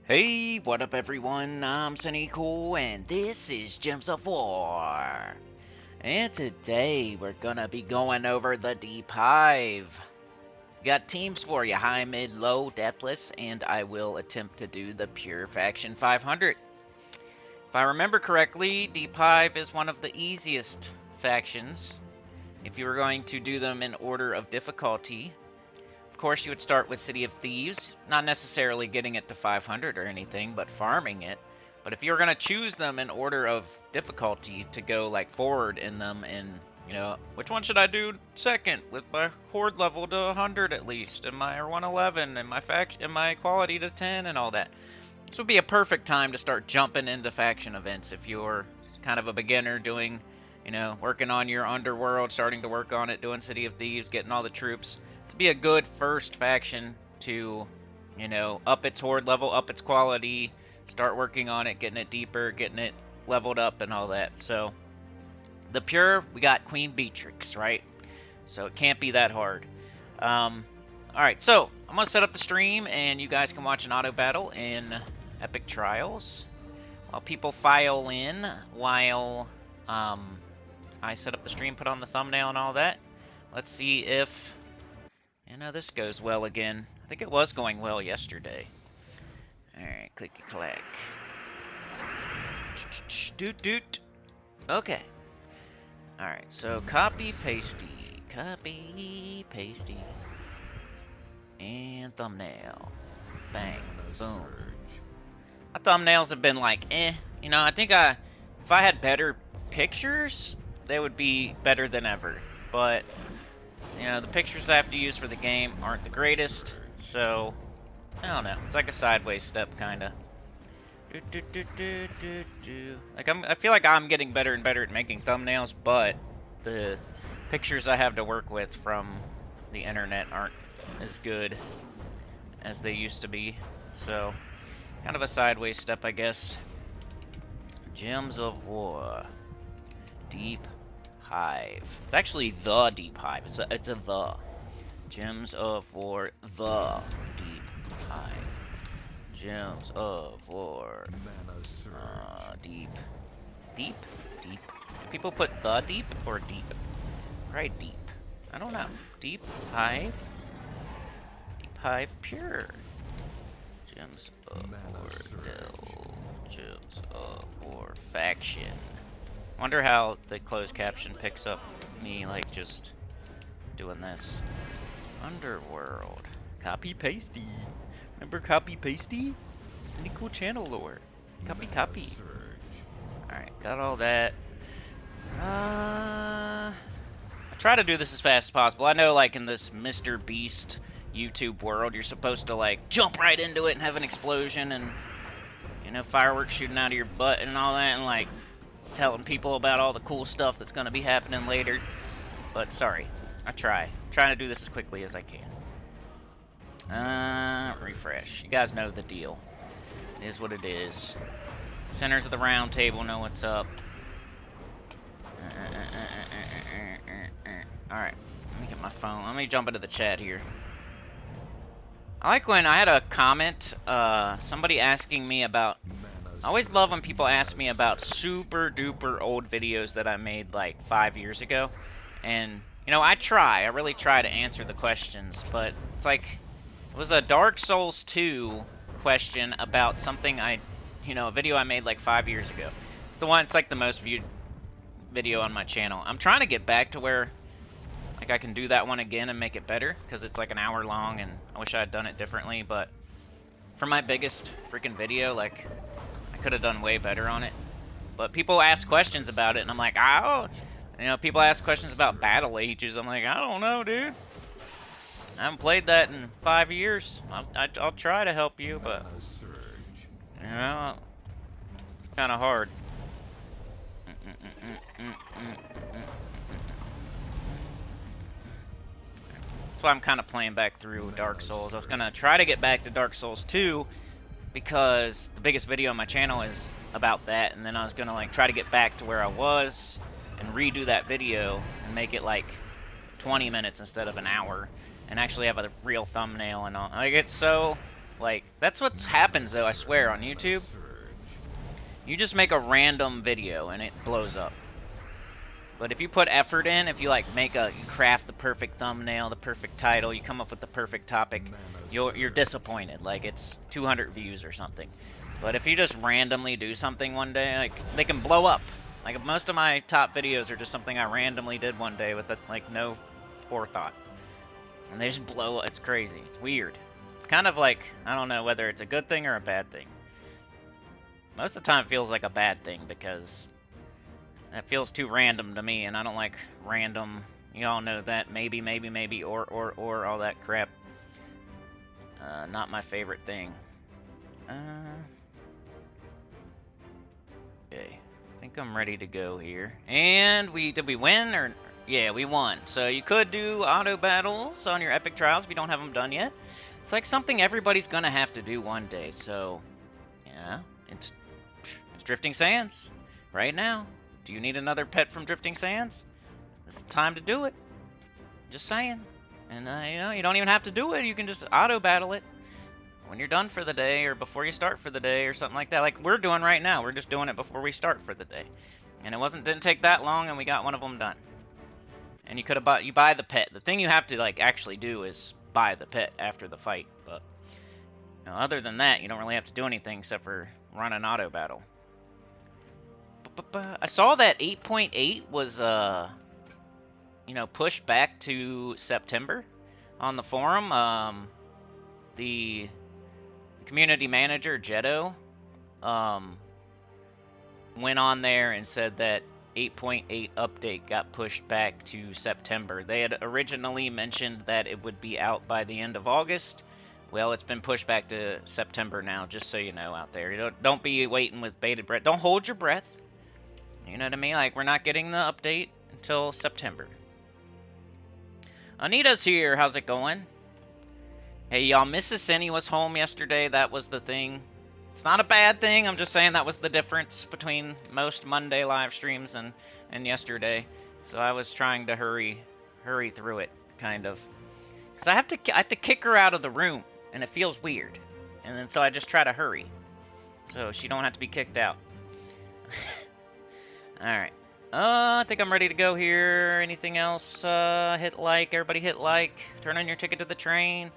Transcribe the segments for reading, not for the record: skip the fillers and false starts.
Hey, what up everyone? I'm Sony and this is Gems of War. And today we're gonna be going over the Deep Hive. Got teams for you, high, mid, low, deathless, and I will attempt to do the pure faction 500. If I remember correctly, Deep Hive is one of the easiest factions. If you were going to do them in order of difficulty, of course, you would start with City of Thieves, not necessarily getting it to 500 or anything, but farming it. But if you're going to choose them in order of difficulty to go like forward in them and, which one should I do second with my horde level to 100 at least, and my 111 and my quality to 10 and all that. This would be a perfect time to start jumping into faction events if you're kind of a beginner doing, working on your underworld, starting to work on it, doing City of Thieves, getting all the troops. To be a good first faction to, up its horde level, up its quality, start working on it, getting it deeper, getting it leveled up and all that. So, the pure, we got Queen Beatrix, right? So it can't be that hard. Alright, so I'm going to set up the stream and you guys can watch an auto battle in Epic Trials while people file in, while I set up the stream, put on the thumbnail and all that. Let's see if this goes well again. I think it was going well yesterday. Alright, clicky clack. Doot doot. Okay. Alright, so copy pasty. Copy pasty. And thumbnail. Bang. Boom. My thumbnails have been like, I think if I had better pictures, they would be better than ever. But the pictures I have to use for the game aren't the greatest, so I don't know. It's like a sideways step, kinda. Like I feel like I'm getting better and better at making thumbnails, but the pictures I have to work with from the internet aren't as good as they used to be. So, kind of a sideways step, I guess. Gems of War. Deep Hive. It's actually the Deep Hive. It's a the. Gems of War, the Deep Hive. Gems of War. Deep. Deep? Deep. Do people put the deep or deep? Right, deep. I don't know. Deep Hive? Deep Hive Pure. Gems of War Del. Gems of War Faction. Wonder how the closed caption picks up me, like, just doing this. Underworld. Copy pasty. Remember copy pasty? It's any cool channel lore. Copy. Alright, got all that. I try to do this as fast as possible. I know, like, in this Mr. Beast YouTube world, you're supposed to, like, jump right into it and have an explosion and, fireworks shooting out of your butt and all that, and, like, telling people about all the cool stuff that's going to be happening later. But sorry, I'm trying to do this as quickly as I can. Refresh. You guys know the deal. It is what it is. Centers of the round table know what's up. Alright, let me get my phone. Let me jump into the chat here. I like when I had a comment, somebody asking me about... I always love when people ask me about super duper old videos that I made like 5 years ago. And, I really try to answer the questions, but it's like, it was a Dark Souls 2 question about something a video I made like 5 years ago. It's like the most viewed video on my channel. I'm trying to get back to where, like, I can do that one again and make it better, because it's like an hour long and I wish I had done it differently, but for my biggest freaking video, like, I could have done way better on it. But people ask questions about it, and I'm like, people ask questions about Battle Ages. I'm like, I don't know, dude. I haven't played that in 5 years. I'll try to help you, but, it's kind of hard. That's why I'm kind of playing back through Dark Souls. I was going to try to get back to Dark Souls 2, because the biggest video on my channel is about that, and then I was gonna like try to get back to where I was and redo that video and make it like 20 minutes instead of an hour and actually have a real thumbnail and all. Like, it's so Like, that's what happens, though, I swear, on YouTube. You just make a random video, and it blows up. But if you put effort in, if you, like, you craft the perfect thumbnail, the perfect title, you come up with the perfect topic, you're disappointed. Like, it's 200 views or something. But if you just randomly do something one day, like, they can blow up. Like, most of my top videos are just something I randomly did one day with, like, no forethought. And they just blow up. It's crazy. It's weird. It's kind of like, I don't know whether it's a good thing or a bad thing. Most of the time it feels like a bad thing because that feels too random to me, and I don't like random, you all know that, maybe, or, all that crap. Not my favorite thing. Okay, I think I'm ready to go here. And did we win, or, yeah, we won. So you could do auto battles on your epic trials if you don't have them done yet. It's like something everybody's gonna have to do one day, so, yeah, it's Drifting Sands, right now. Do you need another pet from Drifting Sands? It's time to do it. Just saying. And, you know, you don't even have to do it. You can just auto-battle it when you're done for the day or before you start for the day or something like that. Like we're doing right now. We're just doing it before we start for the day. And it didn't take that long, and we got one of them done. And you buy the pet. The thing you have to, like, actually do is buy the pet after the fight. But, you know, other than that, you don't really have to do anything except for run an auto-battle. I saw that 8.8 was, you know, pushed back to September on the forum. The community manager, Jetto, went on there and said that 8.8 update got pushed back to September. They had originally mentioned that it would be out by the end of August. Well, it's been pushed back to September now, just so you know out there. You don't be waiting with bated breath. Don't hold your breath. You know what I mean? Like, we're not getting the update until September. Anita's here. How's it going? Hey, y'all, Mrs. Cindy was home yesterday. That was the thing. It's not a bad thing. I'm just saying that was the difference between most Monday live streams and yesterday. So I was trying to hurry through it, kind of. Because I have to kick her out of the room, and it feels weird. And then so I just try to hurry, so she don't have to be kicked out. Alright. I think I'm ready to go here. Anything else? Hit like. Everybody hit like. Turn on your ticket to the train.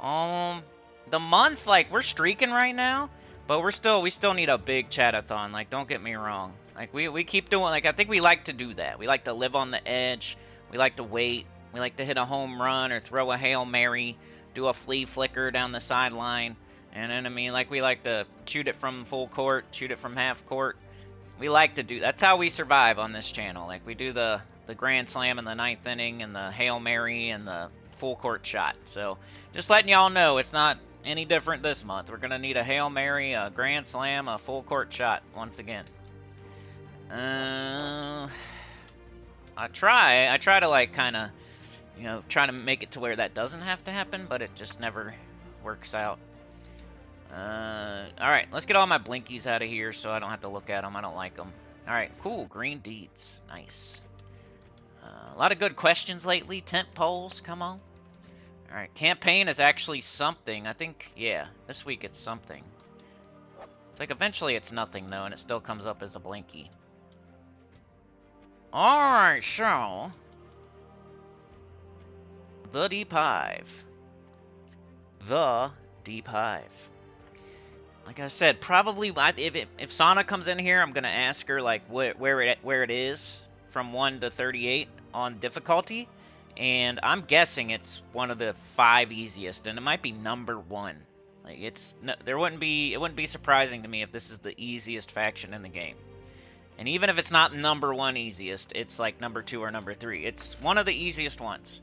The month, like, we're streaking right now, but we still need a big chat-a-thon. Like, don't get me wrong. Like, we keep doing, like, I think we like to do that. We like to live on the edge. We like to wait. We like to hit a home run or throw a Hail Mary, do a flea flicker down the sideline. And then, I mean, like, we like to shoot it from full court, shoot it from half court. We like to do, that's how we survive on this channel. Like, we do the grand slam in the 9th inning and the Hail Mary and the full court shot. So, just letting y'all know, it's not any different this month. We're going to need a Hail Mary, a grand slam, a full court shot once again. I try to, like, kind of, you know, try to make it to where that doesn't have to happen, but it just never works out. Alright, let's get all my blinkies out of here so I don't have to look at them. I don't like them. Alright, cool. Green deeds. Nice. A lot of good questions lately. Tent poles, come on. Alright, campaign is actually something. I think, yeah, this week it's something. It's like eventually it's nothing, though, and it still comes up as a blinky. Alright, so... The Deep Hive. The Deep Hive. Like I said, probably if Sana comes in here, I'm gonna ask her like where it is from 1 to 38 on difficulty, and I'm guessing it's one of the 5 easiest, and it might be number 1. Like it wouldn't be surprising to me if this is the easiest faction in the game. And even if it's not number 1 easiest, it's like number 2 or number 3. It's one of the easiest ones.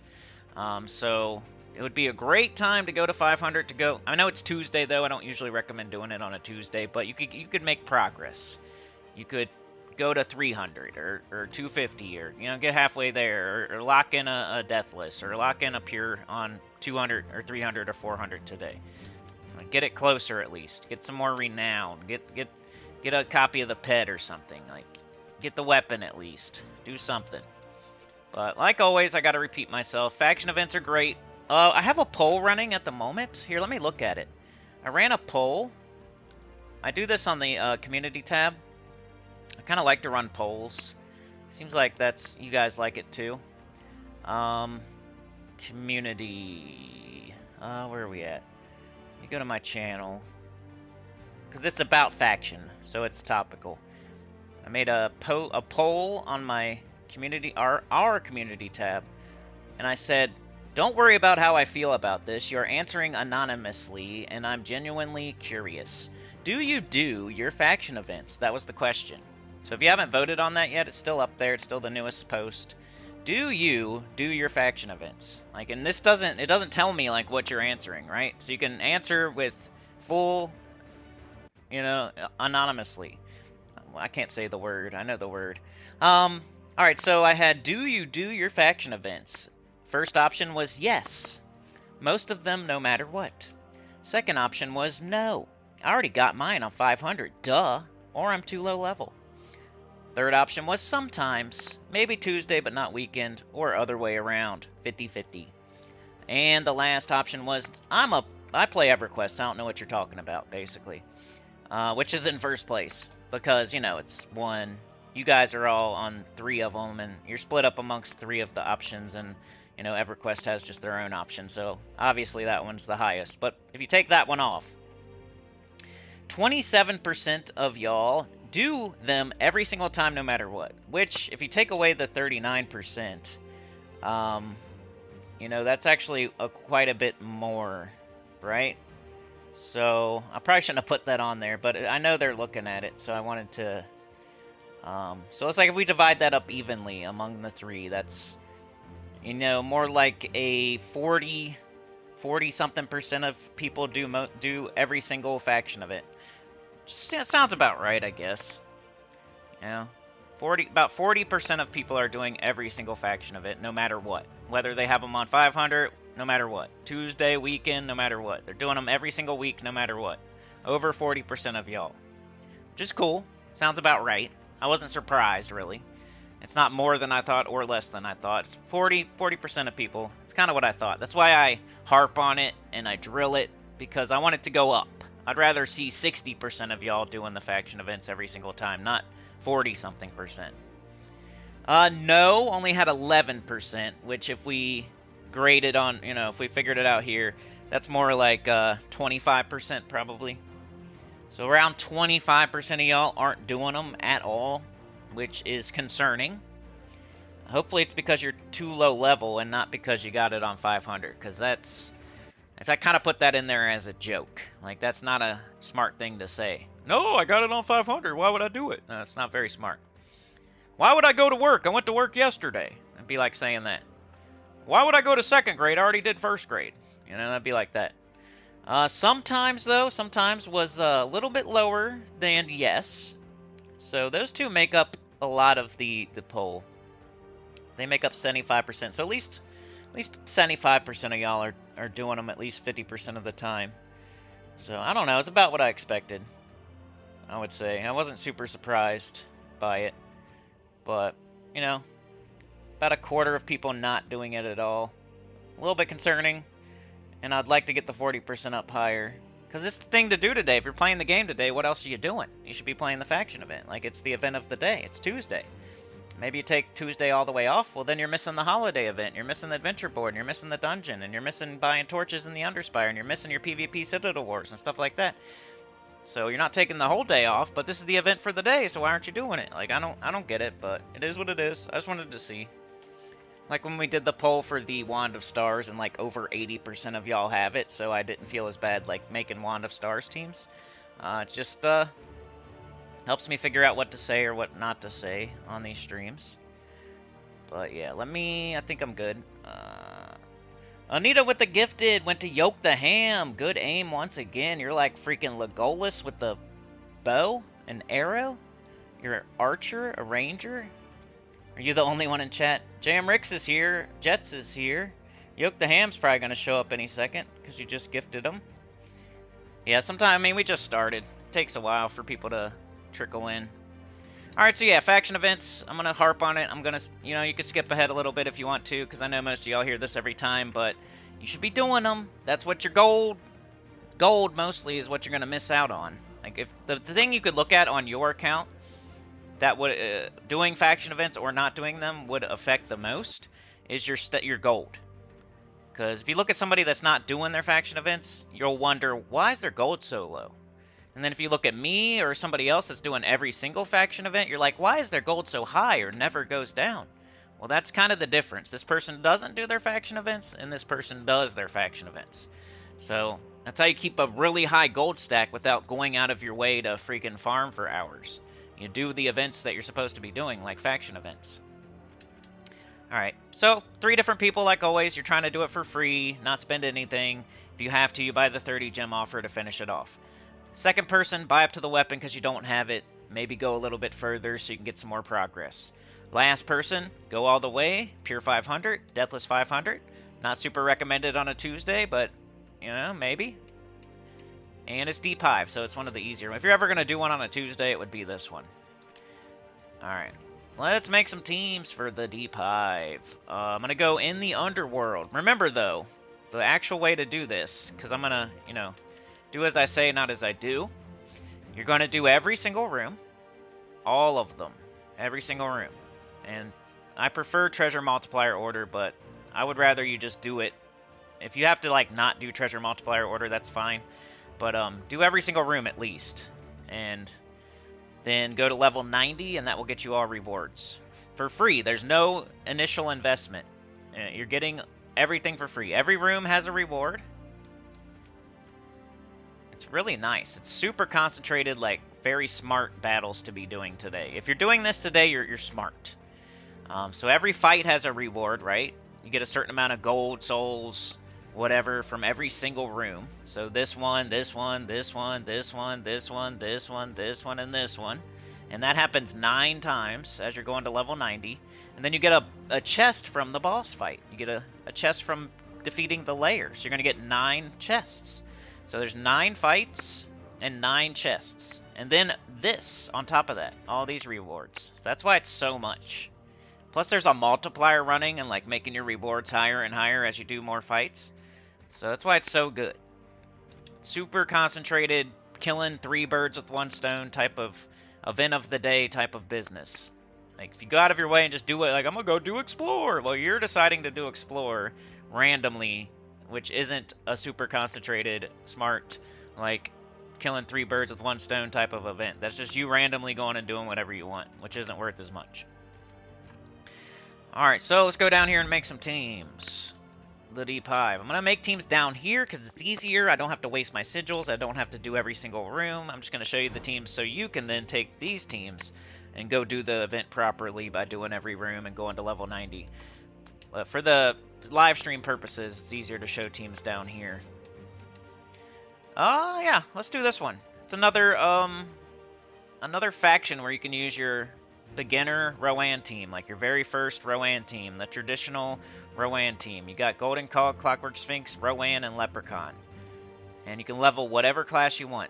So it would be a great time to go to 500 to go. I know it's Tuesday, though. I don't usually recommend doing it on a Tuesday, but you could make progress. You could go to 300 or 250 or, you know, get halfway there or lock in a deathless or lock in a pure on 200 or 300 or 400 today. Like, get it closer at least. Get some more renown. Get a copy of the pet or something. Like, get the weapon at least. Do something. But like always, I gotta repeat myself. Faction events are great. I have a poll running at the moment. Here, let me look at it. I ran a poll. I do this on the community tab. I kind of like to run polls. Seems like you guys like it too. Community. Where are we at? Let me go to my channel. Because it's about faction, so it's topical. I made a poll on my community, our community tab, and I said, "Don't worry about how I feel about this. You're answering anonymously, and I'm genuinely curious. Do you do your faction events?" That was the question. So if you haven't voted on that yet, it's still up there. It's still the newest post. Do you do your faction events? Like, and this doesn't tell me like what you're answering, right? So you can answer with full, anonymously. I can't say the word. I know the word. All right. So I had, do you do your faction events? First option was yes. Most of them, no matter what. Second option was no. I already got mine on 500. Duh. Or I'm too low level. Third option was sometimes. Maybe Tuesday, but not weekend. Or other way around. 50-50. And the last option was, I play EverQuest. I don't know what you're talking about, basically. Which is in first place. Because, it's one. You guys are all on 3 of them, and you're split up amongst 3 of the options, and, EverQuest has just their own option, so obviously that one's the highest. But if you take that one off, 27% of y'all do them every single time, no matter what. Which, if you take away the 39%, that's actually quite a bit more, right? So, I probably shouldn't have put that on there, but I know they're looking at it, so I wanted to... so it's like if we divide that up evenly among the 3, that's, more like a 40-something% of people do every single faction of it. Sounds about right, I guess. About 40% of people are doing every single faction of it, no matter what. Whether they have them on 500, no matter what. Tuesday, weekend, no matter what. They're doing them every single week, no matter what. Over 40% of y'all. Which is cool. Sounds about right. I wasn't surprised, really. It's not more than I thought or less than I thought. It's 40% of people. It's kind of what I thought. That's why I harp on it and I drill it, because I want it to go up. I'd rather see 60% of y'all doing the faction events every single time, not 40-something%. No, only had 11%, which if we graded on, if we figured it out here, that's more like 25% probably. So around 25% of y'all aren't doing them at all, which is concerning. Hopefully it's because you're too low level and not because you got it on 500, because I kind of put that in there as a joke. Like, that's not a smart thing to say. No, I got it on 500. Why would I do it? No, it's not very smart. Why would I go to work? I went to work yesterday. It'd be like saying that. Why would I go to 2nd grade? I already did 1st grade. That'd be like that. Sometimes was a little bit lower than yes. So those two make up a lot of the poll. They make up 75%. So at least 75% of y'all are doing them at least 50% of the time. So I don't know. It's about what I expected, I would say. I wasn't super surprised by it. But, about a quarter of people not doing it at all. A little bit concerning. And I'd like to get the 40% up higher. Because it's the thing to do today. If you're playing the game today, what else are you doing? You should be playing the faction event. Like, it's the event of the day. It's Tuesday. Maybe you take Tuesday all the way off. Well, then you're missing the holiday event. You're missing the adventure board. And you're missing the dungeon. And you're missing buying torches in the Underspire. And you're missing your PvP Citadel Wars and stuff like that. So you're not taking the whole day off, but this is the event for the day, so why aren't you doing it? Like, I don't get it, but it is what it is. I just wanted to see. Like when we did the poll for the Wand of Stars, and like over 80% of y'all have it, so I didn't feel as bad like making Wand of Stars teams. It just helps me figure out what to say or what not to say on these streams. But yeah, I think I'm good. Anita with the gifted went to Yoke the Ham. Good aim once again. You're like freaking Legolas with the bow and arrow. You're an archer, a ranger. Are you the only one in chat? Jam Rix is here. Jets is here. Yoke the Ham's probably going to show up any second because you just gifted him. Yeah, we just started. It takes a while for people to trickle in. Alright, so yeah, faction events, I'm going to harp on it. I'm going to, you can skip ahead a little bit if you want to, because I know most of y'all hear this every time, but you should be doing them. That's what your gold gold mostly is what you're going to miss out on. Like, if the thing you could look at on your account that would doing faction events or not doing them would affect the most is your gold. Because if you look at somebody that's not doing their faction events, you'll wonder, why is their gold so low? And then if you look at me or somebody else that's doing every single faction event, you're like, why is their gold so high or never goes down? Well, that's kind of the difference. This person doesn't do their faction events, and this person does their faction events. So that's how you keep a really high gold stack without going out of your way to freaking farm for hours. You do the events that you're supposed to be doing, like faction events. Alright, so 3 different people like always. You're trying to do it for free, not spend anything. If you have to, you buy the 30 gem offer to finish it off. Second person, buy up to the weapon because you don't have it. Maybe go a little bit further so you can get some more progress. Last person, go all the way. Pure 500, Deathless 500. Not super recommended on a Tuesday, but, you know, maybe. And it's Deep Hive, so it's one of the easier. If you're ever going to do one on a Tuesday, it would be this one. Alright. Let's make some teams for the Deep Hive. I'm going to go in the underworld. Remember, though, the actual way to do this, because I'm going to, you know, do as I say, not as I do. You're going to do every single room. All of them. Every single room. And I prefer treasure multiplier order, but I would rather you just do it. If you have to, like, not do treasure multiplier order, that's fine. But do every single room at least. And then go to level 90, and that will get you all rewards. For free. There's no initial investment. You're getting everything for free. Every room has a reward. It's really nice. It's super concentrated, like, very smart battles to be doing today. If you're doing this today, you're smart. So every fight has a reward, right? You get a certain amount of gold, souls, whatever, from every single room. So this one, this one, this one, this one, this one, this one, this one, and this one. And that happens 9 times as you're going to level 90. And then you get a chest from the boss fight. You get a chest from defeating the lair. So you're going to get 9 chests. So there's 9 fights and 9 chests. And then this on top of that. All these rewards. So that's why it's so much. Plus there's a multiplier running and like making your rewards higher and higher as you do more fights. So that's why it's so good. Super concentrated, killing 3 birds with 1 stone type of event of the day type of business. Like, if you go out of your way and just do it, like, I'm gonna go do explore. Well, you're deciding to do explore randomly, which isn't a super concentrated, smart, like, killing 3 birds with 1 stone type of event. That's just you randomly going and doing whatever you want, which isn't worth as much. Alright, so let's go down here and make some teams. The Deep Hive. I'm going to make teams down here because it's easier. I don't have to waste my sigils. I don't have to do every single room. I'm just going to show you the teams so you can then take these teams and go do the event properly by doing every room and going to level 90. But for the live stream purposes, it's easier to show teams down here. Yeah, let's do this one. It's another faction where you can use your beginner Rowan team, like your very first Rowan team, the traditional Rowan team. You got Golden Cog, Clockwork Sphinx, Rowan, and Leprechaun. And you can level whatever class you want.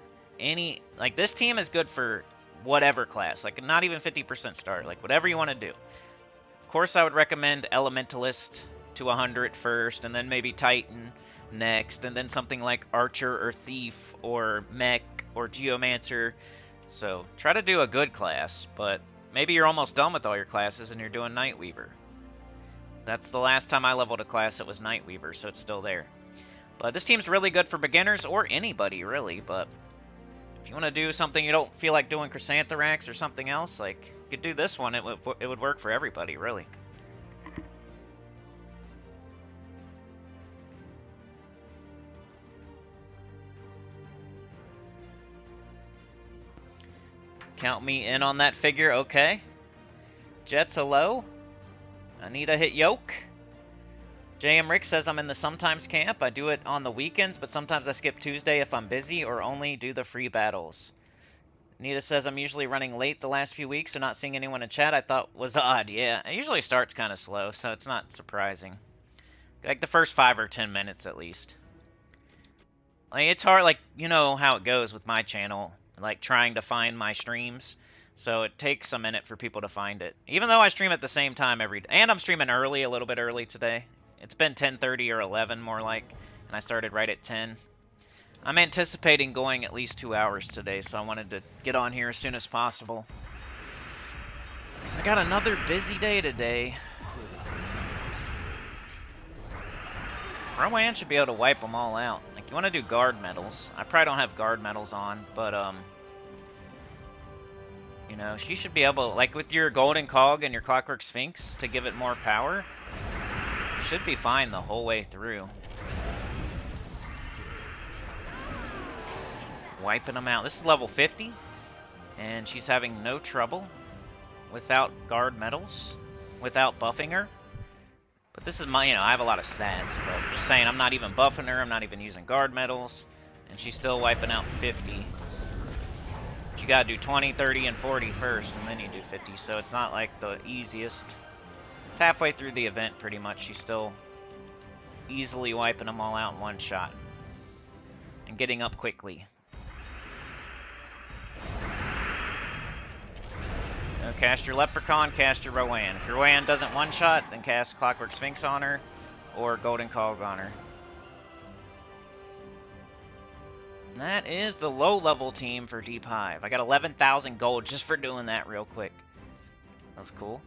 Like, this team is good for whatever class, like not even 50% start, like whatever you want to do. Of course, I would recommend Elementalist to 100 first, and then maybe Titan next, and then something like Archer or Thief or Mech or Geomancer. So try to do a good class, but maybe you're almost done with all your classes and you're doing Nightweaver. That's the last time I leveled a class that was Nightweaver, so it's still there. But this team's really good for beginners or anybody, really. But if you want to do something you don't feel like doing Chrysantherax or something else, like, you could do this one. It would work for everybody, really. Count me in on that figure, okay. Jets, hello. Anita hit yoke. JM Rick says I'm in the sometimes camp. I do it on the weekends, but sometimes I skip Tuesday if I'm busy or only do the free battles. Anita says I'm usually running late the last few weeks, so not seeing anyone in chat I thought was odd. Yeah, it usually starts kind of slow, so it's not surprising. Like the first 5 or 10 minutes at least. Like, it's hard, like, you know how it goes with my channel, like trying to find my streams. So it takes a minute for people to find it. Even though I stream at the same time every day. And I'm streaming early, a little bit early today. It's been 10:30 or 11 more like. And I started right at 10. I'm anticipating going at least 2 hours today, so I wanted to get on here as soon as possible. I got another busy day today. Rowan should be able to wipe them all out. Like, you want to do guard medals. I probably don't have guard medals on, but, you know, she should be able, like, with your golden cog and your clockwork sphinx to give it more power, should be fine the whole way through. Wiping them out. This is level 50, and she's having no trouble without guard medals, without buffing her. But this is my, you know, I have a lot of stats, but I'm just saying I'm not even buffing her, I'm not even using guard medals, and she's still wiping out 50. You gotta do 20, 30, and 40 first, and then you do 50, so it's not like the easiest. It's halfway through the event, pretty much. She's still easily wiping them all out in one shot, and getting up quickly. So cast your Leprechaun, cast your Rowan. If your Rowan doesn't one-shot, then cast Clockwork Sphinx on her, or Golden Cog on her. And that is the low-level team for Deep Hive. I got 11,000 gold just for doing that real quick. That was cool.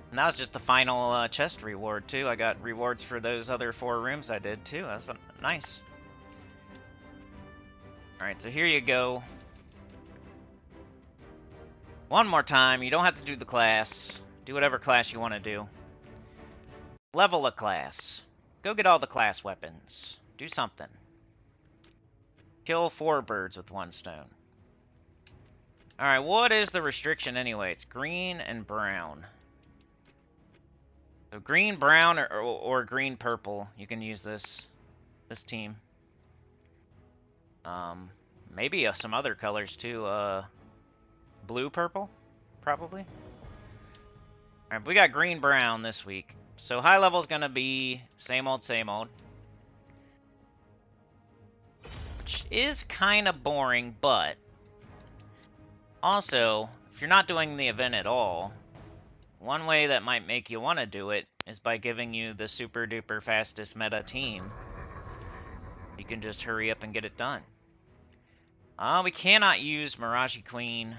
And that was just the final chest reward, too. I got rewards for those other 4 rooms I did, too. That was nice. Alright, so here you go. One more time, you don't have to do the class. Do whatever class you want to do. Level a class. Go get all the class weapons. Do something. Kill 4 birds with 1 stone. Alright, what is the restriction anyway? It's green and brown. So green, brown, or green, purple. You can use this team. Maybe some other colors too. Blue, purple, probably. Alright, we got green, brown this week. So high level is gonna be same old, same old. Which is kind of boring, but also, if you're not doing the event at all, one way that might make you want to do it is by giving you the super duper fastest meta team. You can just hurry up and get it done. We cannot use Mirage Queen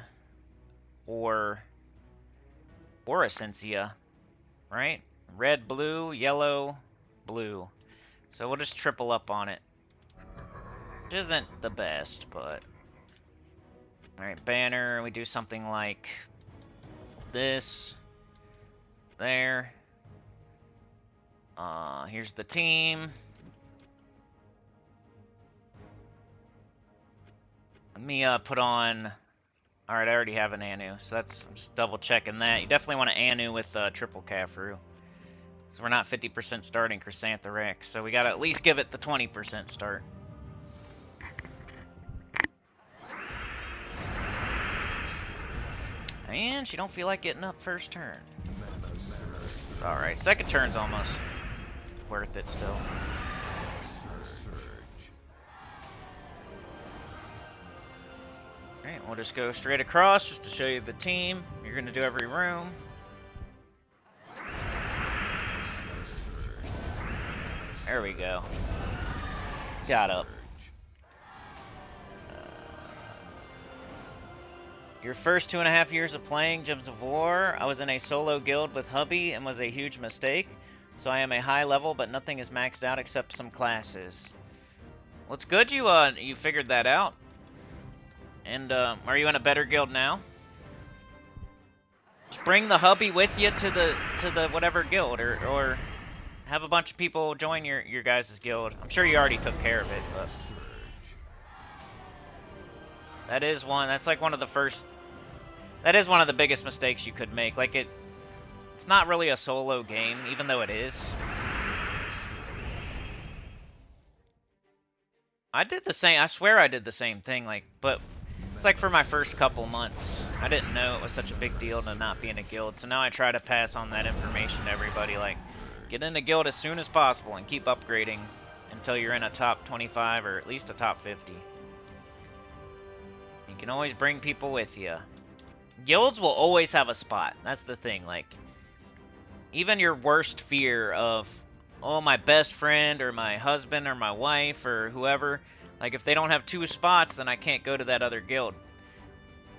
or Essentia, right? Red, blue, yellow, blue. So we'll just triple up on it. Which isn't the best, but... Alright, banner, we do something like this. There. Here's the team. Let me put on... Alright, I already have an Anu, so I'm just double checking that. You definitely want an Anu with triple Caffrou. So we're not 50% starting Chrysantha Rex, so we gotta at least give it the 20% start. And she don't feel like getting up first turn. Alright, second turn's almost worth it still. Alright, we'll just go straight across just to show you the team. You're going to do every room. There we go. Got up. Your first 2.5 years of playing Gems of War, I was in a solo guild with hubby and was a huge mistake. So I am a high level, but nothing is maxed out except some classes. Well, it's good you figured that out. And are you in a better guild now? Just bring the hubby with you to the whatever guild, or have a bunch of people join your guys' guild. I'm sure you already took care of it, but that is one. That's like one of the first. That is one of the biggest mistakes you could make. Like it's not really a solo game, even though it is. I did the same. I swear I did the same thing. But it's like for my first couple months, I didn't know it was such a big deal to not be in a guild. So now I try to pass on that information to everybody. Like, get in the guild as soon as possible and keep upgrading until you're in a top 25 or at least a top 50. You can always bring people with you. Guilds will always have a spot. That's the thing. Like, even your worst fear of, oh, my best friend or my husband or my wife or whoever, Like, if they don't have 2 spots, then I can't go to that other guild.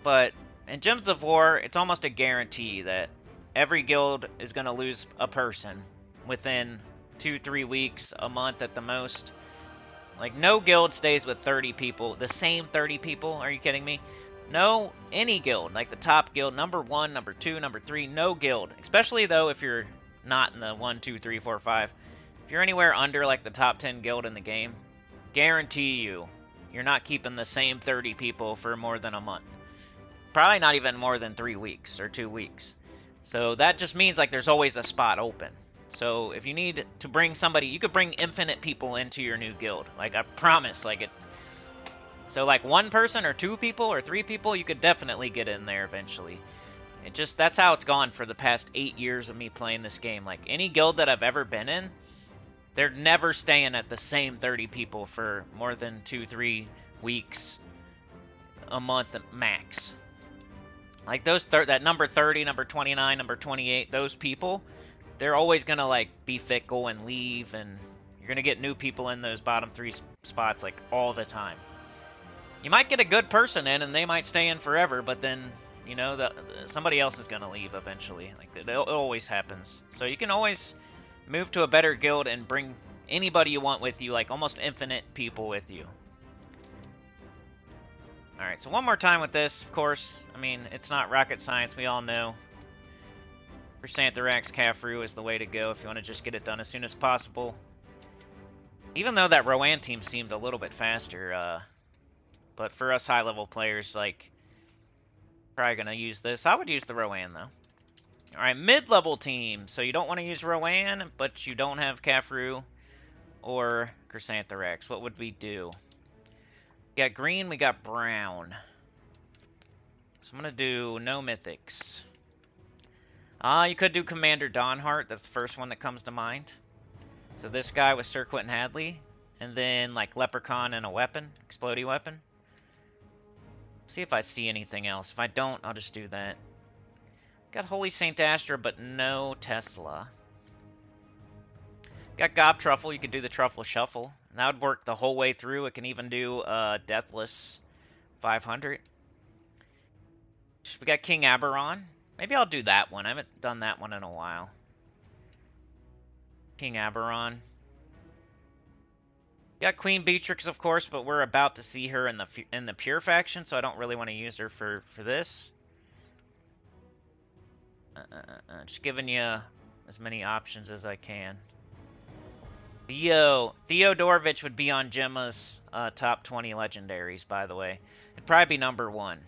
But in Gems of War, it's almost a guarantee that every guild is going to lose a person within 2-3 weeks, a month at the most. Like, no guild stays with 30 people, the same 30 people. Are you kidding me? No, any guild, like the top guild, number 1, number 2, number 3, no guild. Especially, though, if you're not in the 1, 2, 3, 4, 5. If you're anywhere under, like, the top 10 guild in the game, guarantee you're not keeping the same 30 people for more than a month. Probably not even more than 3 weeks or 2 weeks. So that just means, like, there's always a spot open. So if you need to bring somebody, you could bring infinite people into your new guild. Like, I promise, like, it's... So, like, 1 person or 2 people or 3 people, you could definitely get in there eventually. It just, that's how it's gone for the past 8 years of me playing this game. Like, any guild that I've ever been in, they're never staying at the same 30 people for more than 2-3 weeks, a month max. Like, those that number 30, number 29, number 28, those people, they're always going to, like, be fickle and leave, and you're going to get new people in those bottom 3 spots, like, all the time. You might get a good person in, and they might stay in forever, but then, you know, somebody else is going to leave eventually. Like, it always happens. So you can always move to a better guild and bring anybody you want with you, like almost infinite people with you. Alright, so one more time with this, of course. I mean, it's not rocket science, we all know. Chrysantherax Caffrey is the way to go if you want to just get it done as soon as possible. Even though that Rowan team seemed a little bit faster, but for us high-level players, like, probably going to use this. I would use the Rowan, though. Alright, mid-level team. So you don't want to use Rowan, but you don't have Caffrey or Chrysantherax. What would we do? We got green, we got brown. So I'm going to do no mythics. You could do Commander Dawnheart. That's the first one that comes to mind. So this guy with Sir Quentin Hadley. And then, like, Leprechaun and a weapon. Explodey weapon. See if I see anything else. If I don't, I'll just do that. Got Holy Saint Astra, but no Tesla. Got Gob Truffle. You could do the Truffle Shuffle. And that would work the whole way through. It can even do Deathless 500. We got King Aberon. Maybe I'll do that one. I haven't done that one in a while. King Aberon. Got Queen Beatrix, of course, but we're about to see her in the Pure faction, so I don't really want to use her for this. Just giving you as many options as I can. Theodorovich would be on Gemma's top 20 legendaries, by the way. It'd probably be number 1.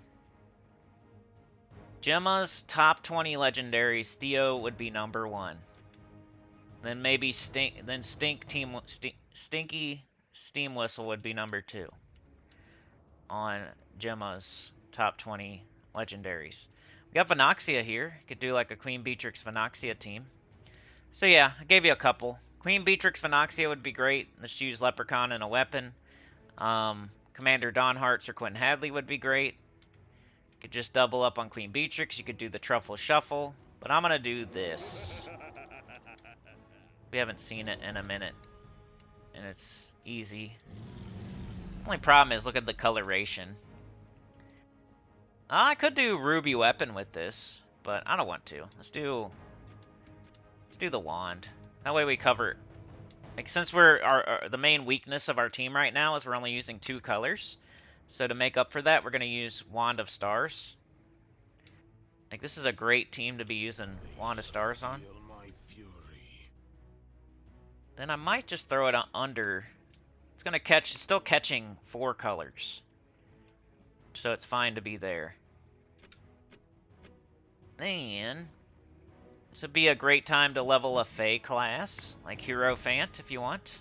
Gemma's top 20 legendaries, Theo would be number 1. Then maybe Stinky Steam Whistle would be number 2 on Gemma's top 20 legendaries. We got Venoxia here. Could do like a Queen Beatrix Venoxia team. So yeah, I gave you a couple. Queen Beatrix Venoxia would be great. Let's use Leprechaun and a weapon. Commander Dawnheart or Quentin Hadley would be great. You could just double up on Queen Beatrix. You could do the Truffle Shuffle. But I'm going to do this. We haven't seen it in a minute. And it's easy. Only problem is, look at the coloration. I could do Ruby Weapon with this, but I don't want to. Let's do the wand. That way we cover, like, since we're the main weakness of our team right now is we're only using 2 colors. So to make up for that, we're gonna use Wand of Stars. Like, this is a great team to be using Wand of Stars on. Then I might just throw it under. It's gonna catch, it's still catching 4 colors. So it's fine to be there. Then, this would be a great time to level a Fae class, like Hierophant if you want.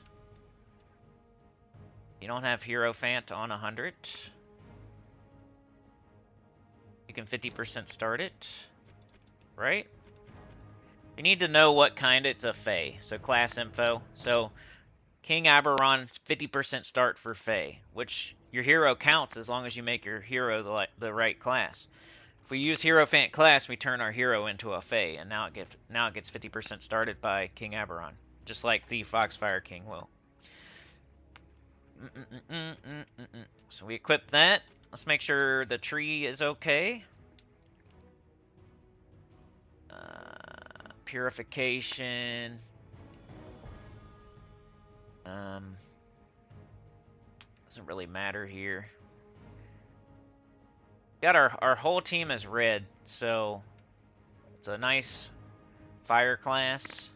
You don't have Hierophant on 100. You can 50% start it, right? You need to know what kind it's a Fae, so class info. So, King Aberon's 50% start for Fae, which your hero counts as long as you make your hero the right class. If we use Hierophant class, we turn our hero into a Fae, and now it gets 50% started by King Aberon, just like the Foxfire King will. So we equip that. Let's make sure the tree is okay. Purification. Doesn't really matter here. Got our whole team is red, so it's a nice fire class.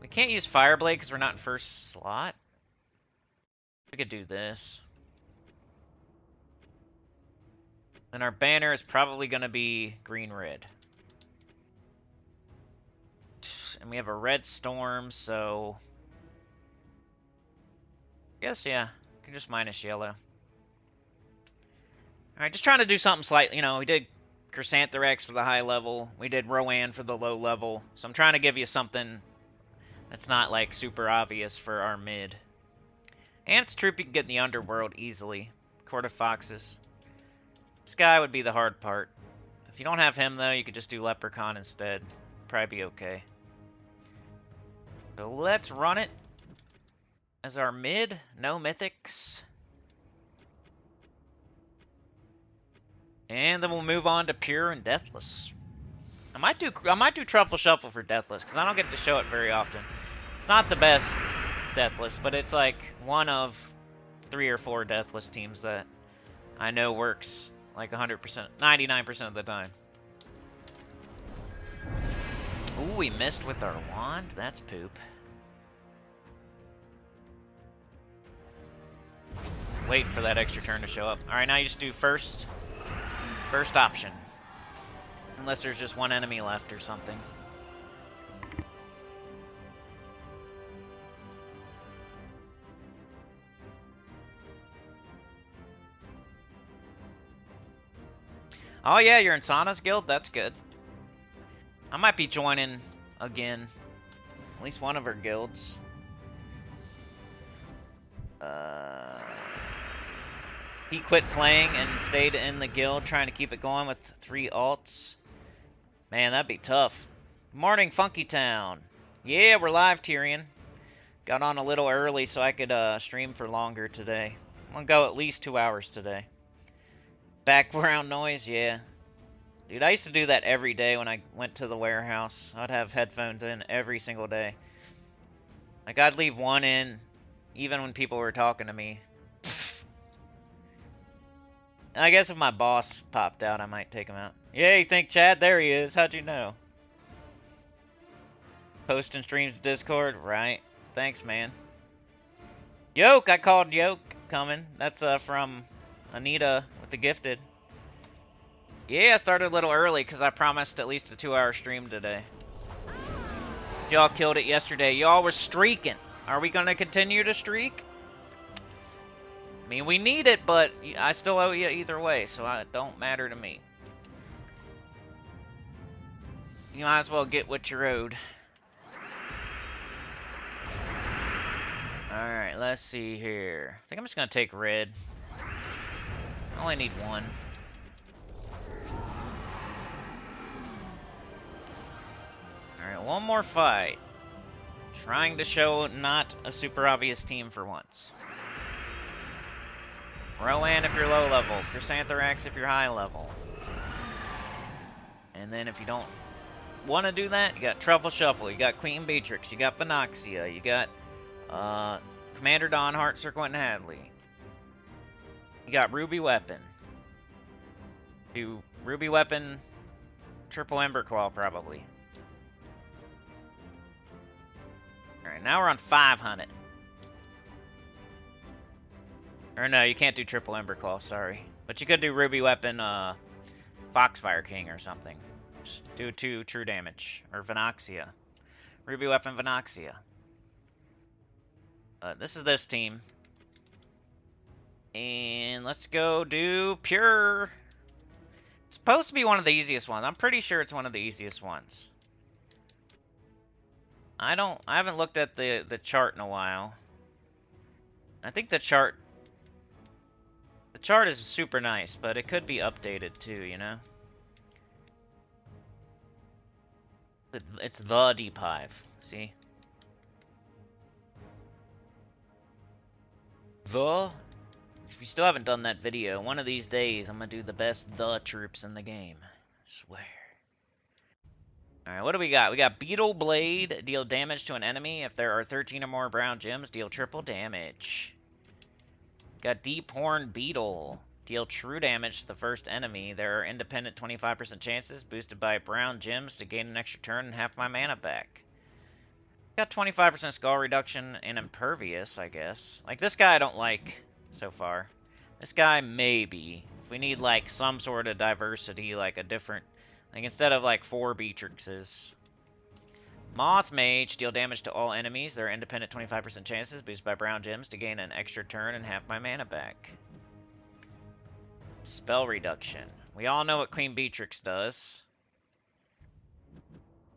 We can't use Fireblade because we're not in first slot. We could do this. And our banner is probably going to be green-red. And we have a red storm, so... I guess, yeah. We can just minus yellow. Alright, just trying to do something slightly, you know, we did Chrysantherax for the high level. We did Rowan for the low level. So I'm trying to give you something that's not, like, super obvious for our mid. And it's a troop you can get in the underworld easily. Court of Foxes. This guy would be the hard part. If you don't have him, though, you could just do Leprechaun instead. Probably be okay. So let's run it as our mid. No mythics. And then we'll move on to Pure and Deathless. I might do Truffle Shuffle for Deathless, because I don't get to show it very often. It's not the best Deathless, but it's like one of 3 or 4 Deathless teams that I know works like 100%, 99% of the time. Ooh, we missed with our wand? That's poop. Waiting for that extra turn to show up. Alright, now you just do first option. Unless there's just one enemy left or something. Oh yeah, you're in Sana's guild? That's good. I might be joining again. At least one of her guilds. He quit playing and stayed in the guild trying to keep it going with 3 alts. Man, that'd be tough. Morning, Funky Town. Yeah, we're live, Tyrion. Got on a little early so I could stream for longer today. I'm gonna go at least 2 hours today. Background noise, yeah. Dude, I used to do that every day when I went to the warehouse. I'd have headphones in every single day. Like, I'd leave one in, even when people were talking to me. I guess if my boss popped out, I might take him out. Yeah, you think Chad? There he is. How'd you know? Posting streams to Discord? Right. Thanks, man. Yoke! I called Yoke coming. That's from Anita with the Gifted. Yeah, I started a little early because I promised at least a 2-hour stream today. Y'all killed it yesterday. Y'all were streaking. Are we going to continue to streak? I mean, we need it, but I still owe you either way, so it don't matter to me. You might as well get what you're owed. Alright, let's see here. I think I'm just going to take red. I only need one. Alright, one more fight. Trying to show not a super obvious team for once. Rowan if you're low level. Chrysantherax if you're high level. And then if you don't want to do that, you got Truffle Shuffle, you got Queen Beatrix, you got Vinoxia, you got Commander Dawnheart, Sir Quentin Hadley. You got Ruby Weapon. Do Ruby Weapon, Triple Emberclaw probably. Alright, now we're on 500. Or no, you can't do Triple Emberclaw, sorry. But you could do Ruby Weapon, Foxfire King or something. Just do 2 true damage. Or Vinoxia. Ruby Weapon Vinoxia. This is this team. And let's go do Pure. It's supposed to be one of the easiest ones. I'm pretty sure it's one of the easiest ones. I haven't looked at the chart in a while. I think the chart is super nice, but it could be updated too, you know? It's the Deep Hive, see? The? We still haven't done that video. One of these days, I'm gonna do the best the troops in the game. I swear. Alright, what do we got? We got Beetle Blade. Deal damage to an enemy. If there are 13 or more brown gems, deal triple damage. Got Deep Horn Beetle. Deal true damage to the first enemy. There are independent 25% chances, boosted by brown gems to gain an extra turn and half my mana back. Got 25% skull reduction and impervious, I guess. Like, this guy I don't like so far. This guy, maybe. If we need, like, some sort of diversity, like a different... Like, instead of, like, 4 Beatrixes. Moth Mage, deal damage to all enemies. There are independent 25% chances, boosted by brown gems, to gain an extra turn and half my mana back. Spell reduction. We all know what Queen Beatrix does.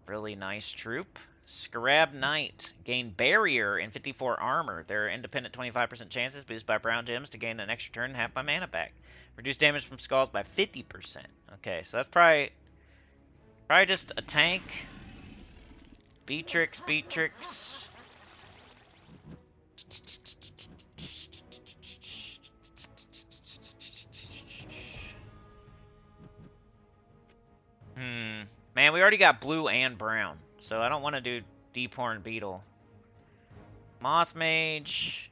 Really nice troop. Scrab Knight. Gain barrier and 54 armor. There are independent 25% chances, boosted by brown gems, to gain an extra turn and half my mana back. Reduce damage from skulls by 50%. Okay, so that's probably just a tank. Beatrix. Man, we already got blue and brown, so I don't want to do Deep Horn Beetle. Moth Mage.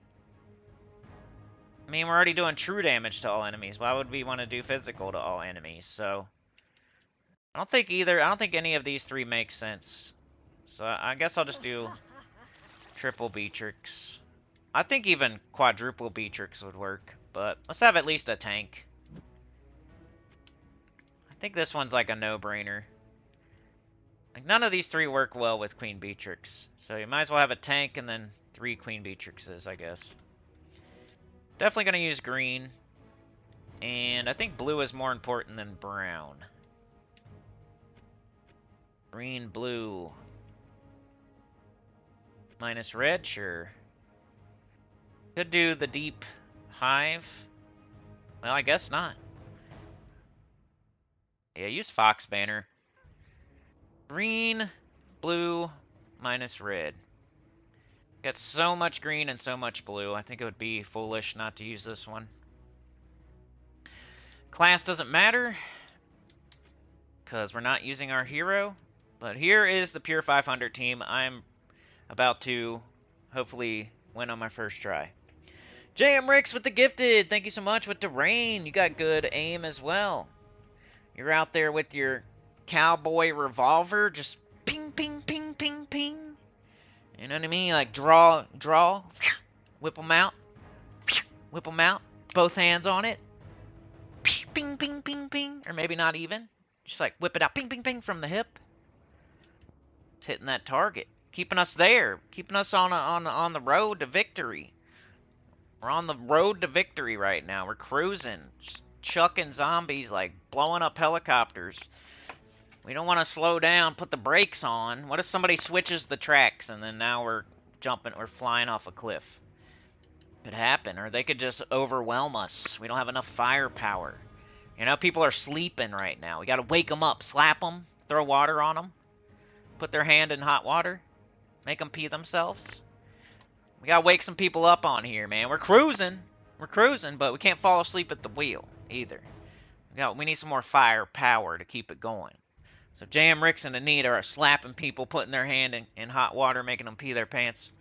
I mean, we're already doing true damage to all enemies. Why would we want to do physical to all enemies? So I don't think any of these three make sense. So I guess I'll just do triple Beatrix. I think even quadruple Beatrix would work, but let's have at least a tank. I think this one's like a no-brainer. Like, none of these three work well with Queen Beatrix. So you might as well have a tank and then 3 Queen Beatrixes, I guess. Definitely going to use green. And I think blue is more important than brown. Green, blue. Minus red, sure. Could do the deep hive. Well, I guess not. Yeah, use Fox Banner. Green, blue, minus red. Got so much green and so much blue. I think it would be foolish not to use this one. Class doesn't matter, because we're not using our hero. But here is the Pure 500 team. I'm about to, hopefully, win on my first try. JM Ricks with the gifted. Thank you so much. With the rain, you got good aim as well. You're out there with your cowboy revolver, just ping, ping, ping, ping, ping. You know what I mean? Like draw, whip them out, both hands on it. Ping, ping, ping, ping. Or maybe not even. Just like whip it out, ping, ping, ping from the hip. It's hitting that target. Keeping us there. Keeping us on the road to victory. We're on the road to victory right now. We're cruising. Just chucking zombies, like blowing up helicopters. We don't want to slow down, put the brakes on. What if somebody switches the tracks and then now we're flying off a cliff? Could happen. Or they could just overwhelm us. We don't have enough firepower. You know, people are sleeping right now. We got to wake them up, slap them, throw water on them, put their hand in hot water, make them pee themselves. We got to wake some people up on here, man. We're cruising, but we can't fall asleep at the wheel either. We need some more firepower to keep it going. So JM Ricks and Anita are slapping people, putting their hand in hot water, making them pee their pants.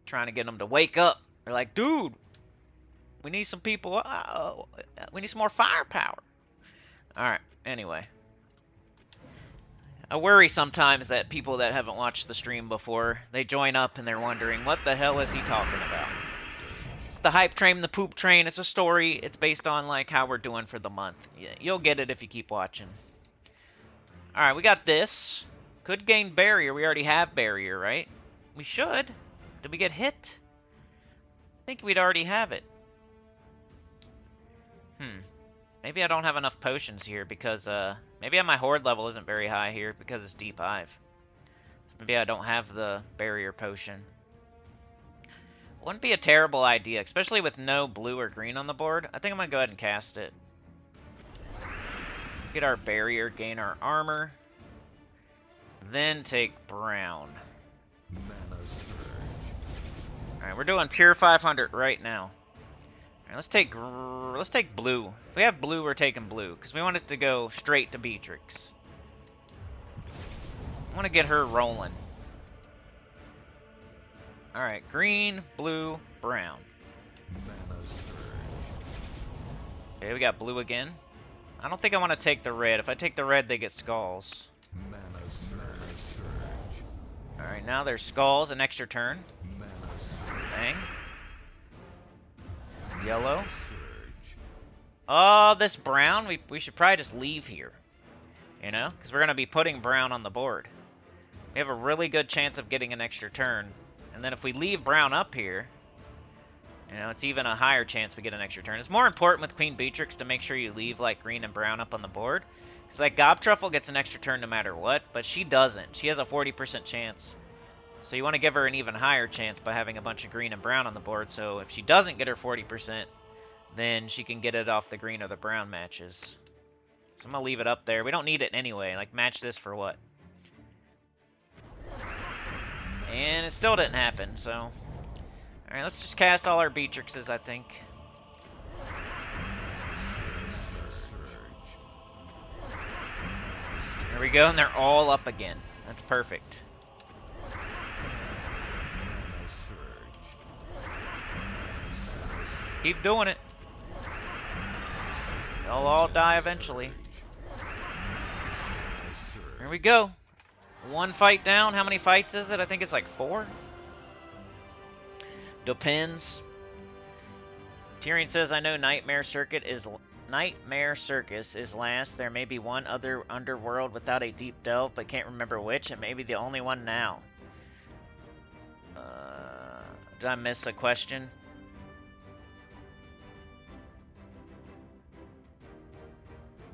Trying to get them to wake up. They're like, dude, we need some people. We need some more firepower. Alright, anyway. I worry sometimes that people that haven't watched the stream before, they join up and they're wondering, what the hell is he talking about? It's the hype train, the poop train. It's a story. It's based on like how we're doing for the month. Yeah, you'll get it if you keep watching. Alright, we got this. Could gain barrier. We already have barrier, right? We should. Did we get hit? I think we'd already have it. Maybe I don't have enough potions here because, maybe my horde level isn't very high here because it's deep hive. So maybe I don't have the barrier potion. Wouldn't be a terrible idea, especially with no blue or green on the board. I think I'm going to go ahead and cast it. Get our barrier, gain our armor. Then take brown. Alright, we're doing pure 500 right now. Alright, let's take blue. If we have blue, we're taking blue, because we want it to go straight to Beatrix. I want to get her rolling. Alright, green, blue, brown. Okay, we got blue again. I don't think I want to take the red. If I take the red, they get skulls. Alright, now there's skulls, an extra turn. Bang. Yellow. Oh, this brown, we should probably just leave here. You know? Because we're going to be putting brown on the board. We have a really good chance of getting an extra turn. And then if we leave brown up here, you know, it's even a higher chance we get an extra turn. It's more important with Queen Beatrix to make sure you leave, like, green and brown up on the board. Because, like, Gobtruffle gets an extra turn no matter what, but she doesn't. She has a 40% chance. So you want to give her an even higher chance by having a bunch of green and brown on the board. So if she doesn't get her 40%, then she can get it off the green or the brown matches. So I'm going to leave it up there. We don't need it anyway. Like, match this for what? And it still didn't happen, so... Alright, let's just cast all our Beatrixes, I think. There we go, and they're all up again. That's perfect. Keep doing it. They'll all die eventually. Here we go. One fight down. How many fights is it? I think it's like 4. Depends. Tyrion says, I know Nightmare Circuit is Nightmare Circus is last. There may be one other underworld without a deep delve, but can't remember which. It may be the only one now. Did I miss a question?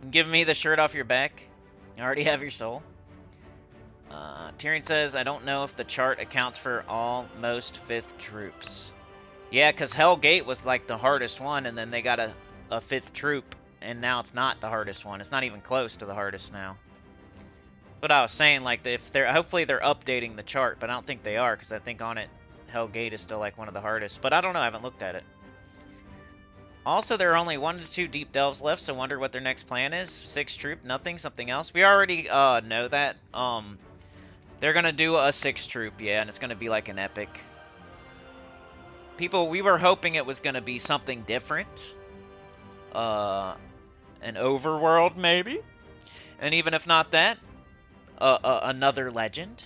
Give me the shirt off your back. You already have your soul. Tyrion says, I don't know if the chart accounts for all most 5th troops. Yeah, because Hell Gate was like the hardest one, and then they got a 5th troop, and now it's not the hardest one. It's not even close to the hardest now. But I was saying, like, if they're hopefully they're updating the chart, but I don't think they are, because I think on it, Hell Gate is still like one of the hardest. But I don't know, I haven't looked at it. Also, there are only 1 to 2 deep delves left, so wonder what their next plan is. 6 troop, nothing, something else. We already know that. They're gonna do a 6 troop, yeah, and it's gonna be like an epic. People, we were hoping it was gonna be something different. An overworld, maybe? And even if not that, another legend.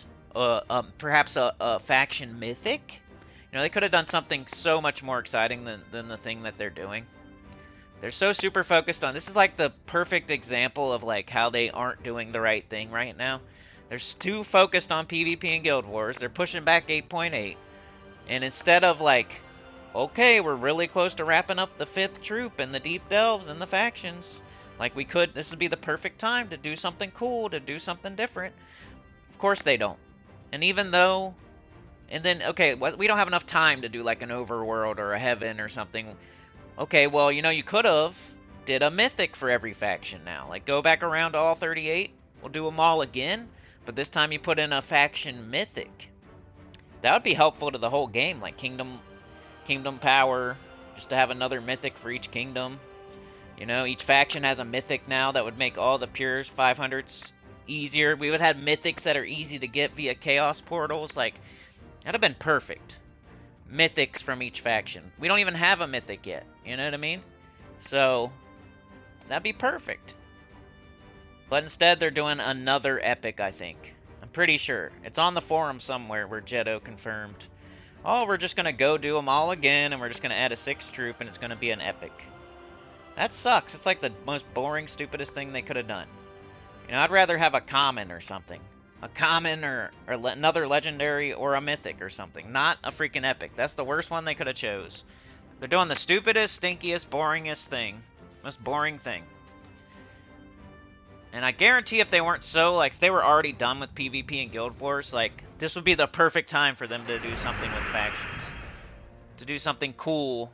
Perhaps a faction mythic? You know, they could have done something so much more exciting than the thing that they're doing. They're so super focused on... This is like the perfect example of like how they aren't doing the right thing right now. They're too focused on PvP and Guild Wars. They're pushing back 8.8. And instead of like, okay, we're really close to wrapping up the 5th troop and the deep delves and the factions. Like we could... This would be the perfect time to do something cool, to do something different. Of course they don't. And even though... And then, okay, we don't have enough time to do like an overworld or a heaven or something. Okay, well, you know, you could have did a mythic for every faction now. Like, go back around to all 38. We'll do them all again. But this time you put in a faction mythic. That would be helpful to the whole game. Like, Kingdom Power. Just to have another mythic for each kingdom. You know, each faction has a mythic now that would make all the pures 500s easier. We would have mythics that are easy to get via chaos portals. Like... That'd have been perfect. Mythics from each faction. We don't even have a mythic yet. You know what I mean? So, that'd be perfect. But instead, they're doing another epic, I think. I'm pretty sure. It's on the forum somewhere where Jetto confirmed. Oh, we're just going to go do them all again, and we're just going to add a 6th troop, and it's going to be an epic. That sucks. It's like the most boring, stupidest thing they could have done. You know, I'd rather have a common or something. A common or another legendary or a mythic or something. Not a freaking epic. That's the worst one they could have chose. They're doing the stupidest, stinkiest, boringest thing. Most boring thing. And I guarantee if they weren't so, like, if they were already done with PvP and Guild Wars, like, this would be the perfect time for them to do something with factions. To do something cool.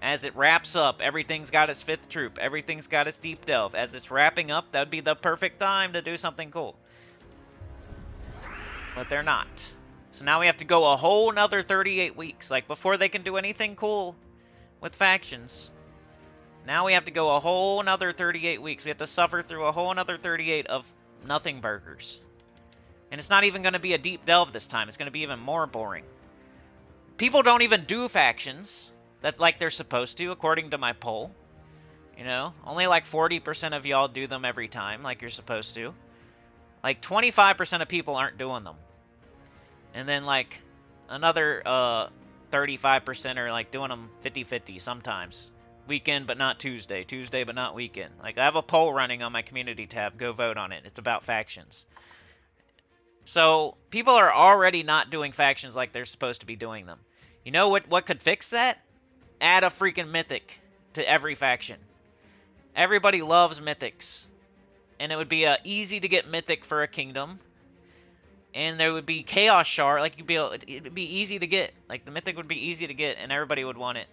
As it wraps up, everything's got its 5th troop. Everything's got its deep delve. As it's wrapping up, that would be the perfect time to do something cool. But they're not. So now we have to go a whole nother 38 weeks. Like, before they can do anything cool with factions, now we have to go a whole nother 38 weeks. We have to suffer through a whole nother 38 of nothing burgers. And it's not even going to be a deep delve this time. It's going to be even more boring. People don't even do factions that like they're supposed to, according to my poll. You know, only like 40% of y'all do them every time like you're supposed to. Like 25% of people aren't doing them. And then like another 35% are like doing them 50-50 sometimes. Weekend but not Tuesday. Tuesday but not weekend. Like, I have a poll running on my community tab. Go vote on it. It's about factions. So people are already not doing factions like they're supposed to be doing them. You know what could fix that? Add a freaking mythic to every faction. Everybody loves mythics. And it would be easy to get mythic for a kingdom. And there would be chaos shard. Like, it would be easy to get. Like, the mythic would be easy to get and everybody would want it.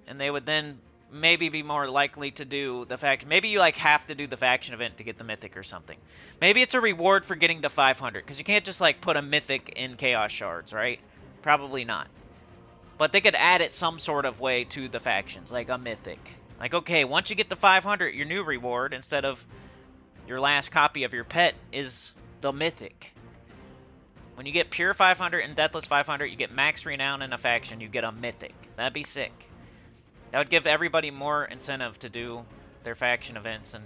And they would then maybe be more likely to do the faction. Maybe you like have to do the faction event to get the mythic or something. Maybe it's a reward for getting to 500, because you can't just like put a mythic in chaos shards, right? Probably not. But they could add it some sort of way to the factions, like a mythic. Like, okay, once you get to 500, your new reward, instead of your last copy of your pet, is the mythic. When you get pure 500 and deathless 500, you get max renown in a faction, you get a mythic. That'd be sick. That would give everybody more incentive to do their faction events, and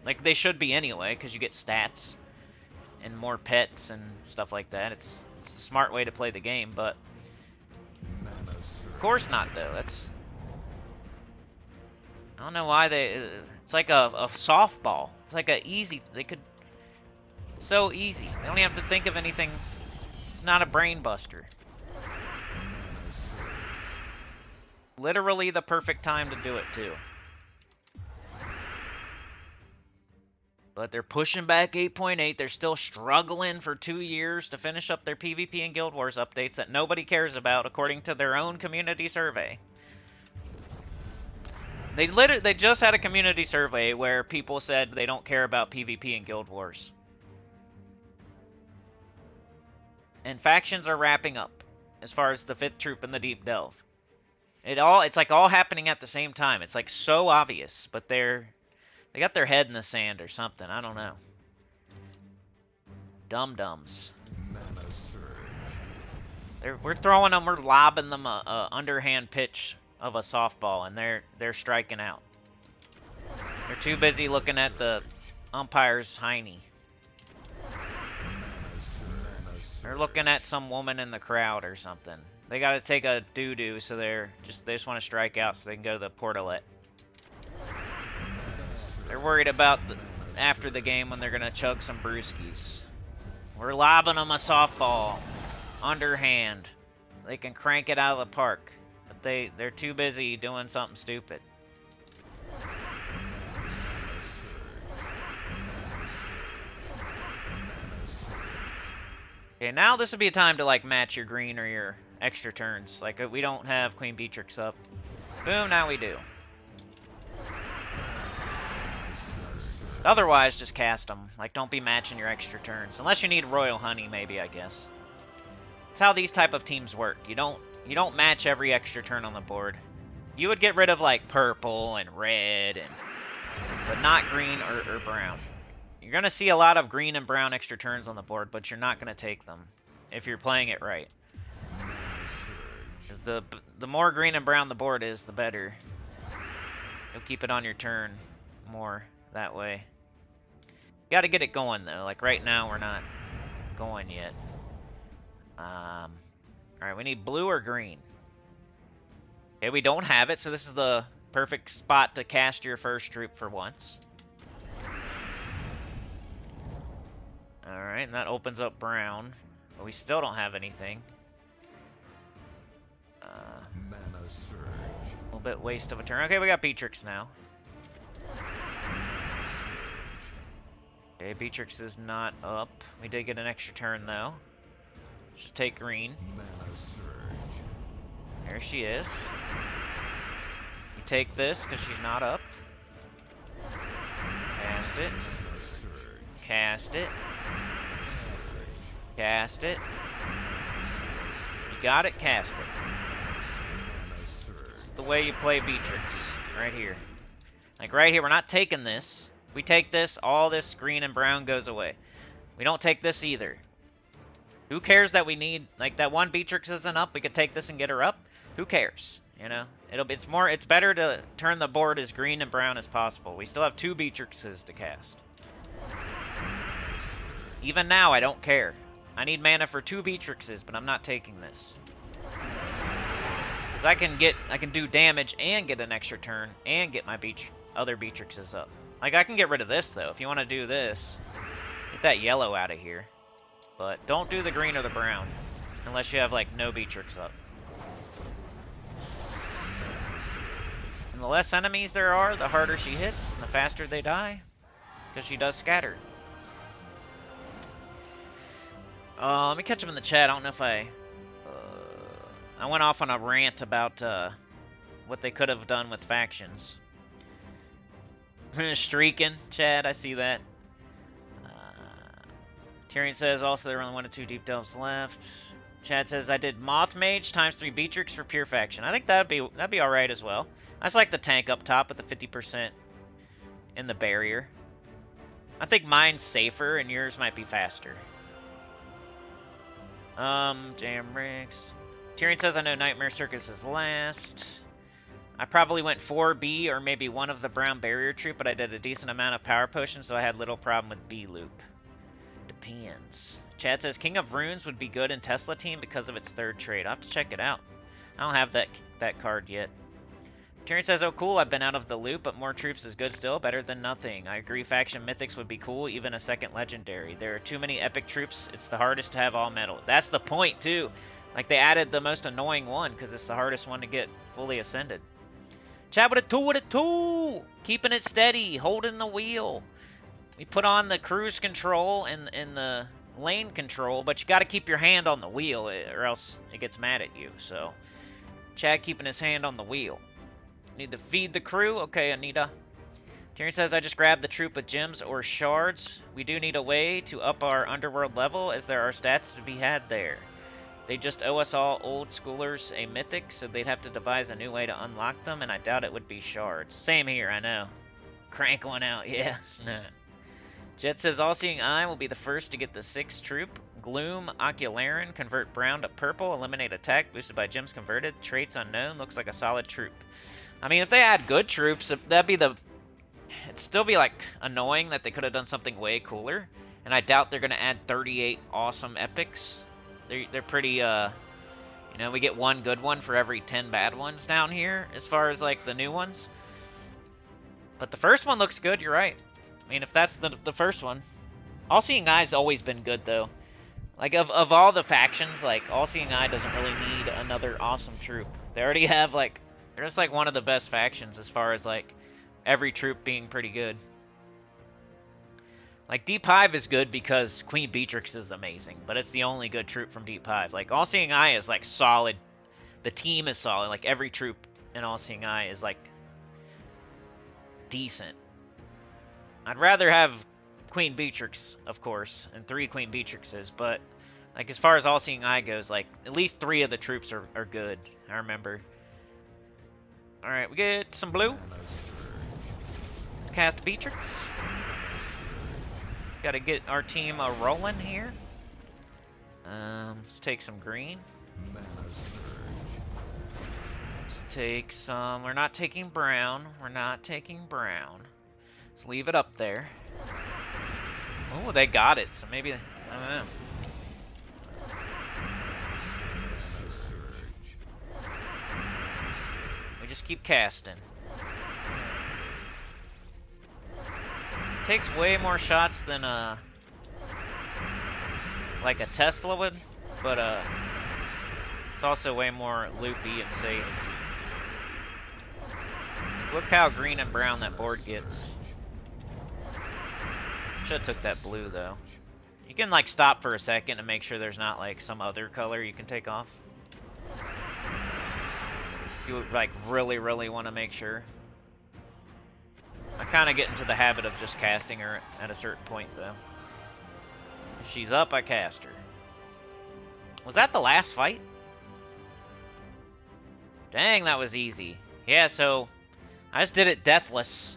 like they should be anyway, because you get stats and more pets and stuff like that. It's a smart way to play the game, but of course not, though. I don't know why it's like a softball. It's like a easy, so easy. They don't even have to think of anything. It's not a brain buster. Literally the perfect time to do it, too. But they're pushing back 8.8. They're still struggling for 2 years to finish up their PvP and Guild Wars updates that nobody cares about, according to their own community survey. They just had a community survey where people said they don't care about PvP and Guild Wars. And factions are wrapping up, as far as the 5th troop and the deep delve. It's like all happening at the same time. It's like so obvious, but they got their head in the sand or something. I don't know. Dum-dums. We're throwing them, we're lobbing them a underhand pitch of a softball, and they're striking out. They're too busy looking at the umpire's hiney. They're looking at some woman in the crowd or something. They gotta take a doo-doo, so they just want to strike out so they can go to the portalet. They're worried about after the game when they're gonna chug some brewskis. We're lobbing them a softball, underhand. They can crank it out of the park, but they're too busy doing something stupid. Okay, now this would be a time to like match your green or your extra turns. Like, we don't have Queen Beatrix up. Boom, now we do. Otherwise, just cast them. Like, don't be matching your extra turns. Unless you need Royal Honey, maybe, I guess. That's how these type of teams work. You don't match every extra turn on the board. You would get rid of, like, purple and red, but not green or brown. You're going to see a lot of green and brown extra turns on the board, but you're not going to take them if you're playing it right. Because the more green and brown the board is, the better. You'll keep it on your turn more that way. You got to get it going, though. Like, right now, we're not going yet. Alright, we need blue or green. Okay, we don't have it, so this is the perfect spot to cast your first troop for once. Alright, and that opens up brown. But we still don't have anything. Mana surge. A little bit waste of a turn. Okay, we got Beatrix now. Okay, Beatrix is not up. We did get an extra turn, though. Just take green. Mana surge. There she is. You take this, because she's not up. Cast it. Cast it. Cast it. got it, cast it. Mana surge. This is the way you play Beatrix. Right here. Like right here, we're not taking this. We take this, all this green and brown goes away. We don't take this either. Who cares that we need, like, that one Beatrix isn't up? We could take this and get her up. Who cares? You know, it's better to turn the board as green and brown as possible. We still have 2 Beatrixes to cast. Even now, I don't care. I need mana for 2 Beatrixes, but I'm not taking this. Because I can do damage and get an extra turn and get my other Beatrixes up. Like, I can get rid of this, though. If you want to do this, get that yellow out of here. But don't do the green or the brown. Unless you have, like, no Beatrix up. And the less enemies there are, the harder she hits, and the faster they die. Because she does scatter. Let me catch them in the chat. I don't know if I went off on a rant about what they could have done with factions. Streaking, Chad, I see that. Tyrion says also there are only 1 or 2 deep delves left. Chad says I did Moth Mage times 3 Beatrix for pure faction. I think that'd be all right as well. I just like the tank up top with the 50% in the barrier. I think mine's safer and yours might be faster. Jam Ricks. Tyrion says I know Nightmare Circus is last. I probably went 4B or maybe one of the brown barrier troop, but I did a decent amount of power potions, so I had little problem with B loop. Depends. Chad says King of Runes would be good in Tesla team because of its 3rd trait. I'll have to check it out. I don't have that card yet. Tyrion says, oh cool, I've been out of the loop, but more troops is good still, better than nothing. I agree faction mythics would be cool, even a 2nd legendary. There are too many epic troops, it's the hardest to have all metal. That's the point too. Like they added the most annoying one, because it's the hardest one to get fully ascended. Chad with a 2! Keeping it steady, holding the wheel. We put on the cruise control and the lane control, but you got to keep your hand on the wheel or else it gets mad at you. So, Chad keeping his hand on the wheel. Need to feed the crew? Okay, Anita. Tyrion says, I just grabbed the troop with gems or shards. We do need a way to up our underworld level as there are stats to be had there. They just owe us all old schoolers a mythic, so they'd have to devise a new way to unlock them, and I doubt it would be shards. Same here, I know. Crank one out, yeah. Jet says, All-Seeing Eye will be the first to get the 6th troop. Gloom, Ocularin, convert brown to purple, eliminate attack, boosted by gems converted, traits unknown, looks like a solid troop. I mean, if they had good troops, that'd be the... It'd still be, like, annoying that they could have done something way cooler. And I doubt they're going to add 38 awesome epics. They're pretty, you know, we get 1 good one for every 10 bad ones down here, as far as, like, the new ones. But the first one looks good, you're right. I mean, if that's the first one. All-Seeing Eye's always been good, though. Like, of all the factions, like, All-Seeing Eye doesn't really need another awesome troop. They already have, like... They're just, like, one of the best factions as far as, like, every troop being pretty good. Like, Deep Hive is good because Queen Beatrix is amazing, but it's the only good troop from Deep Hive. Like, All-Seeing Eye is, like, solid. The team is solid. Like, every troop in All-Seeing Eye is, like, decent. I'd rather have Queen Beatrix, of course, and 3 Queen Beatrixes, but, like, as far as All-Seeing Eye goes, like, at least 3 of the troops are good, I remember. Alright, we get some blue. Let's cast Beatrix. Gotta get our team rolling here. Let's take some green. Let's take some... We're not taking brown. We're not taking brown. Let's leave it up there. Oh, they got it. So maybe... I don't know. We just keep casting. It takes way more shots than like a Tesla would, but it's also way more loopy and safe. Look how green and brown that board gets. Should've took that blue though. You can like stop for a second and make sure there's not like some other color you can take off. If you like really want to make sure. I kind of get into the habit of just casting her at a certain point, though. If she's up, I cast her. Was that the last fight? Dang, that was easy. Yeah, so I just did it deathless.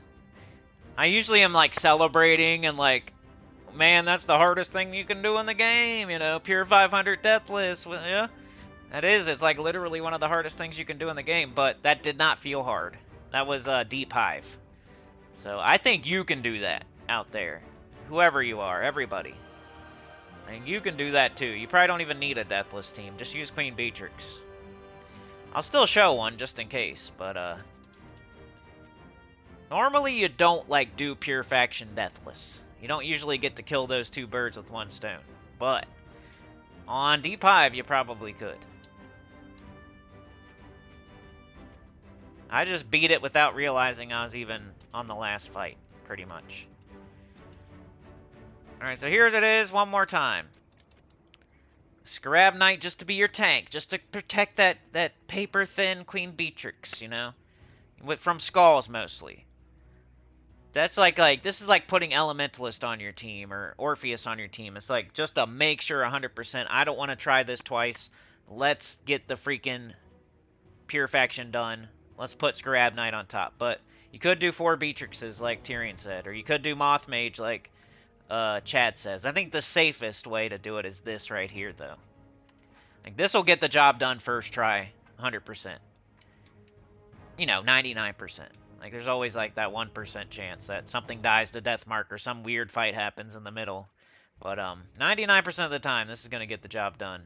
I usually am like celebrating and like, man, that's the hardest thing you can do in the game, you know, pure 500 deathless. Well, yeah, that is. It's like literally one of the hardest things you can do in the game, but that did not feel hard. That was Deep Hive. So I think you can do that out there. Whoever you are, everybody. And you can do that too. You probably don't even need a deathless team. Just use Queen Beatrix. I'll still show one just in case, but normally you don't like do pure faction deathless. You don't usually get to kill those two birds with one stone. But on Deep Hive you probably could. I just beat it without realizing I was even on the last fight, pretty much. Alright, so here it is one more time. Scrab Knight just to be your tank, just to protect that paper-thin Queen Beatrix, you know? From skulls, mostly. That's like, this is like putting Elementalist on your team, or Orpheus on your team. It's like, just to make sure 100%, I don't want to try this twice. Let's get the freaking pure faction done. Let's put Scrab Knight on top. But you could do 4 Beatrixes, like Tyrion said, or you could do Moth Mage, like Chad says. I think the safest way to do it is this right here, though. Like, this will get the job done first try, 100%. You know, 99%. Like, there's always, like, that 1% chance that something dies to death mark or some weird fight happens in the middle. But, 99% of the time, this is going to get the job done.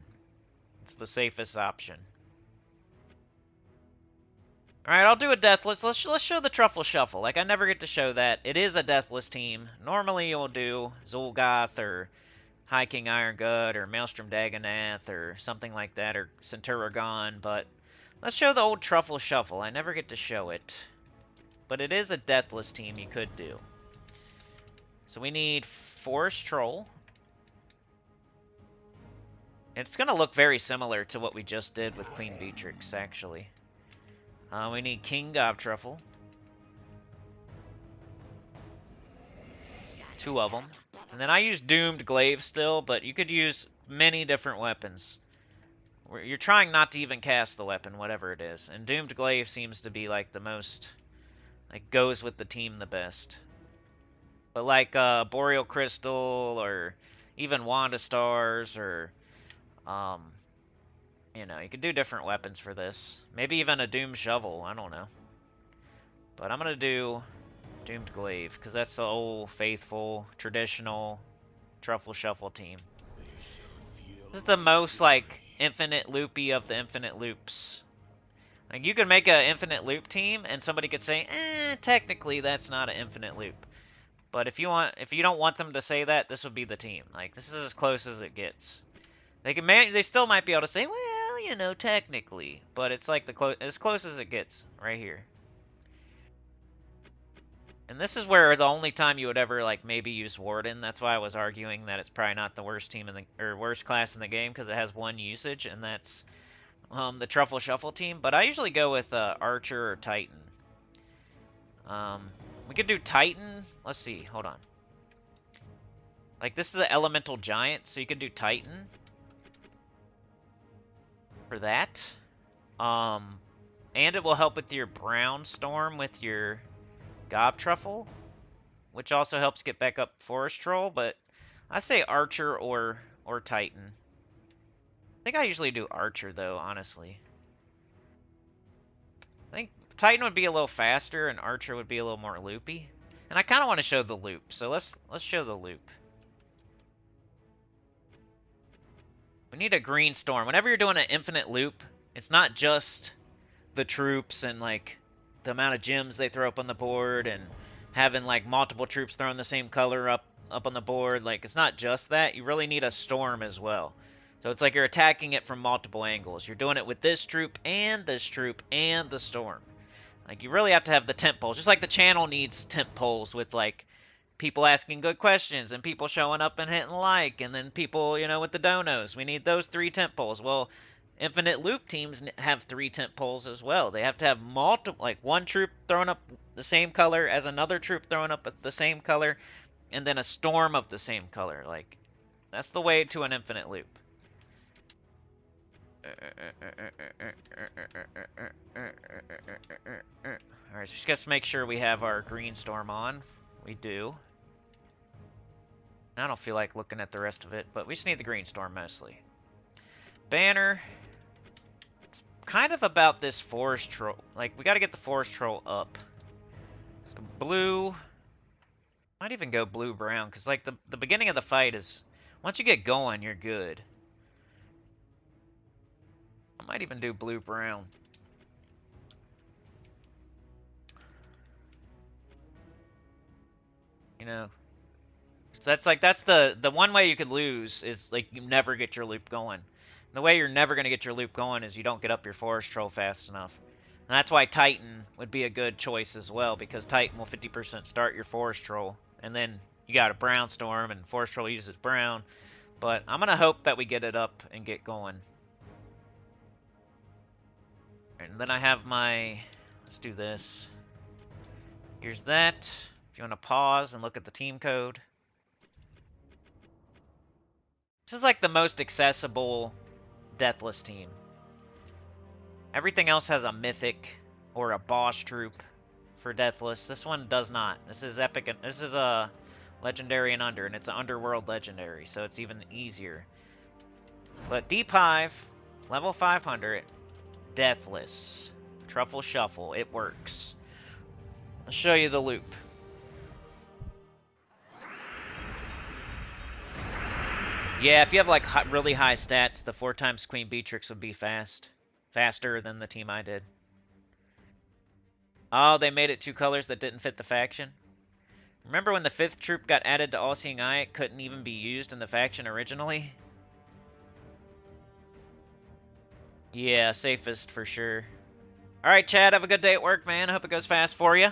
It's the safest option. Alright, I'll do a deathless. Let's show the Truffle Shuffle. Like, I never get to show that. It is a deathless team. Normally, you'll do Zul'Goth or High King Iron Gut or Maelstrom Dagonath or something like that, or Centuragon, but let's show the old Truffle Shuffle. I never get to show it. But it is a deathless team you could do. So we need Forest Troll. It's going to look very similar to what we just did with Queen Beatrix, actually. We need King Gobtruffle. 2 of them. And then I use Doomed Glaive still, but you could use many different weapons. You're trying not to even cast the weapon, whatever it is. And Doomed Glaive seems to be like the most, like, goes with the team the best. But like Boreal Crystal or even Wand of Stars or you know, you could do different weapons for this. Maybe even a Doom Shovel, I don't know. But I'm gonna do Doomed Glaive, because that's the old, faithful, traditional Truffle Shuffle team. This is the most, like, infinite loopy of the infinite loops. Like, you could make an infinite loop team, and somebody could say, technically that's not an infinite loop. But if you don't want them to say that, this would be the team. Like, this is as close as it gets. They still might be able to say, well, you know, technically. But it's like as close as it gets, right here. And this is where the only time you would ever, like, maybe use Warden. That's why I was arguing that it's probably not the worst team worst class in the game, because it has 1 usage, and that's the Truffle Shuffle team. But I usually go with Archer or Titan. We could do Titan. Let's see. Hold on. Like, this is an Elemental Giant, so you could do Titan for that. And it will help with your Brown Storm with your Gobtruffle, which also helps get back up Forest Troll, but I say Archer or Titan. I think I usually do Archer, though, honestly. I think Titan would be a little faster, and Archer would be a little more loopy. And I kind of want to show the loop, so let's show the loop. We need a Green Storm. Whenever you're doing an infinite loop, it's not just the troops and, like, the amount of gems they throw up on the board and having, like, multiple troops throwing the same color up on the board. Like, it's not just that. You really need a storm as well. So it's like you're attacking it from multiple angles. You're doing it with this troop and the storm. Like, you really have to have the tent poles. Just like the channel needs tent poles with, like, people asking good questions and people showing up and hitting like, and then people, you know, with the donos. We need those 3 tent poles. Well, infinite loop teams have 3 tent poles as well. They have to have multiple, like, 1 troop throwing up the same color as another troop throwing up the same color, and then a storm of the same color. Like, that's the way to an infinite loop. Alright, so just gotta make sure we have our green storm on. We do. I don't feel like looking at the rest of it, but we just need the green storm mostly. Banner. It's kind of about this forest troll. Like, we gotta get the forest troll up. So blue. Might even go blue-brown, because like the beginning of the fight is, once you get going, you're good. I might even do blue-brown. You know, so that's the one way you could lose is like you never get your loop going. The way you're never gonna get your loop going is you don't get up your forest troll fast enough. And that's why Titan would be a good choice as well, because Titan will 50% start your forest troll, and then you got a brown storm and forest troll uses brown. But I'm gonna hope that we get it up and get going. And then I have my, let's do this. Here's that. If you want to pause and look at the team code. This is like the most accessible Deathless team. Everything else has a mythic or a boss troop for Deathless. This one does not. This is epic. And this is a legendary and under, and it's an underworld legendary, so it's even easier. But Deep Hive, level 500, Deathless, Truffle Shuffle, it works. I'll show you the loop. Yeah, if you have like really high stats, the 4 times Queen Beatrix would be faster than the team I did. Oh, they made it 2 colors that didn't fit the faction. Remember when the 5th troop got added to All Seeing Eye, it couldn't even be used in the faction originally? Yeah, safest for sure. Alright, Chad, have a good day at work, man. I hope it goes fast for you.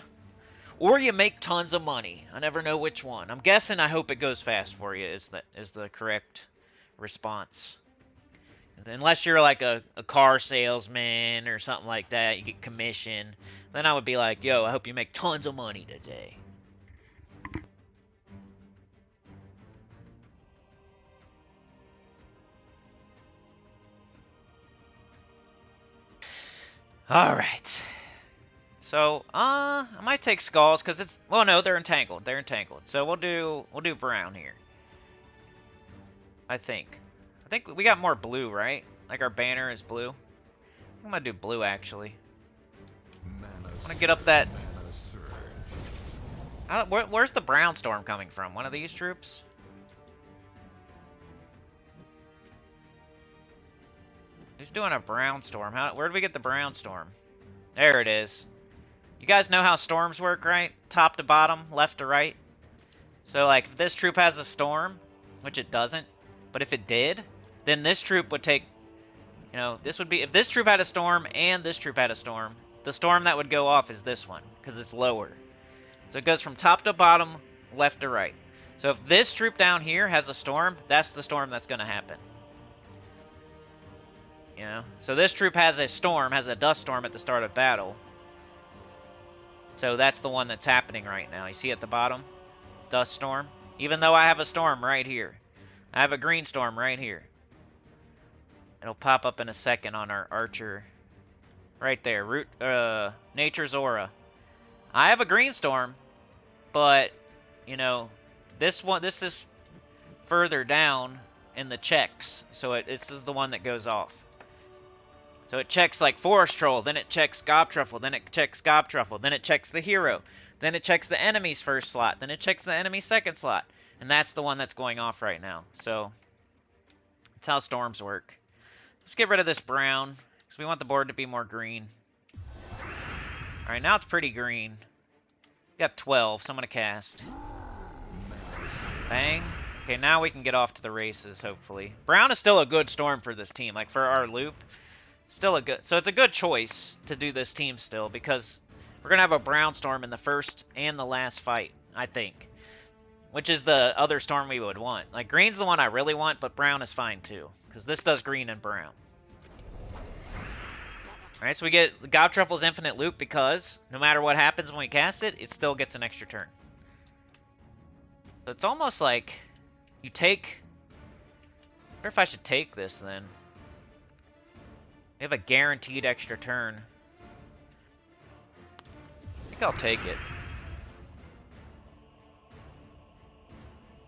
Or you make tons of money. I never know which one. I'm guessing I hope it goes fast for you is the correct response. Unless you're like a car salesman or something like that, you get commission, then I would be like, yo, I hope you make tons of money today. Alright. So, I might take skulls because it's, well, no, they're entangled. They're entangled. So we'll do brown here. I think we got more blue, right? Like our banner is blue. I'm gonna do blue actually. I want to get up that. Where's the brown storm coming from? One of these troops? Who's doing a brown storm? Where did we get the brown storm? There it is. You guys know how storms work, right? Top to bottom, left to right. So, like, if this troop has a storm, which it doesn't, but if it did, then this troop would take, you know, this would be, if this troop had a storm and this troop had a storm, the storm that would go off is this one, because it's lower. So it goes from top to bottom, left to right. So if this troop down here has a storm, that's the storm that's going to happen. You know? So this troop has a storm, has a dust storm at the start of battle. So that's the one that's happening right now. You see at the bottom? Dust storm. Even though I have a storm right here. I have a green storm right here. It'll pop up in a second on our archer. Right there. Nature's Aura. I have a green storm, but, you know, this is further down in the checks. So this is the one that goes off. So it checks like Forest Troll, then it checks Gobtruffle, then it checks Gobtruffle, then it checks the hero, then it checks the enemy's first slot, then it checks the enemy's second slot. And that's the one that's going off right now. So that's how storms work. Let's get rid of this brown, because we want the board to be more green. Alright, now it's pretty green. Got 12, so I'm going to cast. Bang. Okay, now we can get off to the races, hopefully. Brown is still a good storm for this team. Like, for our loop, still a good... So it's a good choice to do this team still, because we're going to have a brown storm in the first and the last fight, I think. Which is the other storm we would want. Like, green's the one I really want, but brown is fine, too. Because this does green and brown. Alright, so we get Gobtruffle's Infinite Loop because no matter what happens when we cast it, it still gets an extra turn. So it's almost like you take... I wonder if I should take this then. We have a guaranteed extra turn. I think I'll take it.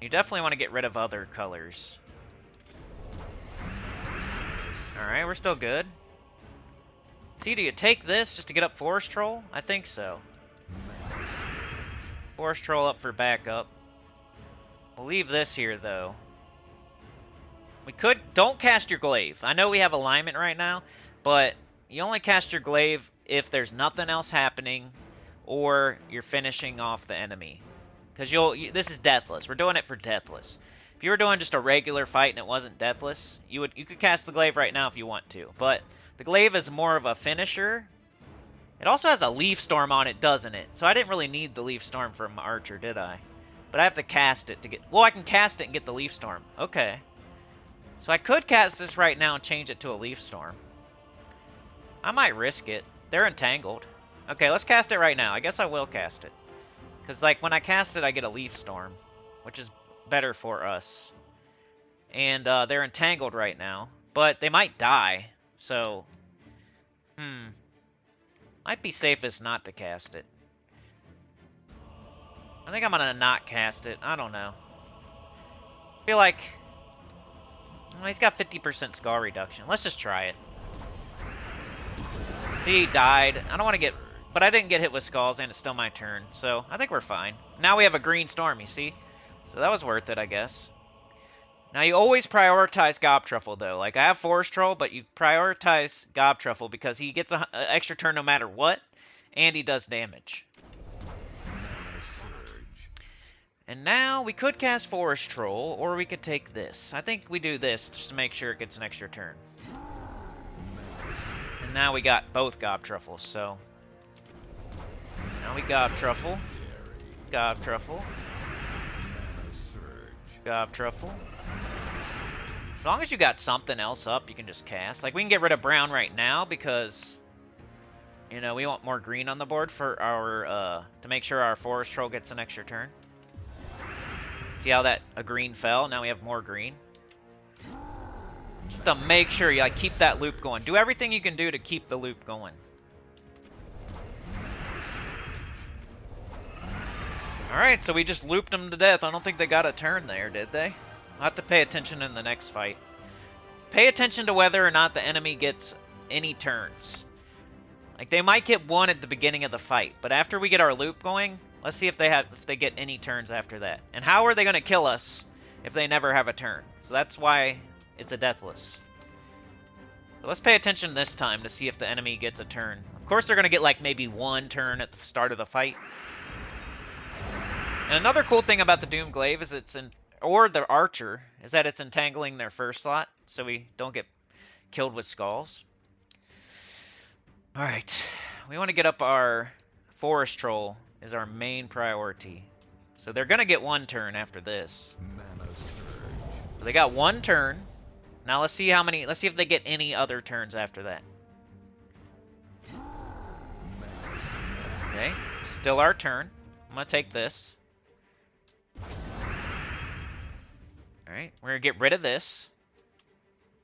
You definitely want to get rid of other colors. Alright, we're still good. See, do you take this just to get up Forest Troll? I think so. Forest Troll up for backup. We'll leave this here, though. We could... Don't cast your Glaive. I know we have alignment right now, but you only cast your Glaive if there's nothing else happening or you're finishing off the enemy. Because this is Deathless. We're doing it for Deathless. If you were doing just a regular fight and it wasn't Deathless, you could cast the Glaive right now if you want to. But the Glaive is more of a finisher. It also has a Leaf Storm on it, doesn't it? So I didn't really need the Leaf Storm from Archer, did I? But I have to cast it to get... Well, I can cast it and get the Leaf Storm. Okay. So I could cast this right now and change it to a Leaf Storm. I might risk it. They're entangled. Okay, let's cast it right now. I guess I will cast it. Because, like, when I cast it, I get a Leaf Storm, which is better for us. And they're entangled right now. But they might die. So, might be safest not to cast it. I think I'm going to not cast it. I don't know. I feel like... Well, he's got 50% skull reduction. Let's just try it. See, he died. I don't want to get... But I didn't get hit with skulls, and it's still my turn. So, I think we're fine. Now we have a green storm, you see? So that was worth it, I guess. Now, you always prioritize Gobtruffle, though. Like, I have Forest Troll, but you prioritize Gobtruffle because he gets an extra turn no matter what, and he does damage. And now, we could cast Forest Troll, or we could take this. I think we do this just to make sure it gets an extra turn. And now we got both Gobtruffles, so... Now we Gobtruffle. Gobtruffle. Gobtruffle. As long as you got something else up, you can just cast. Like, we can get rid of brown right now because, you know, we want more green on the board for our, to make sure our Forest Troll gets an extra turn. See how a green fell? Now we have more green. Just to make sure you, like, keep that loop going. Do everything you can do to keep the loop going. Alright, so we just looped them to death. I don't think they got a turn there, did they? I'll have to pay attention in the next fight. Pay attention to whether or not the enemy gets any turns. Like, they might get one at the beginning of the fight, but after we get our loop going, let's see if they get any turns after that. And how are they going to kill us if they never have a turn? So that's why it's a Deathless. So let's pay attention this time to see if the enemy gets a turn. Of course, they're going to get, like, maybe one turn at the start of the fight. And another cool thing about the Doom Glaive is or the Archer, is that it's entangling their first slot, so we don't get killed with skulls. Alright, we want to get up our Forest Troll is our main priority. So they're going to get one turn after this. So they got one turn. Now let's see if they get any other turns after that. Okay, still our turn. I'm going to take this. Alright, we're going to get rid of this.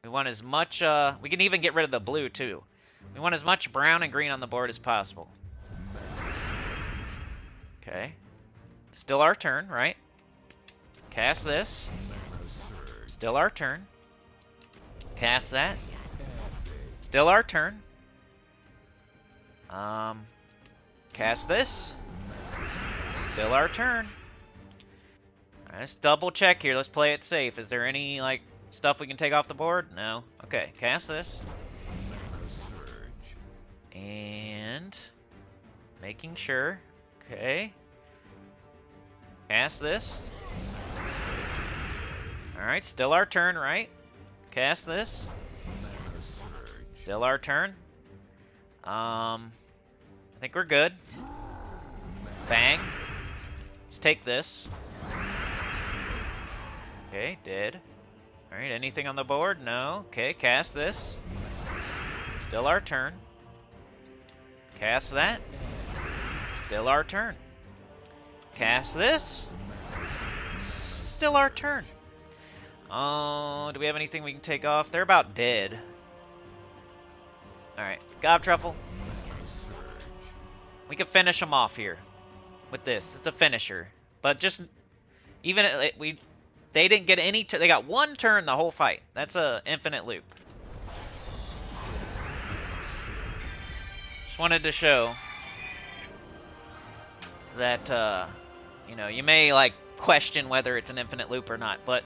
We want as much, we can even get rid of the blue, too. We want as much brown and green on the board as possible. Okay. Still our turn, right? Cast this. Still our turn. Cast that. Still our turn. Cast this. Still our turn. Alright, let's double check here. Let's play it safe. Is there any, like, stuff we can take off the board? No. Okay, cast this. And making sure. Okay. Cast this. Alright, still our turn, right? Cast this. Still our turn. I think we're good. Bang. Let's take this. Okay, dead. Alright, anything on the board? No. Okay, cast this. Still our turn. Cast that. Still our turn. Cast this. Still our turn. Oh, do we have anything we can take off? They're about dead. Alright, Gob Truffle. Mana surge. We can finish them off here with this. It's a finisher. But just, even, they didn't get any, they got one turn the whole fight. That's a infinite loop. Just wanted to show that, you know, you may, like, question whether it's an infinite loop or not, but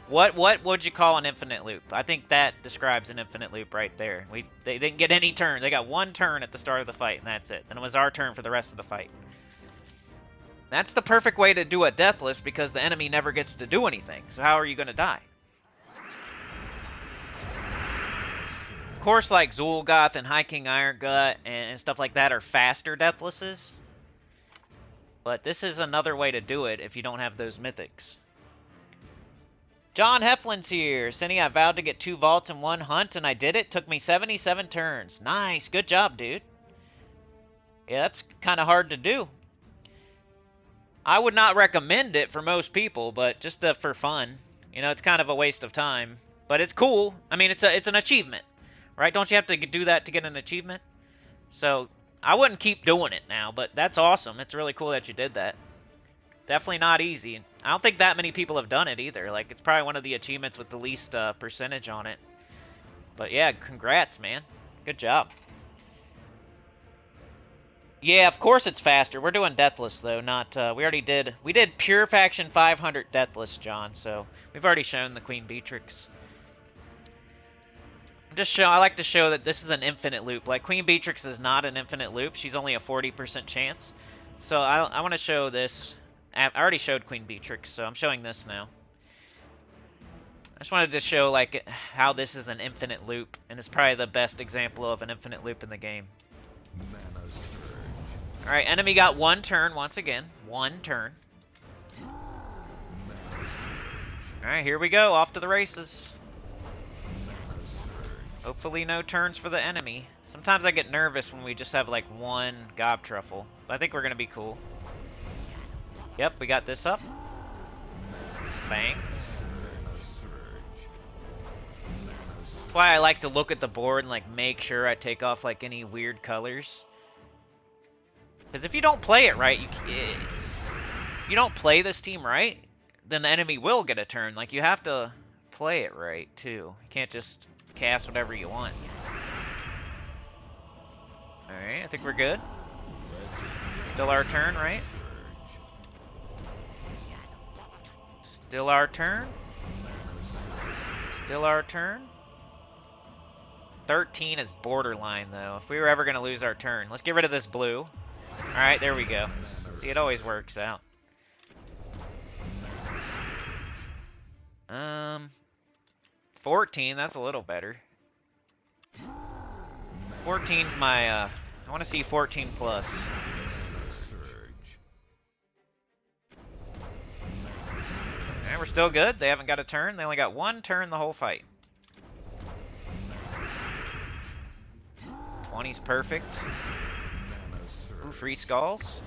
what would you call an infinite loop? I think that describes an infinite loop right there. They didn't get any turn. They got one turn at the start of the fight, and that's it. Then it was our turn for the rest of the fight. That's the perfect way to do a deathless because the enemy never gets to do anything. So how are you going to die? Of course, like Zul'Goth and High King Iron Gut and stuff like that are faster deathlesses. But this is another way to do it if you don't have those mythics. John Heflin's here. Cindy, I vowed to get 2 vaults in 1 hunt, and I did it. Took me 77 turns. Nice. Good job, dude. Yeah, that's kind of hard to do. I would not recommend it for most people, but just for fun. You know, it's kind of a waste of time. But it's cool. I mean, it's an achievement. Right? Don't you have to do that to get an achievement? So, I wouldn't keep doing it now, but that's awesome. It's really cool that you did that. Definitely not easy. I don't think that many people have done it either. Like, it's probably one of the achievements with the least percentage on it. But yeah, congrats, man. Good job. Yeah, of course it's faster. We're doing Deathless, though, not... we did Pure Faction 500 Deathless, John, so we've already shown the Queen Beatrix. I like to show that this is an infinite loop. Like, Queen Beatrix is not an infinite loop. She's only a 40% chance. So I want to show this... I already showed Queen Beatrix, so I'm showing this now. I just wanted to show like how this is an infinite loop, and it's probably the best example of an infinite loop in the game. Mana surge. Alright, enemy got 1 turn once again. 1 turn. Alright, here we go. Off to the races. Hopefully no turns for the enemy. Sometimes I get nervous when we just have like 1 Gob Truffle, but I think we're going to be cool. Yep, we got this up. Bang. That's why I like to look at the board and like make sure I take off like any weird colors. Because if you don't play it right, you don't play this team right, then the enemy will get a turn. Like, you have to play it right too. You can't just cast whatever you want. Alright, I think we're good. Still our turn, right? Still our turn. Still our turn. 13 is borderline, though. If we were ever going to lose our turn. Let's get rid of this blue. Alright, there we go. See, it always works out. 14, that's a little better. 14's my, I want to see 14 plus. Alright, we're still good. They haven't got a turn. They only got 1 turn the whole fight. 20's perfect. Ooh, free skulls.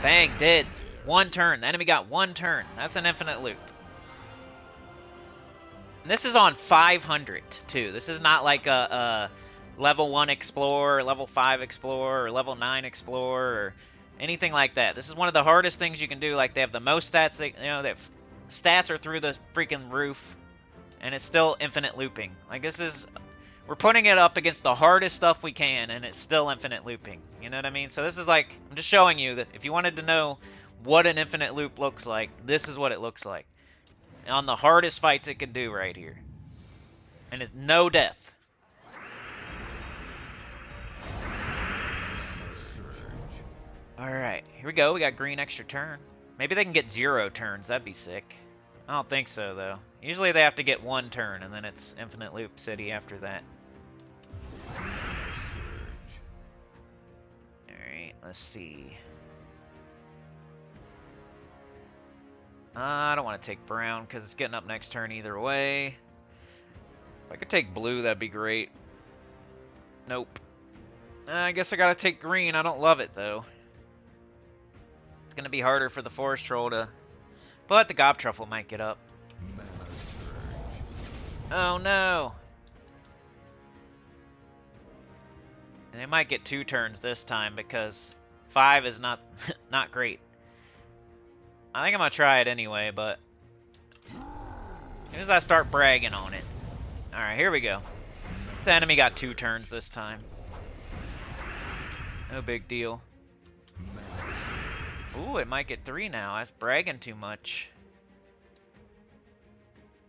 Bang, did. 1 turn. The enemy got 1 turn. That's an infinite loop. And this is on 500, too. This is not like a level 1 Explorer, or level 5 Explorer, or level 9 Explorer, or anything like that. This is one of the hardest things you can do. Like, they have the most stats. Stats are through the freaking roof, and it's still infinite looping. Like, this is... We're putting it up against the hardest stuff we can, and it's still infinite looping. You know what I mean? So this is like... I'm just showing you that if you wanted to know what an infinite loop looks like, this is what it looks like. On the hardest fights it can do right here. And it's no death. Alright, here we go. We got green extra turn. Maybe they can get 0 turns. That'd be sick. I don't think so, though. Usually they have to get 1 turn, and then it's Infinite Loop City after that. Alright, let's see. I don't want to take brown, because it's getting up next turn either way. If I could take blue, that'd be great. Nope. I guess I gotta take green. I don't love it, though. It's gonna be harder for the Forest Troll to... But the Gob Truffle might get up. Oh no! They might get 2 turns this time because 5 is not not great. I think I'm gonna try it anyway, but as soon as I start bragging on it. Alright, here we go. The enemy got 2 turns this time. No big deal. Ooh, it might get 3 now. That's bragging too much.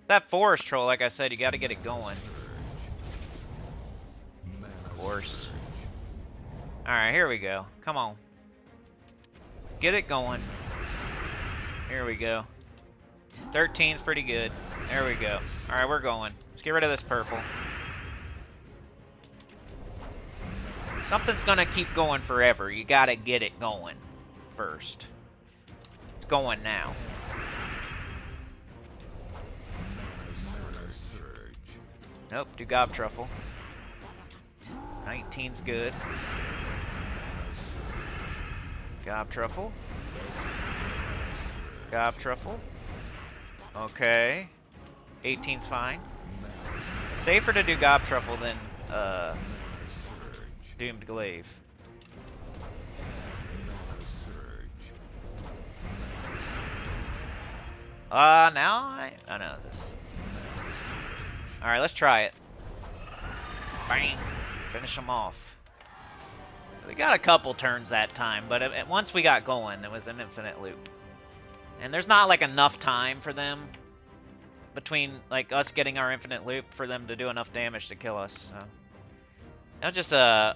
That forest troll, like I said, you gotta get it going. Of course. Alright, here we go. Come on. Get it going. Here we go. 13's pretty good. There we go. Alright, we're going. Let's get rid of this purple. Something's gonna keep going forever. You gotta get it going first. It's going now. Nope, do Gob Truffle. 19's good. Gob Truffle. Gob Truffle. Okay. 18's fine. Safer to do Gob Truffle than Doomed Glaive. Now I know this. Alright, let's try it. Bang! Finish them off. We got a couple turns that time, but once we got going, it was an infinite loop. And there's not like enough time for them between like us getting our infinite loop for them to do enough damage to kill us. So that was just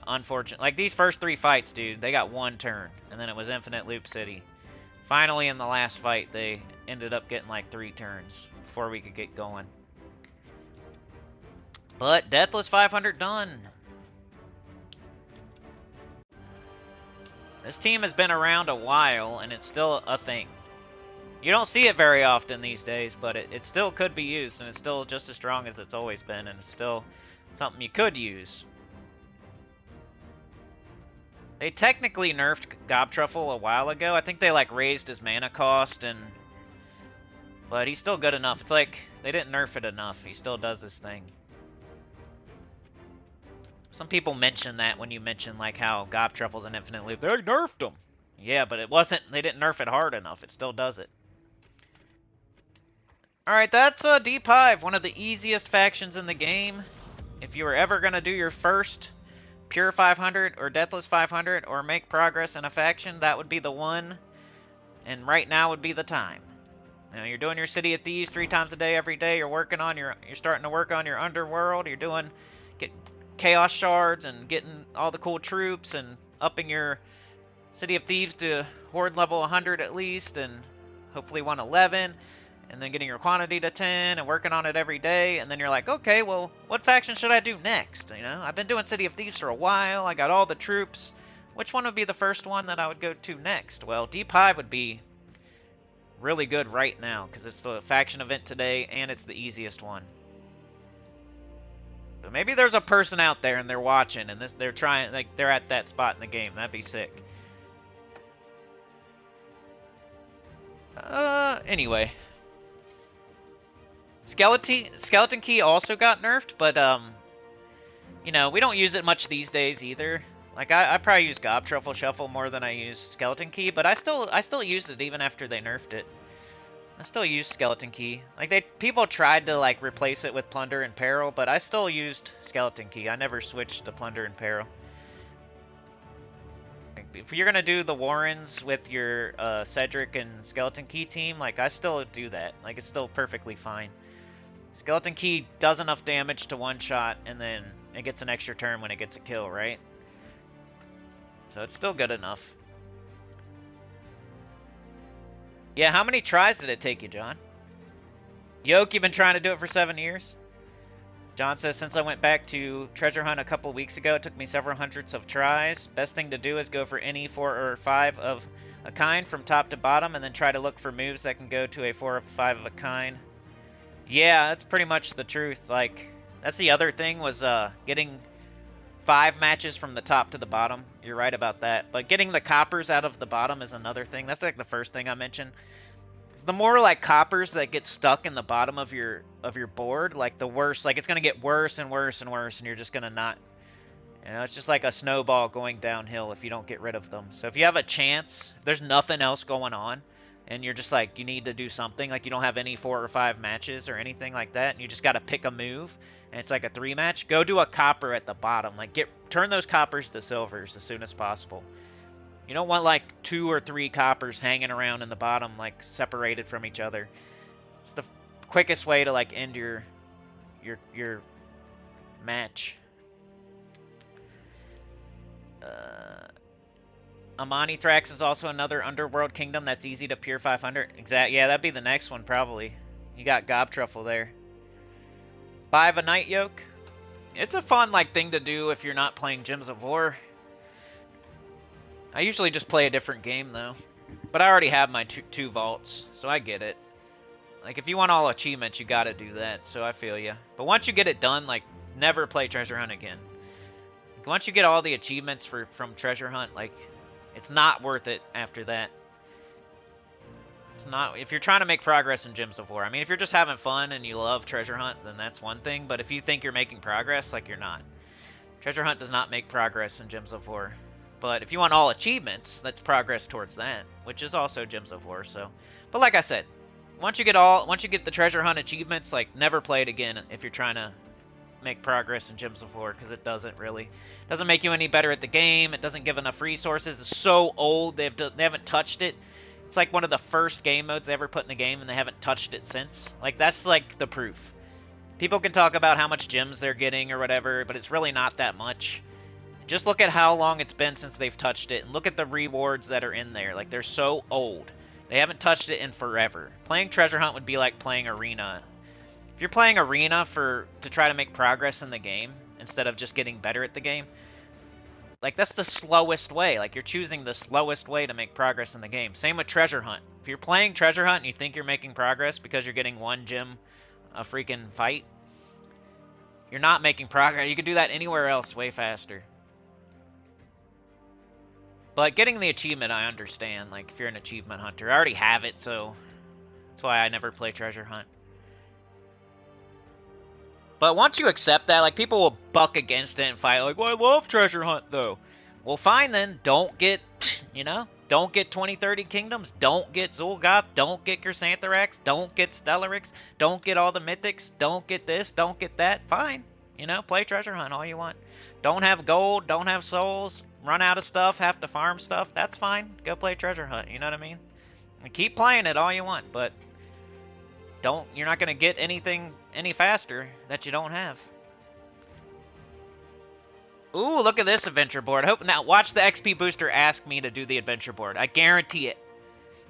unfortunate. Like these first 3 fights, dude, they got 1 turn, and then it was infinite loop city. Finally, in the last fight, they ended up getting like 3 turns before we could get going. But Deathless 500 done. This team has been around a while, and it's still a thing. You don't see it very often these days, but it still could be used, and it's still just as strong as it's always been, and it's still something you could use. They technically nerfed Gob Truffle a while ago. I think they like raised his mana cost, but he's still good enough. It's like they didn't nerf it enough. He still does his thing. Some people mention that when you mention like how Gob Truffle's an infinite loop. They nerfed him. Yeah, but it wasn't. They didn't nerf it hard enough. It still does it. Alright, that's Deep Hive, one of the easiest factions in the game. If you were ever going to do your first Pure 500 or Deathless 500 or make progress in a faction, that would be the one. And right now would be the time. You know, you're doing your City of Thieves 3 times a day every day. You're starting to work on your underworld. You're doing get Chaos Shards and getting all the cool troops and upping your City of Thieves to Horde level 100 at least, and hopefully 111, and then getting your quantity to 10 and working on it every day. And then you're like, okay, well, what faction should I do next? You know, I've been doing City of Thieves for a while. I got all the troops. Which one would be the first one that I would go to next? Well, Deep Hive would be really good right now because it's the faction event today and it's the easiest one. But maybe there's a person out there and they're watching and they're trying, like they're at that spot in the game. That'd be sick. Anyway. Skeleton Key also got nerfed, but you know, we don't use it much these days either. Like I probably use Gob Truffle Shuffle more than I use Skeleton Key, but I still use it even after they nerfed it. I still use Skeleton Key. Like people tried to like replace it with Plunder and Peril, but I still used Skeleton Key. I never switched to Plunder and Peril. Like, if you're gonna do the Warrens with your Cedric and Skeleton Key team, like I still do that. Like it's still perfectly fine. Skeleton Key does enough damage to one shot, and then it gets an extra turn when it gets a kill, right? So it's still good enough. Yeah, how many tries did it take you, John? Yoke, you've been trying to do it for 7 years? John says, since I went back to Treasure Hunt a couple weeks ago, it took me several hundreds of tries. Best thing to do is go for any 4 or 5 of a kind from top to bottom, and then try to look for moves that can go to a 4 or 5 of a kind. Yeah, that's pretty much the truth. Like, that's the other thing was getting 5 matches from the top to the bottom. You're right about that. But getting the coppers out of the bottom is another thing. That's like the first thing I mentioned. The more like coppers that get stuck in the bottom of your board, like the worse. Like it's gonna get worse and worse and worse, and you're just gonna not. You know, it's just like a snowball going downhill if you don't get rid of them. So if you have a chance, if there's nothing else going on, and you're just like, you need to do something, like you don't have any 4 or 5 matches or anything like that, and you just got to pick a move, and it's like a 3 match, go do a copper at the bottom. Like, turn those coppers to silvers as soon as possible. You don't want like 2 or 3 coppers hanging around in the bottom, like separated from each other. It's the quickest way to like end your match. Amani Thrax is also another underworld kingdom that's easy to pure 500. Yeah, that'd be the next one probably. You got Gob Truffle there. Buy a Night Yoke. It's a fun like thing to do if you're not playing Gems of War. I usually just play a different game though. But I already have my two vaults, so I get it. Like if you want all achievements, you gotta do that, so I feel you. But once you get it done, like never play Treasure Hunt again. Once you get all the achievements from Treasure Hunt, like it's not worth it after that. It's not, if you're trying to make progress in Gems of War. I mean, if you're just having fun and you love Treasure Hunt, then that's one thing. But if you think you're making progress, like you're not. Treasure Hunt does not make progress in Gems of War. But if you want all achievements, that's progress towards that, which is also Gems of War. So, but like I said, once you get the Treasure Hunt achievements, like never play it again if you're trying to make progress in Gems of War, because it doesn't make you any better at the game. It doesn't give enough resources. It's so old. They haven't touched it. It's like one of the first game modes they ever put in the game, and they haven't touched it since. Like that's like the proof. People can talk about how much gems they're getting or whatever, but it's really not that much. Just look at how long it's been since they've touched it, and look at the rewards that are in there. Like, they're so old. They haven't touched it in forever. Playing Treasure Hunt would be like playing Arena. If you're playing Arena to try to make progress in the game, instead of just getting better at the game, like, that's the slowest way. Like, you're choosing the slowest way to make progress in the game. Same with Treasure Hunt. If you're playing Treasure Hunt and you think you're making progress because you're getting 1 gem a freaking fight, you're not making progress. You could do that anywhere else way faster. But getting the achievement, I understand. Like, if you're an achievement hunter. I already have it, so that's why I never play Treasure Hunt. But once you accept that, like, people will buck against it and fight, like, well, I love Treasure Hunt, though. Well, fine, then. Don't get, don't get 2030 Kingdoms. Don't get Zul'Goth. Don't get Chrysantherax. Don't get Stellarix. Don't get all the Mythics. Don't get this. Don't get that. Fine. Play Treasure Hunt all you want. Don't have gold. Don't have souls. Run out of stuff. Have to farm stuff. That's fine. Go play Treasure Hunt. You know what I mean? And keep playing it all you want, but you're not going to get anything any faster that you don't have. Ooh, look at this adventure board. Now, watch the XP booster ask me to do the adventure board. I guarantee it.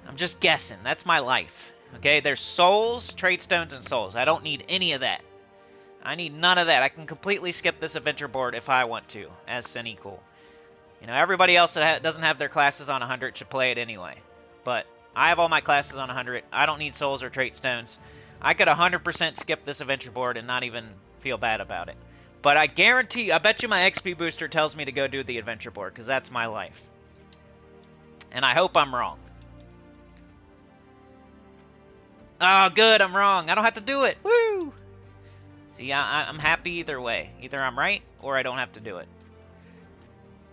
I'm just guessing. That's my life. Okay, there's souls, trade stones, and souls. I don't need any of that. I need none of that. I can completely skip this adventure board if I want to, as Sony Cool. Everybody else that doesn't have their classes on 100 should play it anyway. But I have all my classes on 100. I don't need souls or trait stones. I could 100% skip this adventure board and not even feel bad about it. But I bet you my XP booster tells me to go do the adventure board, because that's my life. And I hope I'm wrong. Oh, good, I'm wrong. I don't have to do it. Woo! See, I'm happy either way. Either I'm right, or I don't have to do it.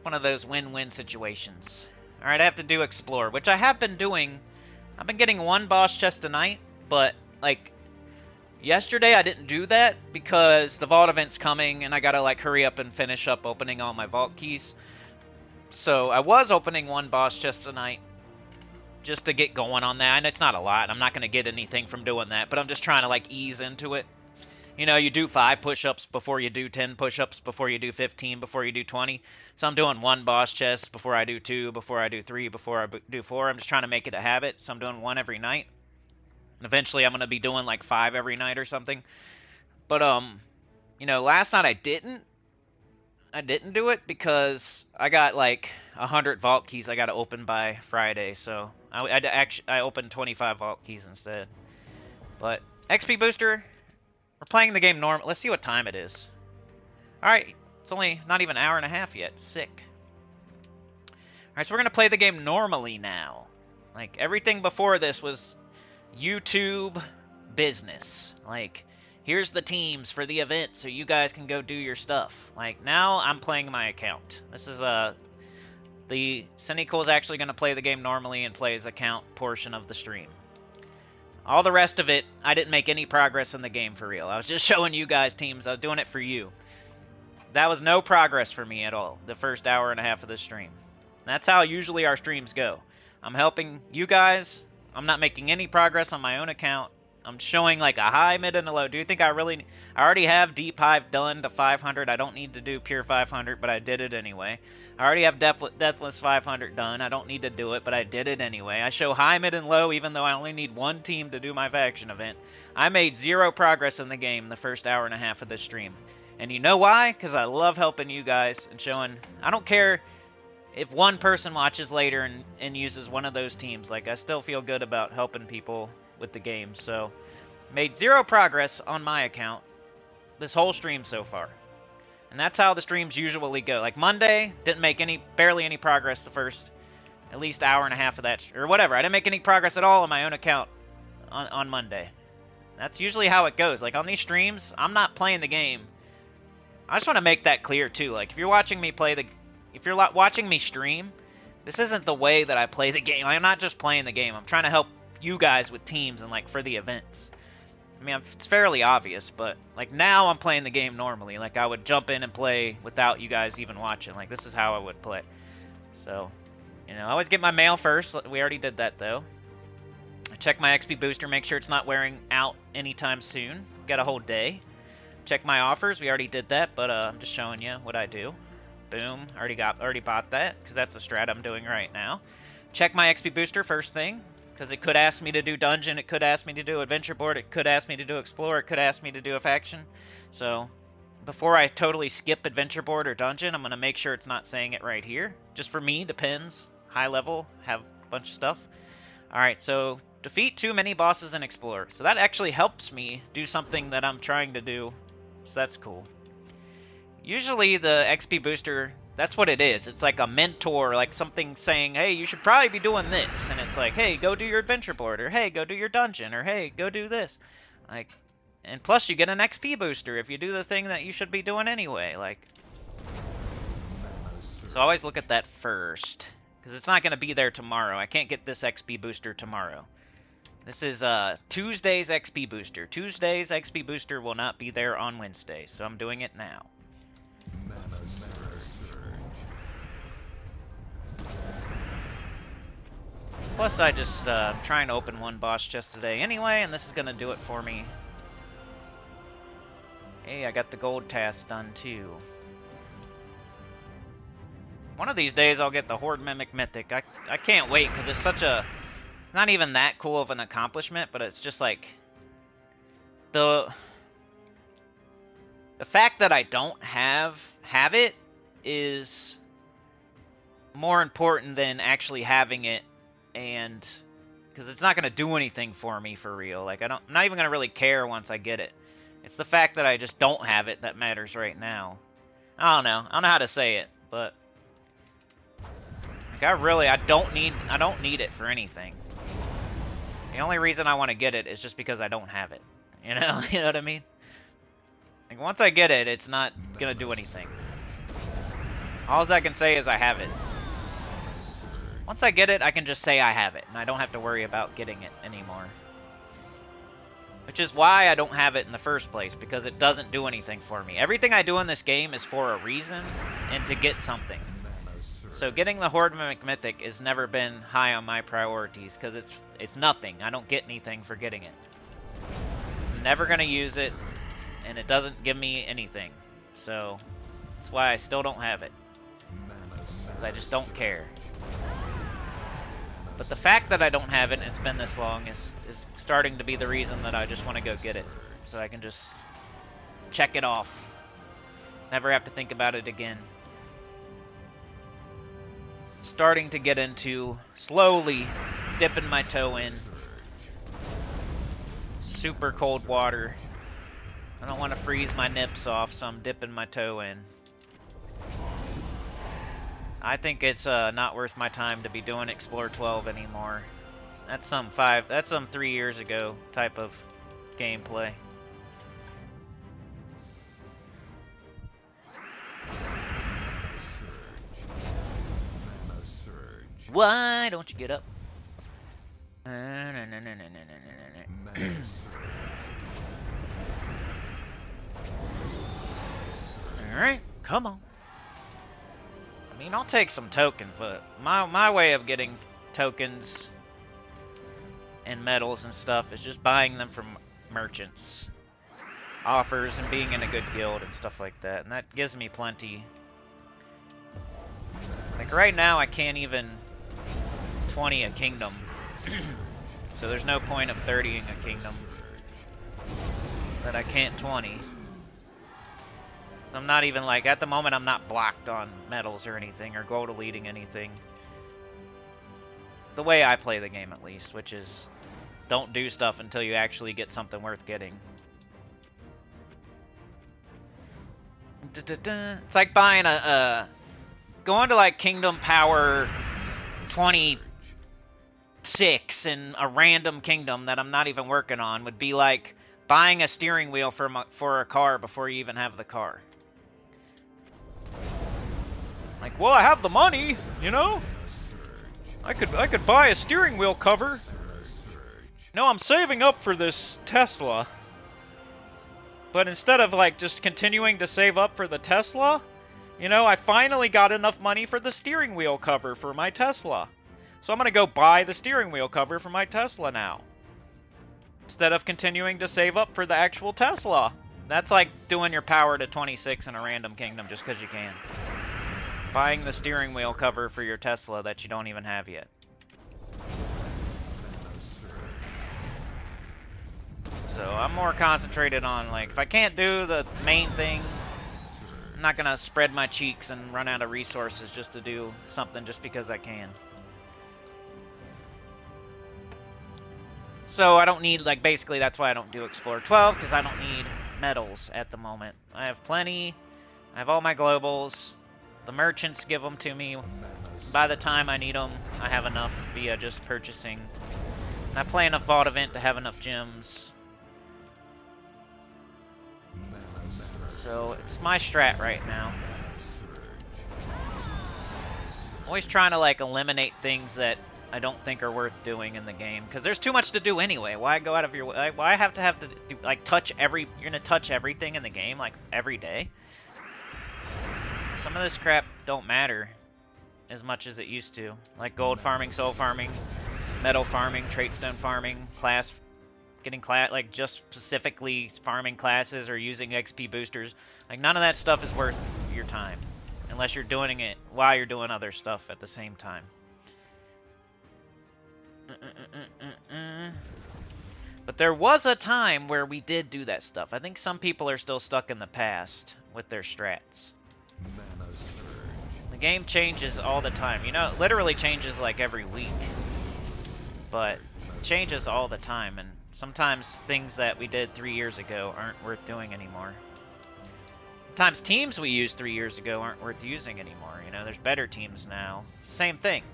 One of those win-win situations. Alright, I have to do Explore, which I have been doing. I've been getting 1 boss chest a night, but, like, yesterday I didn't do that because the vault event's coming and I gotta, like, hurry up and finish up opening all my vault keys. So I was opening 1 boss chest a night just to get going on that. And it's not a lot. I'm not going to get anything from doing that, but I'm just trying to, like, ease into it. You do 5 push-ups before you do 10 push-ups, before you do 15, before you do 20. So I'm doing 1 boss chest before I do 2, before I do 3, before I do 4. I'm just trying to make it a habit, so I'm doing 1 every night. And eventually I'm going to be doing, like, 5 every night or something. But, last night I didn't do it because I got, like, 100 vault keys I got to open by Friday. So I opened 25 vault keys instead. But XP booster... We're playing the game normal. Let's see what time it is. Alright, it's only not even an hour and a half yet. Sick. Alright, so we're going to play the game normally now. Like, everything before this was YouTube business. Like, Here's the teams for the event so you guys can go do your stuff. Like, now I'm playing my account. This is the Cynical's actually going to play the game normally and play his account portion of the stream. All the rest of it, I didn't make any progress in the game for real. I was just showing you guys teams. I was doing it for you. That was no progress for me at all, the first hour and a half of the stream. That's how usually our streams go. I'm helping you guys. I'm not making any progress on my own account. I'm showing like a high, mid, and a low. Do you think I already have Deep Hive done to 500. I don't need to do Pure 500, but I did it anyway. I already have Deathless 500 done. I don't need to do it, but I did it anyway. I show high, mid, and low even though I only need one team to do my faction event. I made zero progress in the game the first hour and a half of this stream. And you know why? Because I love helping you guys and showing... I don't care if one person watches later and uses one of those teams. Like, I still feel good about helping people with the game. So, made zero progress on my account this whole stream so far. And that's how the streams usually go. Like, Monday, didn't make barely any progress the first at least hour and a half of that... Or whatever, I didn't make any progress at all on my own account on Monday. That's usually how it goes. Like, on these streams, I'm not playing the game. I just want to make that clear, too. Like, if you're watching me if you're watching me stream, this isn't the way that I play the game. I'm not just playing the game. I'm trying to help you guys with teams and, like, for the events. I mean, it's fairly obvious, but, like, now I'm playing the game normally. Like, I would jump in and play without you guys even watching. Like, this is how I would play. So, you know, I always get my mail first. We already did that, though. I check my XP booster, make sure it's not wearing out anytime soon. Got a whole day. Check my offers. We already did that, but I'm just showing you what I do. Boom. Already bought that, because that's the strat I'm doing right now. Check my XP booster first thing, because it could ask me to do dungeon, it could ask me to do adventure board, it could ask me to do explore, it could ask me to do a faction. So, before I totally skip adventure board or dungeon, I'm going to make sure it's not saying it right here. Just for me, depends. High level, have a bunch of stuff. Alright, so defeat too many bosses and explore. So that actually helps me do something that I'm trying to do. So that's cool. Usually the XP booster, that's what it is. It's like a mentor, like something saying, hey, you should probably be doing this. And it's like, hey, go do your adventure board, or hey, go do your dungeon, or hey, go do this. Like, and plus you get an XP booster if you do the thing that you should be doing anyway. Like, so always look at that first, because it's not going to be there tomorrow. I can't get this XP booster tomorrow. This is Tuesday's XP booster. Tuesday's XP booster will not be there on Wednesday, so I'm doing it now. Plus, I just trying to open one boss chest today anyway, and this is gonna do it for me. Hey, I got the gold task done too. One of these days, I'll get the Horde Mimic Mythic. I can't wait, because it's such a... Not even that cool of an accomplishment, but it's just like... The fact that I don't have it is more important than actually having it, and because it's not going to do anything for me for real. Like, I'm not even going to really care once I get it. It's the fact that I just don't have it that matters right now. I don't know how to say it, but like, I don't need it for anything. The only reason I want to get it is just because I don't have it. You know, you know what I mean? Like, once I get it, it's not gonna do anything. All I can say is I have it. Once I get it, I can just say I have it, and I don't have to worry about getting it anymore. Which is why I don't have it in the first place, because it doesn't do anything for me. Everything I do in this game is for a reason, and to get something. So getting the Horde Mimic Mythic has never been high on my priorities, because it's nothing. I don't get anything for getting it. I'm never gonna use it, and it doesn't give me anything. So that's why I still don't have it. Because I just don't care. But the fact that I don't have it and it's been this long is starting to be the reason that I just want to go get it. So I can just check it off. Never have to think about it again. Starting to get into slowly dipping my toe in super cold water. I don't want to freeze my nips off, so I'm dipping my toe in. I think it's not worth my time to be doing Explore 12 anymore. That's some 3 years ago type of gameplay. Why don't you get up? Alright, come on. I mean, I'll take some tokens, but my way of getting tokens and medals and stuff is just buying them from merchants. Offers and being in a good guild and stuff like that. And that gives me plenty. Like right now, I can't even 20 a kingdom. So there's no point of 30ing a kingdom that I can't 20. I'm not even like, at the moment I'm not blocked on medals or anything, or gold eliteing anything. The way I play the game at least, which is don't do stuff until you actually get something worth getting. It's like buying going to like Kingdom Power 26 in a random kingdom that I'm not even working on would be like buying a steering wheel for a car before you even have the car. Like, well, I have the money, you know? I could buy a steering wheel cover. No, I'm saving up for this Tesla. But instead of like just continuing to save up for the Tesla, you know, I finally got enough money for the steering wheel cover for my Tesla. So I'm going to go buy the steering wheel cover for my Tesla now. Instead of continuing to save up for the actual Tesla. That's like doing your power to 26 in a random kingdom just because you can. Buying the steering wheel cover for your Tesla that you don't even have yet. So I'm more concentrated on, like, if I can't do the main thing, I'm not going to spread my cheeks and run out of resources just to do something just because I can. So I don't need, like, basically that's why I don't do Explorer 12, because I don't need medals at the moment. I have plenty. I have all my globals. The merchants give them to me. By the time I need them, I have enough via just purchasing. And I play enough Vault Event to have enough gems. So it's my strat right now. Always trying to like eliminate things that I don't think are worth doing in the game, because there's too much to do anyway. Why go out of your way? Why have to do, like touch every? You're gonna touch everything in the game like every day. Some of this crap don't matter as much as it used to. Like gold farming, soul farming, metal farming, trait stone farming, class, getting class, like just specifically farming classes or using XP boosters. Like none of that stuff is worth your time. Unless you're doing it while you're doing other stuff at the same time. But there was a time where we did do that stuff. I think some people are still stuck in the past with their strats. The game changes all the time. You know, it literally changes like every week. But it changes all the time, and sometimes things that we did 3 years ago aren't worth doing anymore. Sometimes teams we used 3 years ago aren't worth using anymore. You know, there's better teams now. Same thing.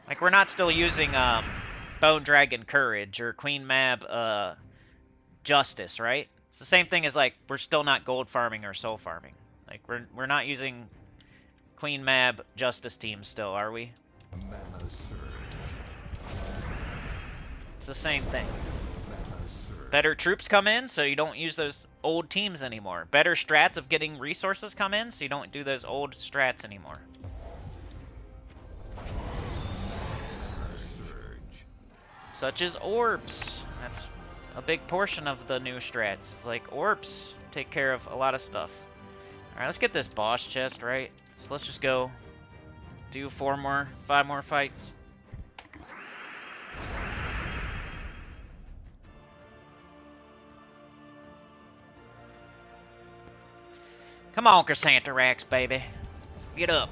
Like, we're not still using Bone Dragon Courage or Queen Mab Justice, right? It's the same thing as, like, we're still not gold farming or soul farming. Like, we're not using Queen Mab Justice teams still, are we? It's the same thing. Better troops come in, so you don't use those old teams anymore. Better strats of getting resources come in, so you don't do those old strats anymore. Such as orbs. That's a big portion of the new strats. It's like orbs take care of a lot of stuff. Alright, let's get this boss chest, right? So let's just go do 5 more fights. Come on, Chrysantherax, baby. Get up.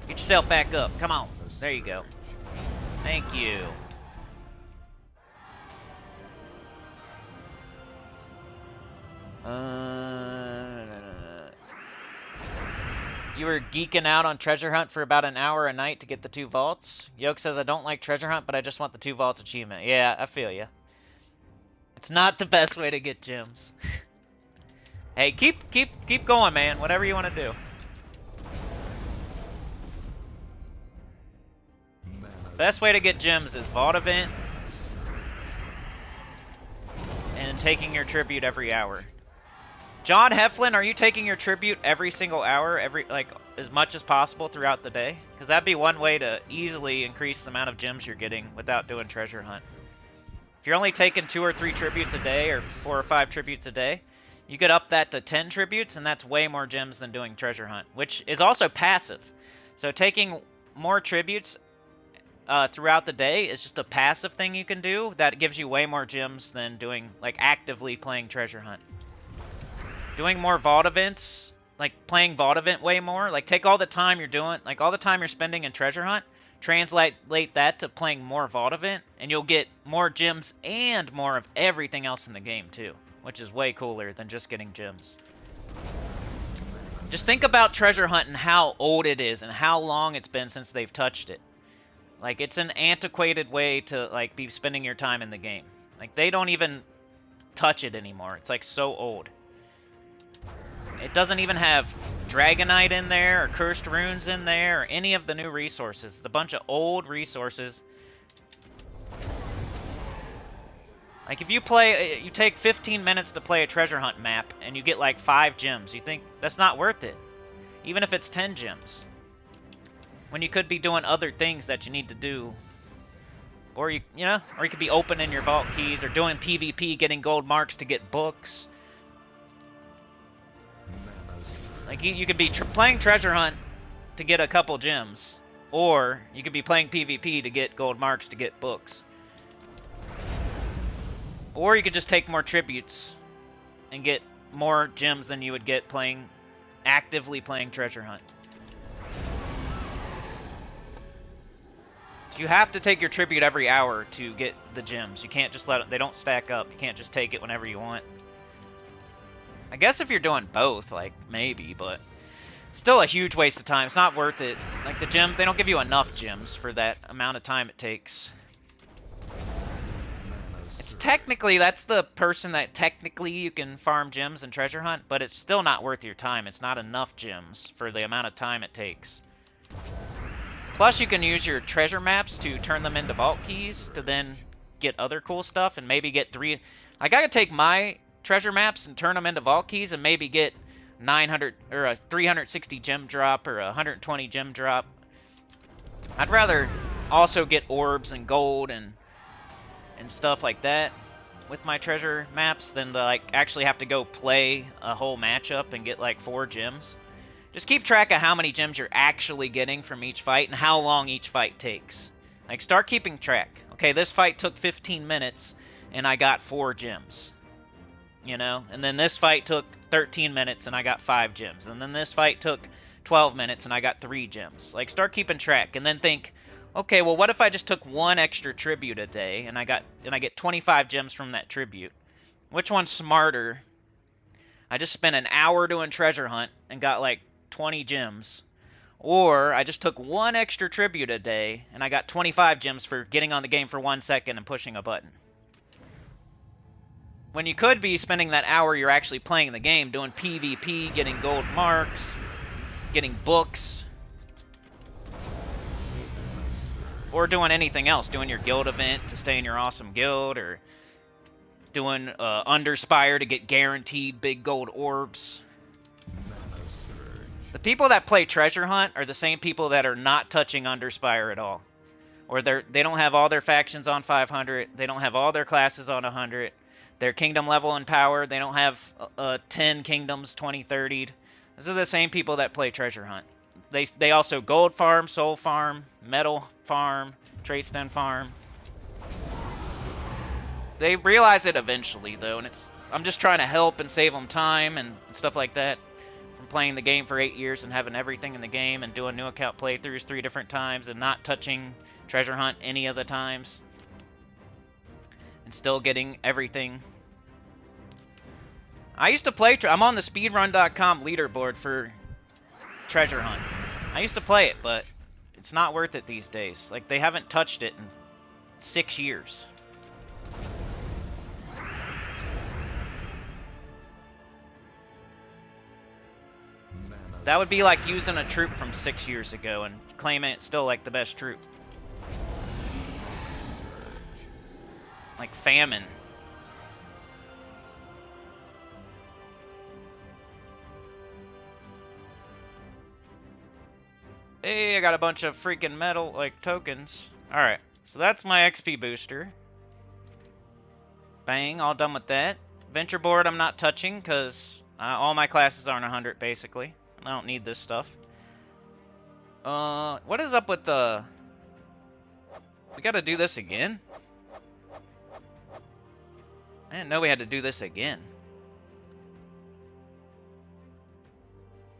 Get yourself back up. Come on. There you go. Thank you. You were geeking out on Treasure Hunt for about an hour a night to get the 2 vaults? Yoke says, I don't like Treasure Hunt, but I just want the 2 vaults achievement. Yeah, I feel ya. It's not the best way to get gems. Hey, keep going, man. Whatever you want to do. Best way to get gems is Vault Event and taking your tribute every hour. John Heflin, are you taking your tribute every single hour, like as much as possible throughout the day? Because that'd be one way to easily increase the amount of gems you're getting without doing treasure hunt. If you're only taking 2 or 3 tributes a day, or 4 or 5 tributes a day, you could up that to 10 tributes, and that's way more gems than doing treasure hunt, which is also passive. So taking more tributes throughout the day is just a passive thing you can do that gives you way more gems than doing, like, actively playing treasure hunt. Doing more vault events, like playing vault event way more, like take all the time you're doing, like all the time you're spending in treasure hunt, translate that to playing more vault event, and you'll get more gems and more of everything else in the game too, which is way cooler than just getting gems. Just think about treasure hunt and how old it is and how long it's been since they've touched it. Like, it's an antiquated way to, like, be spending your time in the game. Like, they don't even touch it anymore. It's, like, so old. It doesn't even have Dragonite in there or Cursed Runes in there or any of the new resources. It's a bunch of old resources. Like, if you take 15 minutes to play a treasure hunt map and you get, like, 5 gems, you think that's not worth it. Even if it's 10 gems. When you could be doing other things that you need to do. Or you could be opening your vault keys or doing PvP, getting gold marks to get books. Like, you could be playing treasure hunt to get a couple gems. Or you could be playing PvP to get gold marks to get books. Or you could just take more tributes and get more gems than you would get actively playing treasure hunt. You have to take your tribute every hour to get the gems. You can't just they don't stack up. You can't just take it whenever you want. I guess if you're doing both, like, maybe, but still a huge waste of time. It's not worth it. Like, the gems, they don't give you enough gems for that amount of time it takes. It's technically, that's the person that technically you can farm gems and treasure hunt, but it's still not worth your time. It's not enough gems for the amount of time it takes. Plus, you can use your treasure maps to turn them into vault keys to then get other cool stuff and maybe get 3... Like, I could take my treasure maps and turn them into vault keys and maybe get 900 or a 360 gem drop or a 120 gem drop. I'd rather also get orbs and gold and stuff like that with my treasure maps than to, like, actually have to go play a whole matchup and get, like, 4 gems. Just keep track of how many gems you're actually getting from each fight and how long each fight takes. Like, start keeping track. Okay, this fight took 15 minutes and I got 4 gems. You know? And then this fight took 13 minutes and I got 5 gems. And then this fight took 12 minutes and I got 3 gems. Like, start keeping track and then think, okay, well, what if I just took 1 extra tribute a day and I get 25 gems from that tribute? Which one's smarter? I just spent an hour doing treasure hunt and got, like, 20 gems, or I just took 1 extra tribute a day and I got 25 gems for getting on the game for 1 second and pushing a button. When you could be spending that hour you're actually playing the game, doing PvP, getting gold marks, getting books, or doing anything else, doing your guild event to stay in your awesome guild, or doing Underspire to get guaranteed big gold orbs. The people that play treasure hunt are the same people that are not touching Underspire at all. Or they don't have all their factions on 500, they don't have all their classes on 100, their kingdom level and power, they don't have 10 kingdoms 2030'd. Those are the same people that play treasure hunt. They also gold farm, soul farm, metal farm, trait stem farm. They realize it eventually though, and I'm just trying to help and save them time and stuff like that. From playing the game for 8 years and having everything in the game and doing new account playthroughs 3 different times and not touching treasure hunt any of the times. And still getting everything. I used to play, I'm on the speedrun.com leaderboard for treasure hunt. I used to play it, but it's not worth it these days. Like, they haven't touched it in 6 years. That would be like using a troop from 6 years ago and claiming it's still like the best troop. like famine. Hey, I got a bunch of freaking metal, like, tokens. Alright, so that's my XP booster. Bang, all done with that. Venture board I'm not touching, because all my classes aren't 100, basically. I don't need this stuff. What is up with the... We gotta do this again? I didn't know we had to do this again.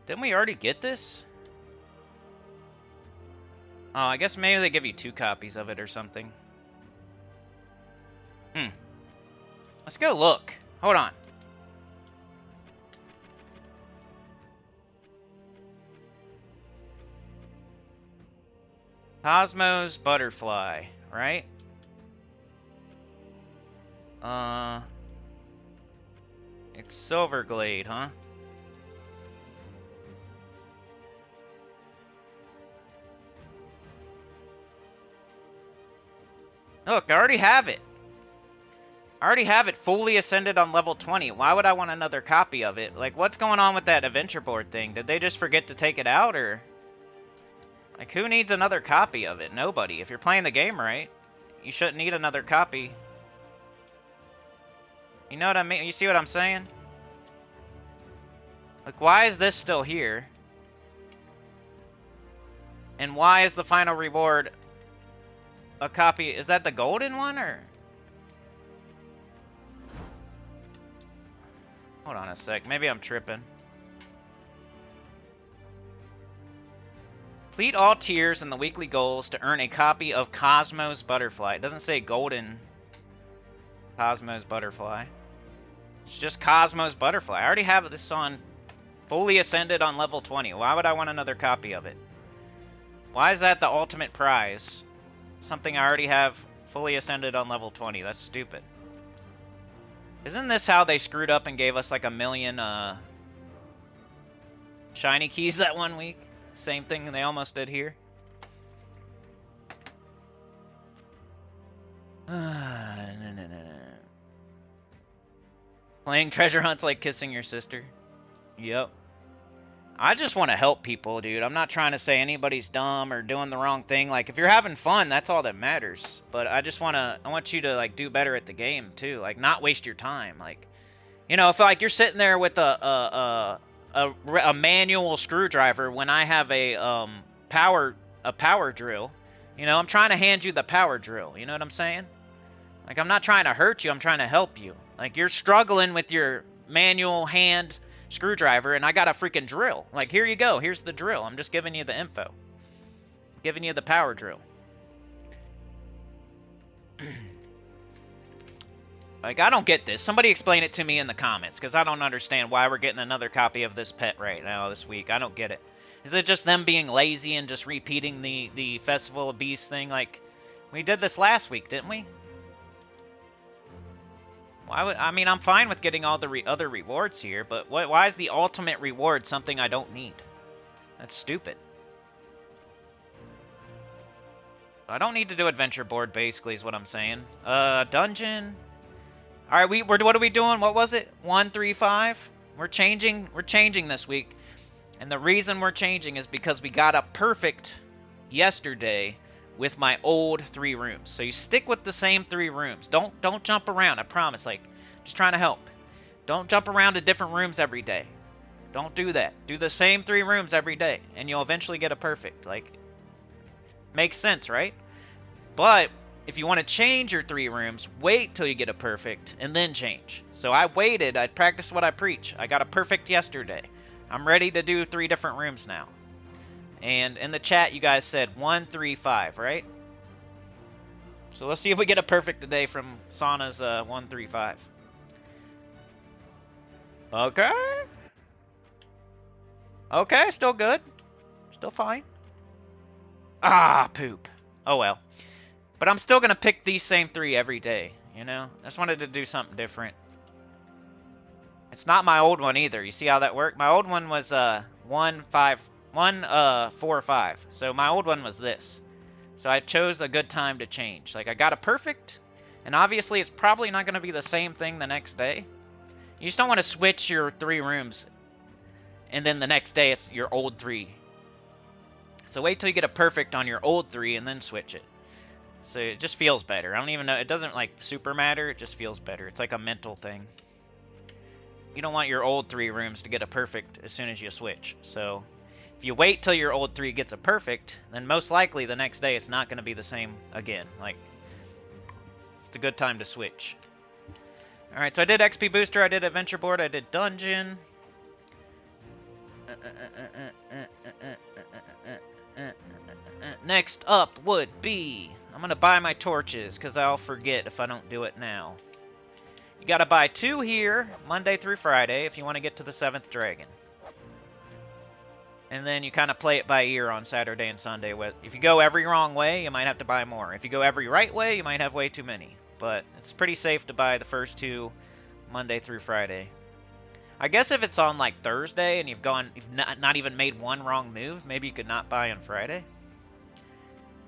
Didn't we already get this? Oh, I guess maybe they give you 2 copies of it or something. Let's go look. Hold on. Cosmos Butterfly, right? It's Silverglade, huh? Look, I already have it. I already have it fully ascended on level 20. Why would I want another copy of it? Like, what's going on with that adventure board thing? Did they just forget to take it out, or... Like, who needs another copy of it? Nobody. If you're playing the game right, you shouldn't need another copy. You know what I mean? You see what I'm saying? Like, why is this still here? And why is the final reward a copy? Is that the golden one, or... Hold on a sec. Maybe I'm tripping. Complete all tiers and the weekly goals to earn a copy of Cosmos Butterfly. It doesn't say golden Cosmos Butterfly. It's just Cosmos Butterfly. I already have this on fully ascended on level 20. Why would I want another copy of it? Why is that the ultimate prize? Something I already have fully ascended on level 20. That's stupid. Isn't this how they screwed up and gave us like 1,000,000 shiny keys that one week? Same thing they almost did here. Playing treasure hunts like kissing your sister. Yep. I just want to help people, dude. I'm not trying to say anybody's dumb or doing the wrong thing. Like, if you're having fun, that's all that matters. But I just I want you to, like, do better at the game, too. Like, not waste your time. Like, you know, if, like, you're sitting there with a manual screwdriver when I have a power drill, you know, I'm trying to hand you the power drill. You know what I'm saying? Like, I'm not trying to hurt you. I'm trying to help you. Like, you're struggling with your manual hand screwdriver, and I got a freaking drill. Like, here you go. Here's the drill. I'm just giving you the info. Giving you the power drill. Like, I don't get this. Somebody explain it to me in the comments, because I don't understand why we're getting another copy of this pet right now this week. I don't get it. Is it just them being lazy and just repeating the Festival of Beasts thing? Like, we did this last week, didn't we? I mean, I'm fine with getting all the other rewards here, but why is the ultimate reward something I don't need? That's stupid. I don't need to do adventure board, basically, is what I'm saying. Dungeon. All right, what are we doing? What was it? 135. We're changing this week, and the reason we're changing is because we got a perfect yesterday with my old 3 rooms. So you stick with the same 3 rooms. Don't jump around, I promise. Like, just trying to help. Don't jump around to different rooms every day. Don't do that. Do the same 3 rooms every day, and you'll eventually get a perfect. Like, makes sense, right? But if you want to change your 3 rooms, wait till you get a perfect, and then change. So I waited. I practiced what I preach. I got a perfect yesterday. I'm ready to do 3 different rooms now. And in the chat, you guys said 135, right? So let's see if we get a perfect today from Sauna's 135. Okay. Okay, still good. Still fine. Ah, poop. Oh well. But I'm still going to pick these same 3 every day, you know? I just wanted to do something different. It's not my old one either. You see how that worked? My old one was 4 or 5. So my old one was this. So I chose a good time to change. Like, I got a perfect, And obviously, it's probably not going to be the same thing the next day. You just don't want to switch your 3 rooms, and then the next day it's your old 3. So wait till you get a perfect on your old 3 and then switch it. So it just feels better. I don't even know. It doesn't like super matter. It just feels better. It's like a mental thing. You don't want your old 3 rooms to get a perfect as soon as you switch. So if you wait till your old 3 gets a perfect, then most likely the next day it's not going to be the same again. Like, it's a good time to switch. Alright, so I did XP Booster, I did Adventure Board, I did Dungeon. Next up would be... I'm going to buy my torches, because I'll forget if I don't do it now. You got to buy 2 here, Monday through Friday, if you want to get to the 7th Dragon. And then you kind of play it by ear on Saturday and Sunday. If you go every wrong way, you might have to buy more. If you go every right way, you might have way too many. But it's pretty safe to buy the first 2 Monday through Friday. I guess if it's on like Thursday and you've not even made one wrong move, maybe you could not buy on Friday.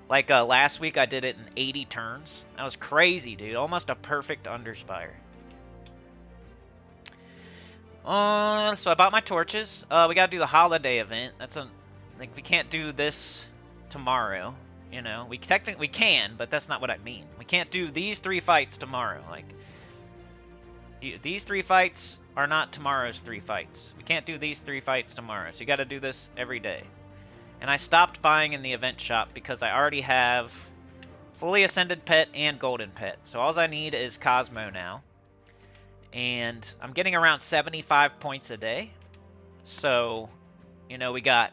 Like last week I did it in 80 turns. That was crazy, dude. Almost a perfect Underspire. So I bought my torches. We gotta do the holiday event. Like we can't do this tomorrow. You know, we technically can, but that's not what I mean. We can't do these 3 fights tomorrow. Like, these 3 fights are not tomorrow's 3 fights. We can't do these 3 fights tomorrow, so you gotta do this every day. And I stopped buying in the event shop because I already have fully ascended pet and golden pet. So all I need is Cosmo now. And I'm getting around 75 points a day. So, you know, we got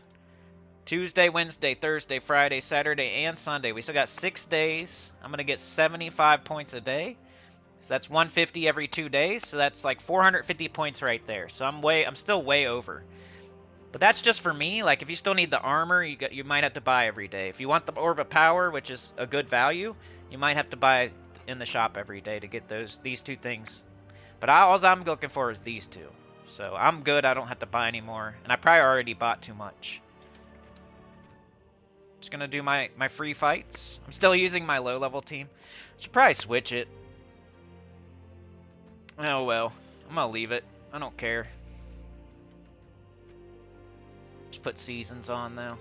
Tuesday, Wednesday, Thursday, Friday, Saturday, and Sunday. We still got 6 days. I'm going to get 75 points a day. So that's 150 every 2 days. So that's like 450 points right there. So I'm still way over. But that's just for me. Like, if you still need the armor, you might have to buy every day. If you want the Orb of Power, which is a good value, you might have to buy in the shop every day to get these 2 things. But all I'm looking for is these 2. So I'm good. I don't have to buy anymore. And I probably already bought too much. Just gonna do my free fights. I'm still using my low level team. Should probably switch it. Oh well. I'm gonna leave it. I don't care. Just put seasons on though.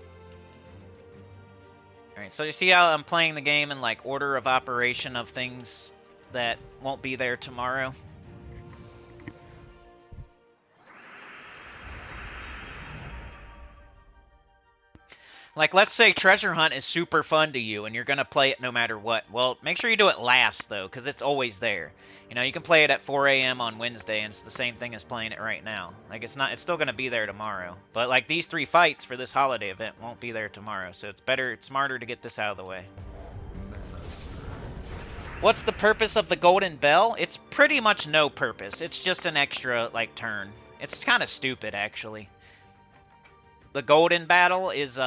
Alright, so you see how I'm playing the game in like order of operation of things that won't be there tomorrow? Like, let's say Treasure Hunt is super fun to you, and you're going to play it no matter what. Well, make sure you do it last, though, because it's always there. You know, you can play it at 4 a.m. on Wednesday, and it's the same thing as playing it right now. Like, it's still going to be there tomorrow. But, like, these 3 fights for this holiday event won't be there tomorrow, so it's smarter to get this out of the way. What's the purpose of the Golden Bell? It's pretty much no purpose. It's just an extra, like, turn. It's kind of stupid, actually. The golden battle is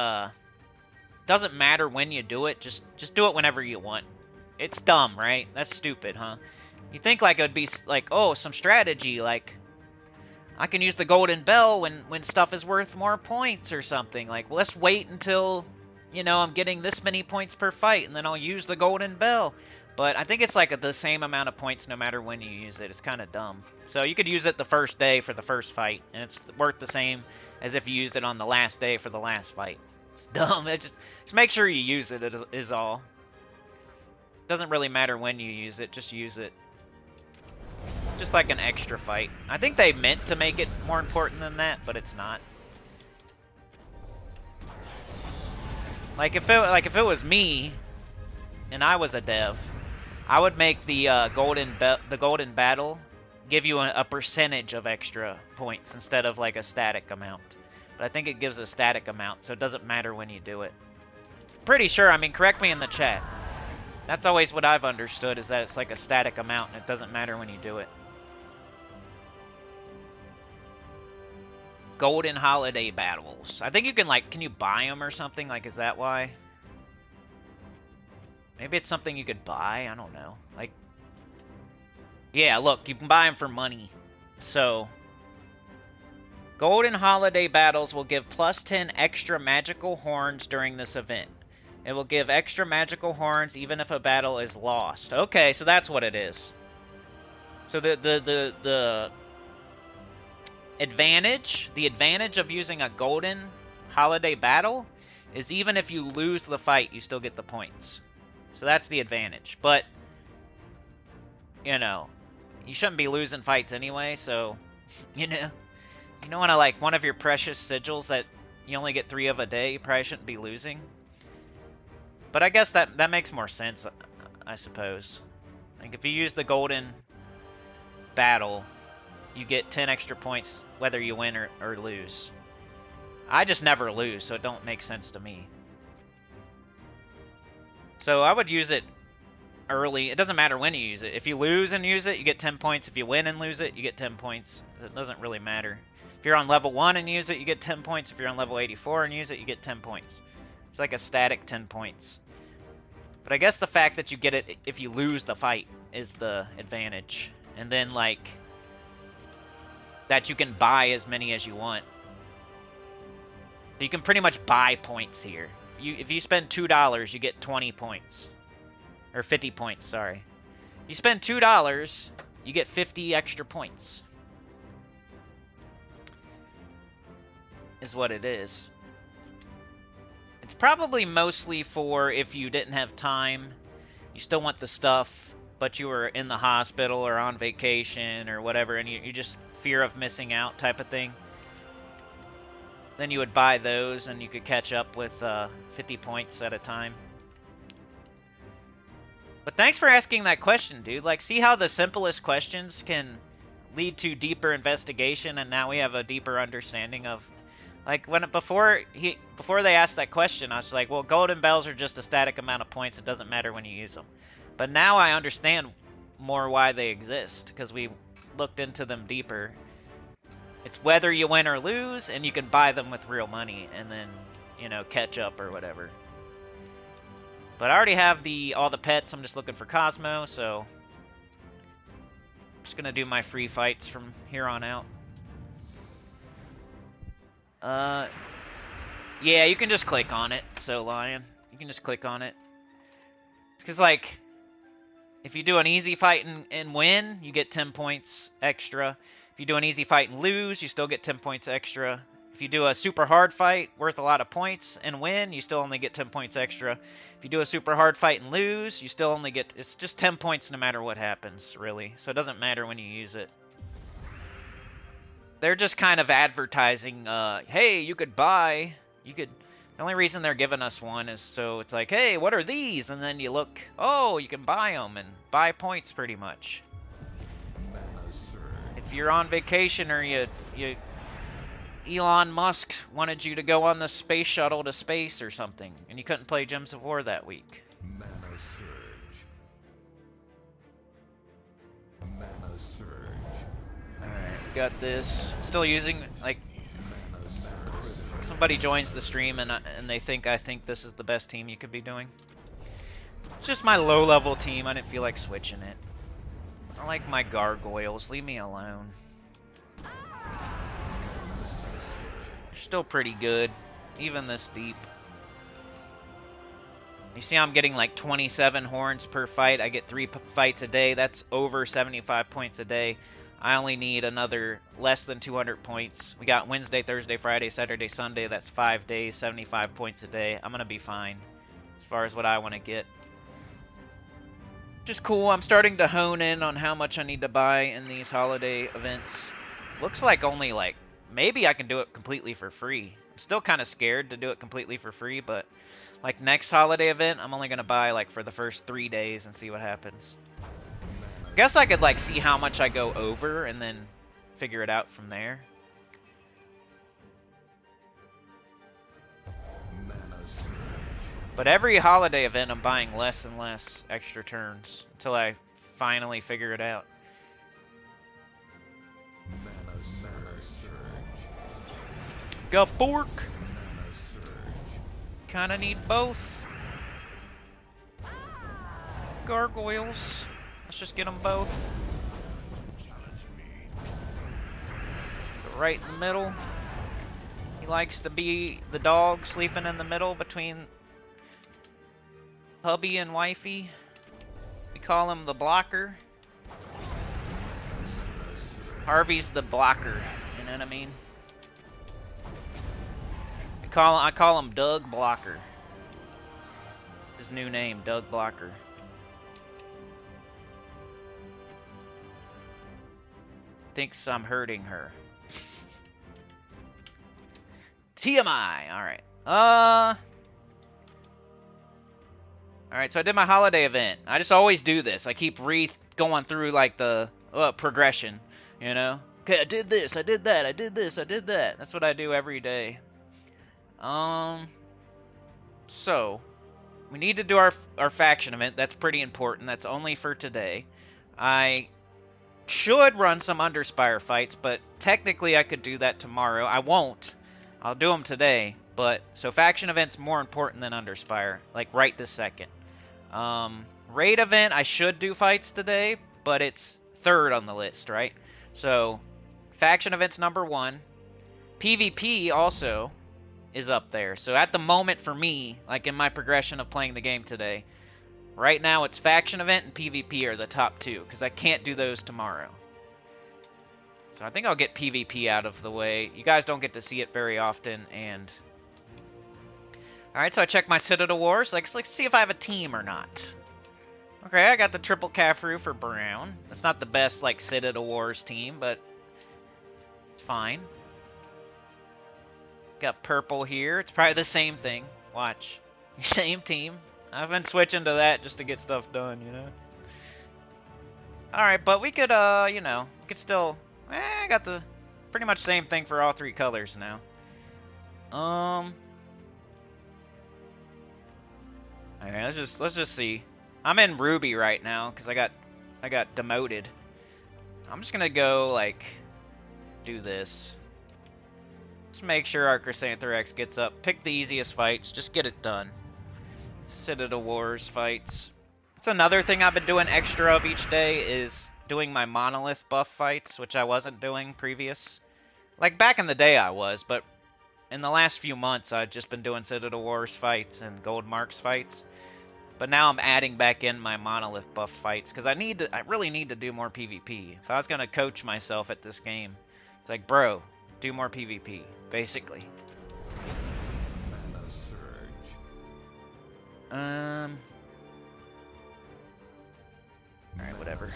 doesn't matter when you do it, just do it whenever you want. It's dumb, right? That's stupid, huh? You think like it would be like, oh, some strategy, like I can use the golden bell when stuff is worth more points or something. Like, well, let's wait until, you know, I'm getting this many points per fight and then I'll use the golden bell. But I think it's like the same amount of points no matter when you use it. It's kind of dumb. So you could use it the first day for the first fight, and it's worth the same as if you used it on the last day for the last fight. It's dumb. Just make sure you use it is all. Doesn't really matter when you use it. Just use it. Just like an extra fight. I think they meant to make it more important than that, but it's not. Like if it was me, and I was a dev, I would make the golden battle give you a percentage of extra points instead of like a static amount. But I think it gives a static amount, so it doesn't matter when you do it. Pretty sure. I mean, correct me in the chat. That's always what I've understood, is that it's like a static amount and it doesn't matter when you do it. Golden holiday battles. I think you can can you buy them or something? Like, is that why? Maybe it's something you could buy. I don't know. Like, yeah, look, you can buy them for money. So, golden holiday battles will give +10 extra magical horns during this event. It will give extra magical horns even if a battle is lost. Okay, so that's what it is. So the advantage of using a golden holiday battle is even if you lose the fight, you still get the points. So that's the advantage. But, you know, you shouldn't be losing fights anyway, so, you don't want to, like, one of your precious sigils that you only get 3 of a day, you probably shouldn't be losing. But I guess that makes more sense, I suppose. Like, if you use the golden battle, you get 10 extra points whether you win or lose. I just never lose, so it don't make sense to me. So I would use it early. It doesn't matter when you use it. If you lose and use it, you get 10 points. If you win and lose it, you get 10 points. It doesn't really matter. If you're on level 1 and use it, you get 10 points. If you're on level 84 and use it, you get 10 points. It's like a static 10 points. But I guess the fact that you get it if you lose the fight is the advantage. And then, like, that you can buy as many as you want. You can pretty much buy points here. If you spend $2, you get 20 points. Or 50 points, sorry. You spend $2, you get 50 extra points. Is what it is. It's probably mostly for if you didn't have time, you still want the stuff, but you were in the hospital or on vacation or whatever, and you just fear of missing out type of thing. Then you would buy those, and you could catch up with 50 points at a time. But thanks for asking that question, dude. Like, see how the simplest questions can lead to deeper investigation, and now we have a deeper understanding of... Like, before they asked that question, I was like, well, golden bells are just a static amount of points. It doesn't matter when you use them. But now I understand more why they exist, because we looked into them deeper. It's whether you win or lose, and you can buy them with real money, and then, you know, catch up or whatever. But I already have all the pets. I'm just looking for Cosmo, so I'm just gonna do my free fights from here on out. Yeah, you can just click on it, so Lion. You can just click on it. It's because, like, if you do an easy fight and win, you get 10 points extra. If you do an easy fight and lose, you still get 10 points extra. If you do a super hard fight worth a lot of points and win, you still only get 10 points extra. If you do a super hard fight and lose, you still only get... It's just 10 points no matter what happens, really. So it doesn't matter when you use it. They're just kind of advertising, hey, you could buy... The only reason they're giving us one is so it's like, hey, what are these? And then you look, oh, you can buy them and buy points pretty much. If you're on vacation or Elon Musk wanted you to go on the space shuttle to space or something, and you couldn't play Gems of War that week. Mana surge. Mana surge. Alright, got this. Still using, like, somebody joins the stream and they think I think this is the best team you could be doing. It's just my low-level team. I didn't feel like switching it. I like my gargoyles. Leave me alone. They're still pretty good, even this deep. You see I'm getting like 27 horns per fight. I get 3 fights a day. That's over 75 points a day. I only need another less than 200 points. We got Wednesday, Thursday, Friday, Saturday, Sunday. That's 5 days, 75 points a day. I'm going to be fine as far as what I want to get. Which is cool. I'm starting to hone in on how much I need to buy in these holiday events. Looks like only like, maybe I can do it completely for free. I'm still kind of scared to do it completely for free, but like next holiday event, I'm only going to buy like for the first 3 days and see what happens. I guess I could like see how much I go over and then figure it out from there. But every holiday event I'm buying less and less extra turns until I finally figure it out. Got fork. Kinda need both. Gargoyles. Let's just get them both. Go right in the middle. He likes to be the dog sleeping in the middle between hubby and wifey. We call him the blocker. Harvey's the blocker, you know what I mean? I call him Doug Blocker. His new name, Doug Blocker. Thinks I'm hurting her. TMI. Alright. Alright, so I did my holiday event. I just always do this. I keep going through like the progression, you know? Okay, I did this, I did that, I did this, I did that. That's what I do every day. So we need to do our faction event. That's pretty important. That's only for today. I should run some Underspire fights, but technically I could do that tomorrow. I won't. I'll do them today. But so faction event's more important than Underspire, like right this second. Raid event, I should do fights today, but it's third on the list, right? So faction event's number 1. PvP also is up there. So at the moment for me, like in my progression of playing the game today, right now it's faction event and PvP are the top 2, because I can't do those tomorrow. So I think I'll get PvP out of the way. You guys don't get to see it very often, and... Alright, so I checked my Citadel Wars. Let's see if I have a team or not. Okay, I got the triple Caffrey for Brown. It's not the best, like, Citadel Wars team, but it's fine. Got purple here. It's probably the same thing. Watch. Same team. I've been switching to that just to get stuff done, you know? Alright, but we could, you know, we could still... I got the pretty much same thing for all 3 colors now. Alright, let's just see. I'm in Ruby right now because I got demoted. I'm just gonna go like do this. Let's make sure our Chrysanthrax gets up. Pick the easiest fights. Just get it done. Citadel Wars fights. That's another thing I've been doing extra of each day is doing my Monolith buff fights, which I wasn't doing previous. Like back in the day I was, but in the last few months I've just been doing Citadel Wars fights and Gold Marks fights. But now I'm adding back in my Monolith buff fights because I really need to do more PvP. If I was gonna coach myself at this game, it's like, bro, do more PvP, basically. Mana surge. Alright, whatever.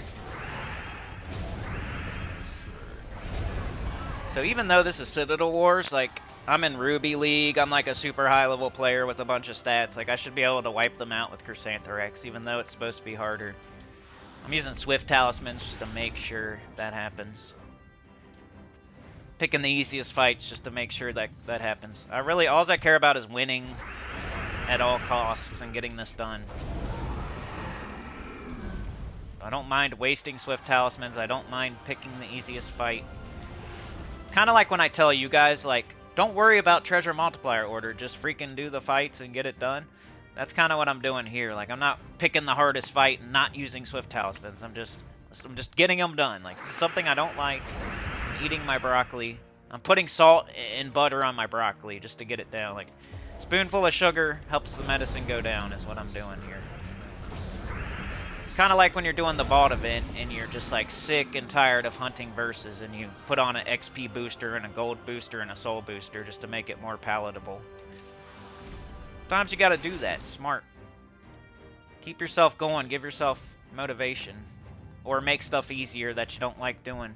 So even though this is Citadel Wars, like, I'm in Ruby League, I'm like a super high level player with a bunch of stats, like I should be able to wipe them out with Chrysanthrax, even though it's supposed to be harder. I'm using Swift Talismans just to make sure that happens. Picking the easiest fights just to make sure that that happens. All I care about is winning at all costs and getting this done. I don't mind wasting Swift Talismans, I don't mind picking the easiest fight. Kind of like when I tell you guys, like, don't worry about treasure multiplier order, just freaking do the fights and get it done. That's kind of what I'm doing here. Like, I'm not picking the hardest fight and not using Swift Talismans. I'm just getting them done. Like, this is something I don't like. I'm eating my broccoli. I'm putting salt and butter on my broccoli just to get it down. Like, spoonful of sugar helps the medicine go down is what I'm doing here. Kind of like when you're doing the vault event and you're just like sick and tired of hunting verses and you put on an XP booster and a gold booster and a soul booster just to make it more palatable. Sometimes you gotta do that. Smart. Keep yourself going. Give yourself motivation. Or make stuff easier that you don't like doing.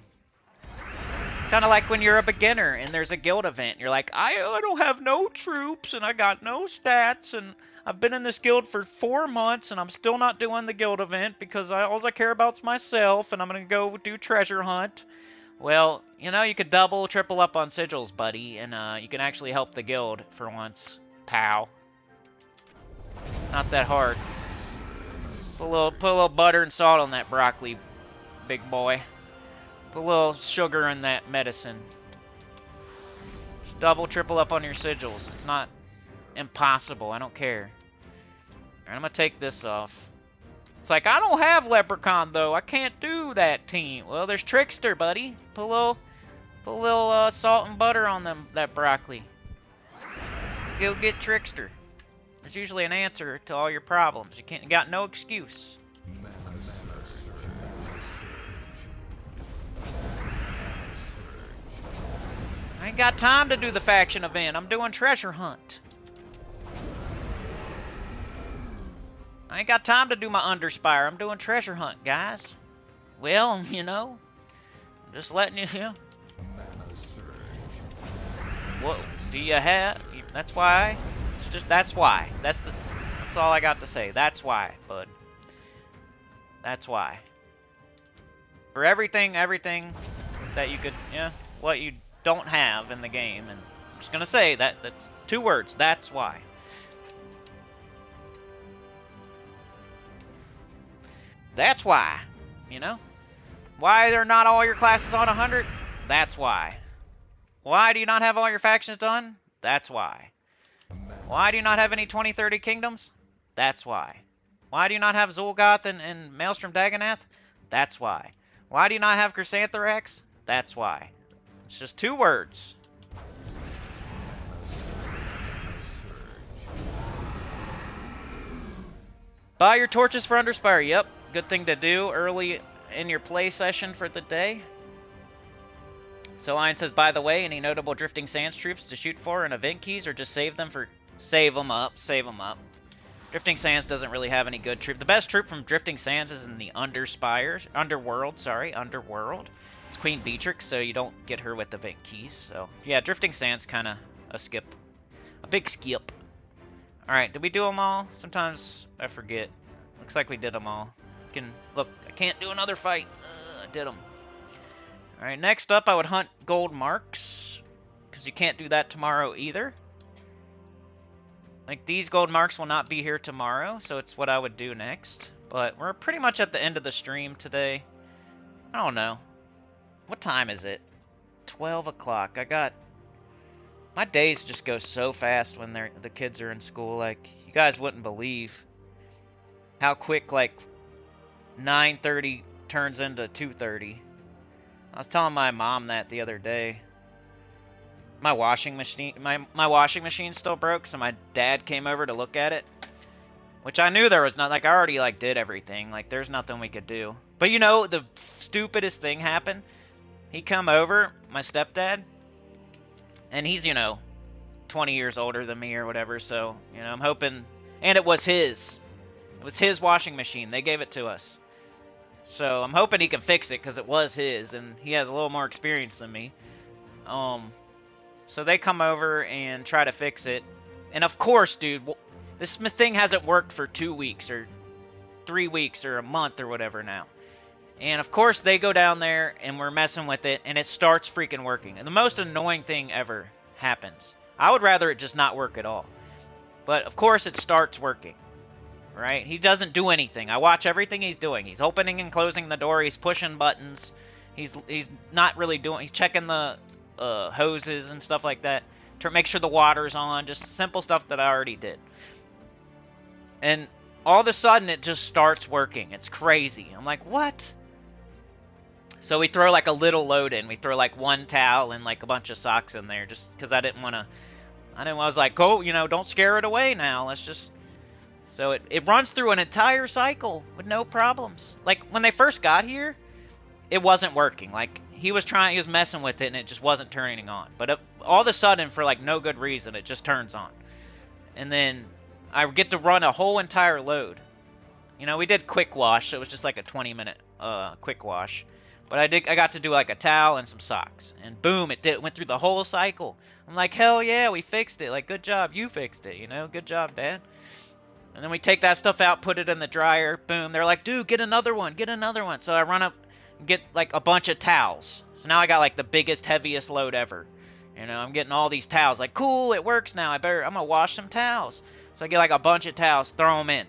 Kind of like when you're a beginner and there's a guild event. You're like, I don't have no troops and I got no stats and I've been in this guild for 4 months and I'm still not doing the guild event because all I care about is myself and I'm going to go do treasure hunt. Well, you know, you could double, triple up on sigils, buddy, and you can actually help the guild for once. Pow. Not that hard. Put a little butter and salt on that broccoli, big boy. Put a little sugar in that medicine. Just double, triple up on your sigils. It's not impossible. I don't care. Alright, I'm gonna take this off. It's like, I don't have Leprechaun, though. I can't do that team. Well, there's Trickster, buddy. Put a little salt and butter on that broccoli. Go get Trickster. There's usually an answer to all your problems. You got no excuse. Mana surge. I ain't got time to do the faction event. I'm doing treasure hunt. I ain't got time to do my underspire. I'm doing treasure hunt, guys. Well, you know, I'm just letting you know. Mana surge. What do you have? That's why. It's just that's why. That's all I got to say. That's why, bud. That's why. For everything that you could, yeah, what you don't have in the game, and I'm just gonna say that's 2 words. That's why. That's why. You know? Why are not all your classes on 100? That's why. Why do you not have all your factions done? That's why. Why do you not have any 2030 kingdoms? That's why. Why do you not have Zul'Goth and Maelstrom Dagonath? That's why. Why do you not have Chrysantherax? That's why. It's just 2 words. Buy your torches for Underspire. Yep, good thing to do early in your play session for the day. So Lion says, by the way, any notable Drifting Sands troops to shoot for in event keys, or just save them for... Save them up. Drifting Sands doesn't really have any good troop. The best troop from Drifting Sands is in the Underworld. It's Queen Beatrix, so you don't get her with event keys. So yeah, Drifting Sands kind of a skip, a big skip. All right, did we do them all? Sometimes I forget. Looks like we did them all. Look, I can't do another fight. I did them. All right, next up, I would hunt gold marks, because you can't do that tomorrow either. Like, these gold marks will not be here tomorrow, so it's what I would do next. But we're pretty much at the end of the stream today. I don't know. What time is it? 12 o'clock. My days just go so fast when the kids are in school. Like, you guys wouldn't believe how quick, like, 9:30 turns into 2:30. I was telling my mom that the other day. My washing machine still broke, so my dad came over to look at it. Which I knew there was not, like, I already, like, did everything. Like, there's nothing we could do. But, you know, the stupidest thing happened. He come over, my stepdad, and he's, you know, 20 years older than me or whatever, so, you know, I'm hoping, and it was his washing machine. They gave it to us. So, I'm hoping he can fix it, because it was his, and he has a little more experience than me. So they come over and try to fix it. And of course, dude, this thing hasn't worked for 2 weeks or 3 weeks or a month or whatever now. And of course, they go down there and we're messing with it and it starts freaking working. And the most annoying thing ever happens. I would rather it just not work at all. But of course, it starts working. Right? He doesn't do anything. I watch everything he's doing. He's opening and closing the door. He's pushing buttons. He's not really doing... He's checking the... hoses and stuff like that to make sure the water's on, just simple stuff that I already did. And all of a sudden it just starts working. It's crazy. I'm like, what? So we throw like a little load in. We throw like 1 towel and like a bunch of socks in there just because I was like, oh, you know, don't scare it away now. Let's just... So it runs through an entire cycle with no problems. Like when they first got here, it wasn't working. Like he was messing with it and it just wasn't turning on. But all of a sudden, for like no good reason, it just turns on. And then I get to run a whole entire load. You know, we did quick wash, so it was just like a 20-minute quick wash. But I got to do like a towel and some socks. And boom, it went through the whole cycle. I'm like, hell yeah, we fixed it. Like, good job, you fixed it, you know? Good job, Dad. And then we take that stuff out, put it in the dryer. Boom, they're like, dude, get another one, get another one. So I run up and get like a bunch of towels. So now I got like the biggest, heaviest load ever. You know, I'm getting all these towels. Like, cool, it works now. I'm going to wash some towels. So I get like a bunch of towels, throw them in.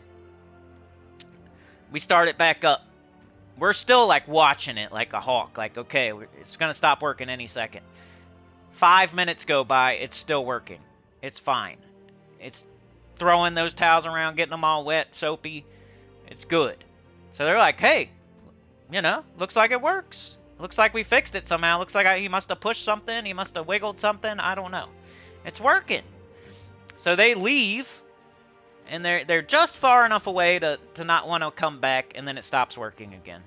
We start it back up. We're still like watching it like a hawk. Like, okay, it's going to stop working any second. 5 minutes go by, it's still working. It's fine. It's throwing those towels around, getting them all wet, soapy. It's good. So they're like, hey, you know, looks like it works. Looks like we fixed it somehow. Looks like he must have pushed something. He must have wiggled something. I don't know. It's working. So they leave. and they're just far enough away to not want to come back, and then it stops working again.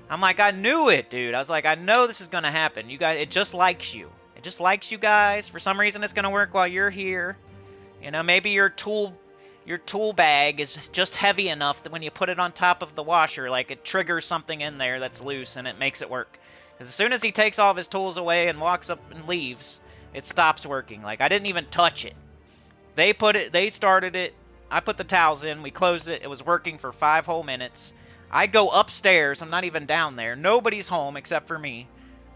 I'm like, I knew it, dude. I was like, I know this is gonna happen. You guys, it just likes you. It just likes you guys. For some reason, it's gonna work while you're here. You know, maybe your tool bag is just heavy enough that when you put it on top of the washer, like it triggers something in there that's loose and it makes it work. Because as soon as he takes all of his tools away and walks up and leaves, it stops working. Like, I didn't even touch it. They started it. I put the towels in. We closed it. It was working for 5 whole minutes. I go upstairs. I'm not even down there. Nobody's home except for me.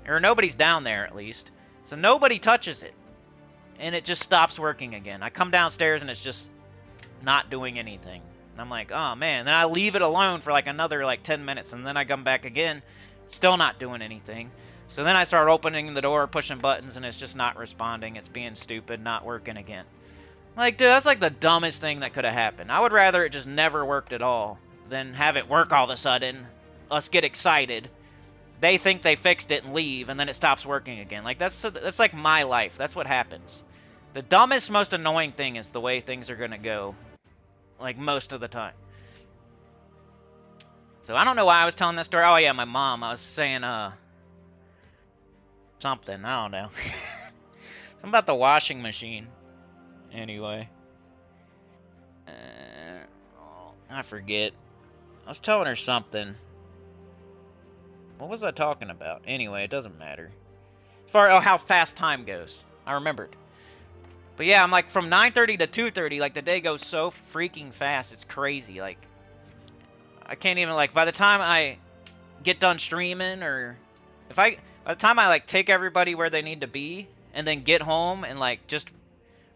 Or nobody's down there, at least. So nobody touches it. And it just stops working again. I come downstairs and it's just not doing anything. And I'm like, oh man. Then I leave it alone for like another 10 minutes. And then I come back again. Still not doing anything. So then I start opening the door, pushing buttons, and it's just not responding. It's being stupid, not working again. Like, dude, that's like the dumbest thing that could have happened. I would rather it just never worked at all than have it work all of a sudden, us get excited, they think they fixed it and leave, and then it stops working again. Like, that's like my life. That's what happens. The dumbest, most annoying thing is the way things are going to go, like, most of the time. So I don't know why I was telling this story. Oh, yeah, my mom. I was saying, something. I don't know. Something about the washing machine. Anyway. I forget. I was telling her something. What was I talking about? Anyway, it doesn't matter. As far as how fast time goes. I remembered. But yeah, I'm like from 9:30 to 2:30, like the day goes so freaking fast. It's crazy. Like, I can't even, like, by the time I get done streaming, or by the time I like take everybody where they need to be and then get home and like just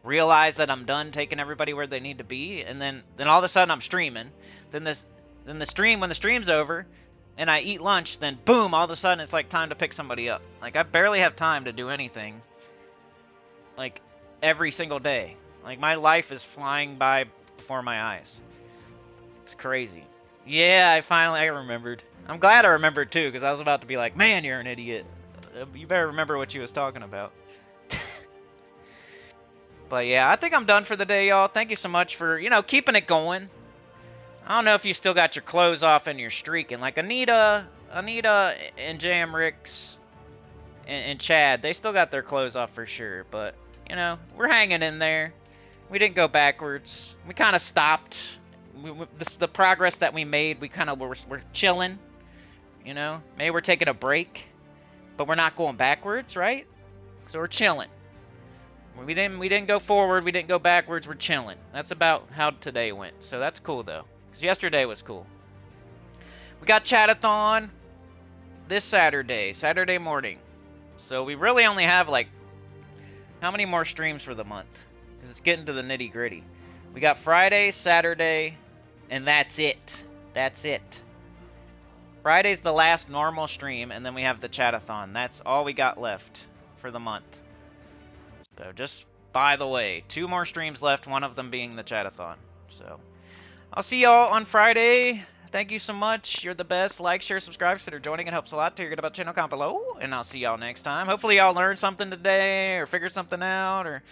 realize that I'm done taking everybody where they need to be, and then all of a sudden I'm streaming. Then when the stream's over and I eat lunch, then boom, all of a sudden it's like time to pick somebody up. Like, I barely have time to do anything. Like, every single day. Like, my life is flying by before my eyes. It's crazy. Yeah, I remembered. I'm glad I remembered too, because I was about to be like, man, you're an idiot. You better remember what you was talking about. But yeah, I think I'm done for the day, y'all. Thank you so much for, keeping it going. I don't know if you still got your clothes off and you're streaking. Like Anita and Jamrix and Chad, they still got their clothes off for sure. But, we're hanging in there. We didn't go backwards. We kind of stopped. The progress that we made, we kind of we're chilling. Maybe we're taking a break, but we're not going backwards, right? So we're chilling. We didn't go forward, we didn't go backwards, we're chilling. That's about how today went. So that's cool though, because yesterday was cool. We got Chatathon this Saturday morning. So we really only have like, how many more streams for the month? Because it's getting to the nitty gritty. We got Friday, Saturday, and that's it. That's it. Friday's the last normal stream, and then we have the Chatathon. That's all we got left for the month. So just by the way, 2 more streams left, one of them being the Chatathon. So I'll see y'all on Friday. Thank you so much. You're the best. Like, share, subscribe. Consider joining. It helps a lot. Tell your good about the channel, comment below. And I'll see y'all next time. Hopefully y'all learned something today, or figured something out, or,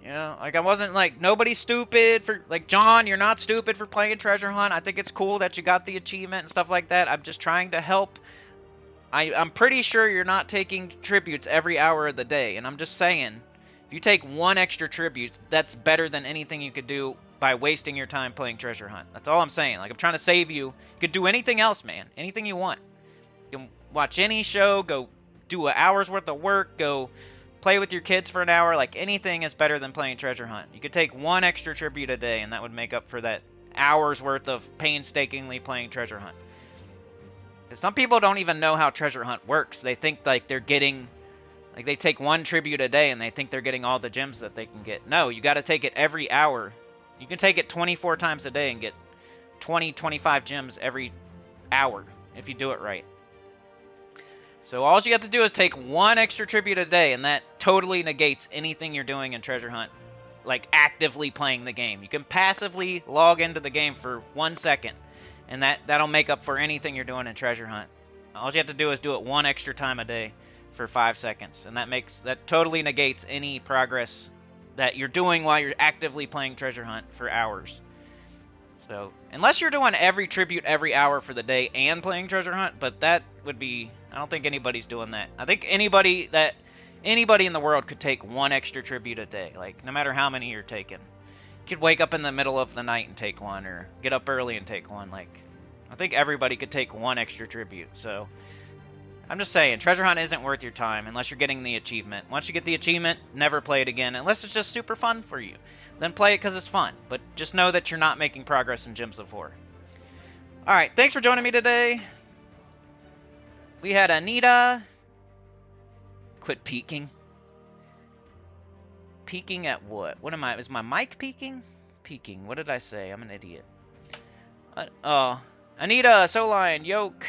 like, I wasn't, like, nobody's stupid for, like, John, you're not stupid for playing Treasure Hunt. I think it's cool that you got the achievement and stuff like that. I'm just trying to help. I'm pretty sure you're not taking tributes every hour of the day, and I'm just saying, if you take 1 extra tribute, that's better than anything you could do by wasting your time playing Treasure Hunt. That's all I'm saying. Like, I'm trying to save you. You could do anything else, man. Anything you want. You can watch any show, go do an hour's worth of work, go play with your kids for an hour. Like, anything is better than playing Treasure Hunt. You could take 1 extra tribute a day, and that would make up for that hour's worth of painstakingly playing Treasure Hunt. Because some people don't even know how Treasure Hunt works. They think, like, they're getting... Like, they take 1 tribute a day, and they think they're getting all the gems that they can get. No, you got to take it every hour. You can take it 24 times a day and get 20, 25 gems every hour, if you do it right. So all you have to do is take 1 extra tribute a day, and that totally negates anything you're doing in Treasure Hunt, like actively playing the game. You can passively log into the game for 1 second, and that'll make up for anything you're doing in Treasure Hunt. All you have to do is do it 1 extra time a day for 5 seconds, and that totally negates any progress that you're doing while you're actively playing Treasure Hunt for hours. So, unless you're doing every tribute every hour for the day and playing treasure hunt, but that would be, I don't think anybody's doing that. I think anybody in the world could take one extra tribute a day, like no matter how many you're taking. You could wake up in the middle of the night and take one, or get up early and take one. Like, I think everybody could take one extra tribute. So, I'm just saying, treasure hunt isn't worth your time unless you're getting the achievement. Once you get the achievement, never play it again, unless it's just super fun for you. Then play it because it's fun. But just know that you're not making progress in Gems of War. Alright, thanks for joining me today. We had Anita. Quit peeking. Peeking at what? What am I? Is my mic peeking? Peeking. What did I say? I'm an idiot. Anita, Soline, Yoke.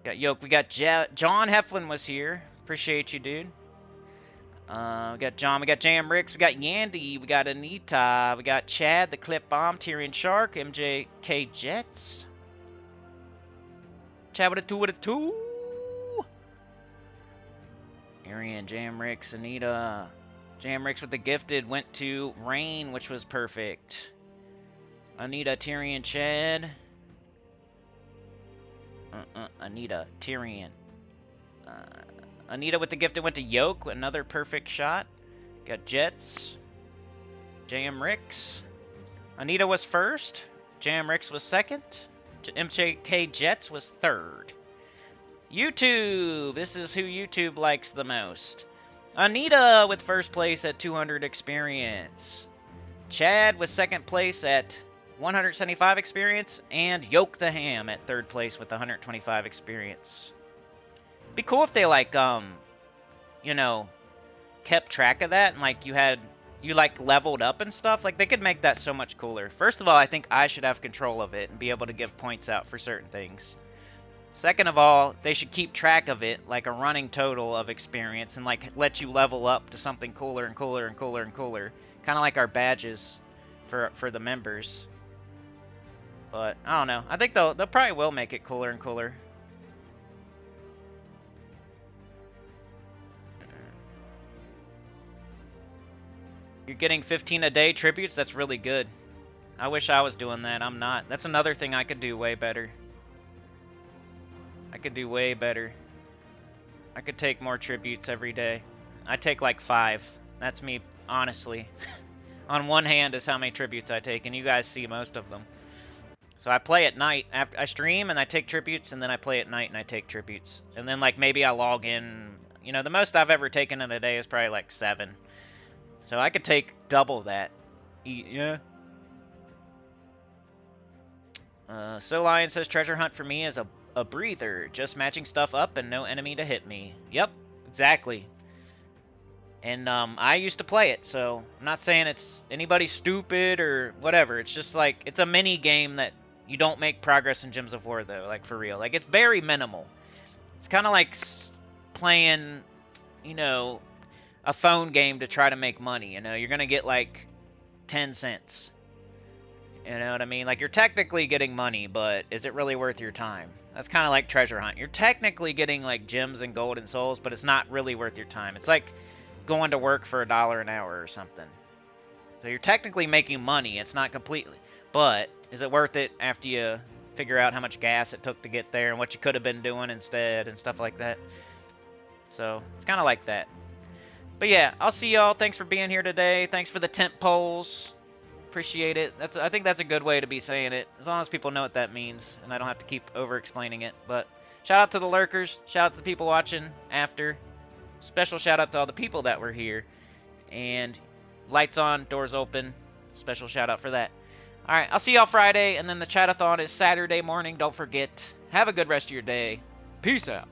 Got Yoke. We got John Heflin was here. Appreciate you, dude. We got John, we got Jam Ricks, we got Yandy, we got Anita, we got Chad, the Clip Bomb, Tyrion Shark, MJK Jets. Chad with a 2 with a 2. Arian, Jam Ricks, Anita. Jam Ricks with the gifted went to Rain, which was perfect. Anita, Tyrion, Chad. Anita, Tyrion. Anita with the gifted went to Yoke, another perfect shot. Got Jets. JM Ricks. Anita was first. JM Ricks was second. MJK Jets was third. YouTube. This is who YouTube likes the most. Anita with first place at 200 experience. Chad with second place at 175 experience. And Yoke the Ham at third place with 125 experience. Be cool if they like you know, kept track of that and like you like leveled up and stuff. Like they could make that so much cooler. First of all, I think I should have control of it and be able to give points out for certain things. Second of all, they should keep track of it, like a running total of experience, and like let you level up to something cooler and cooler and cooler and cooler. Kind of like our badges for the members. But I don't know. I think they'll probably will make it cooler and cooler. You're getting 15 a day tributes? That's really good. I wish I was doing that. I'm not. That's another thing I could do way better. I could do way better. I could take more tributes every day. I take like 5. That's me, honestly. On one hand is how many tributes I take, and you guys see most of them. So I play at night. I stream and I take tributes, and then I play at night and I take tributes. And then like maybe I log in. You know, the most I've ever taken in a day is probably like 7. So I could take double that. Yeah. So Lion says treasure hunt for me is a breather. Just matching stuff up and no enemy to hit me. Yep, exactly. And I used to play it, so I'm not saying it's anybody stupid or whatever. It's just like, it's a mini game that you don't make progress in Gems of War though, like for real. Like it's very minimal. It's kind of like playing, you know, a phone game to try to make money. You know, you're gonna get like 10 cents. You know what I mean? Like you're technically getting money, but is it really worth your time? That's kind of like treasure hunt. You're technically getting like gems and gold and souls, but it's not really worth your time. It's like going to work for $1 an hour or something. So you're technically making money. It's not completely, but is it worth it after you figure out how much gas it took to get there and what you could have been doing instead and stuff like that? So it's kind of like that. But yeah, I'll see y'all. Thanks for being here today. Thanks for the tent poles. Appreciate it. I think that's a good way to be saying it, as long as people know what that means, and I don't have to keep over-explaining it. But shout out to the lurkers. Shout out to the people watching after. Special shout out to all the people that were here. And lights on, doors open. Special shout out for that. Alright, I'll see y'all Friday, and then the chat-a-thon is Saturday morning. Don't forget. Have a good rest of your day. Peace out.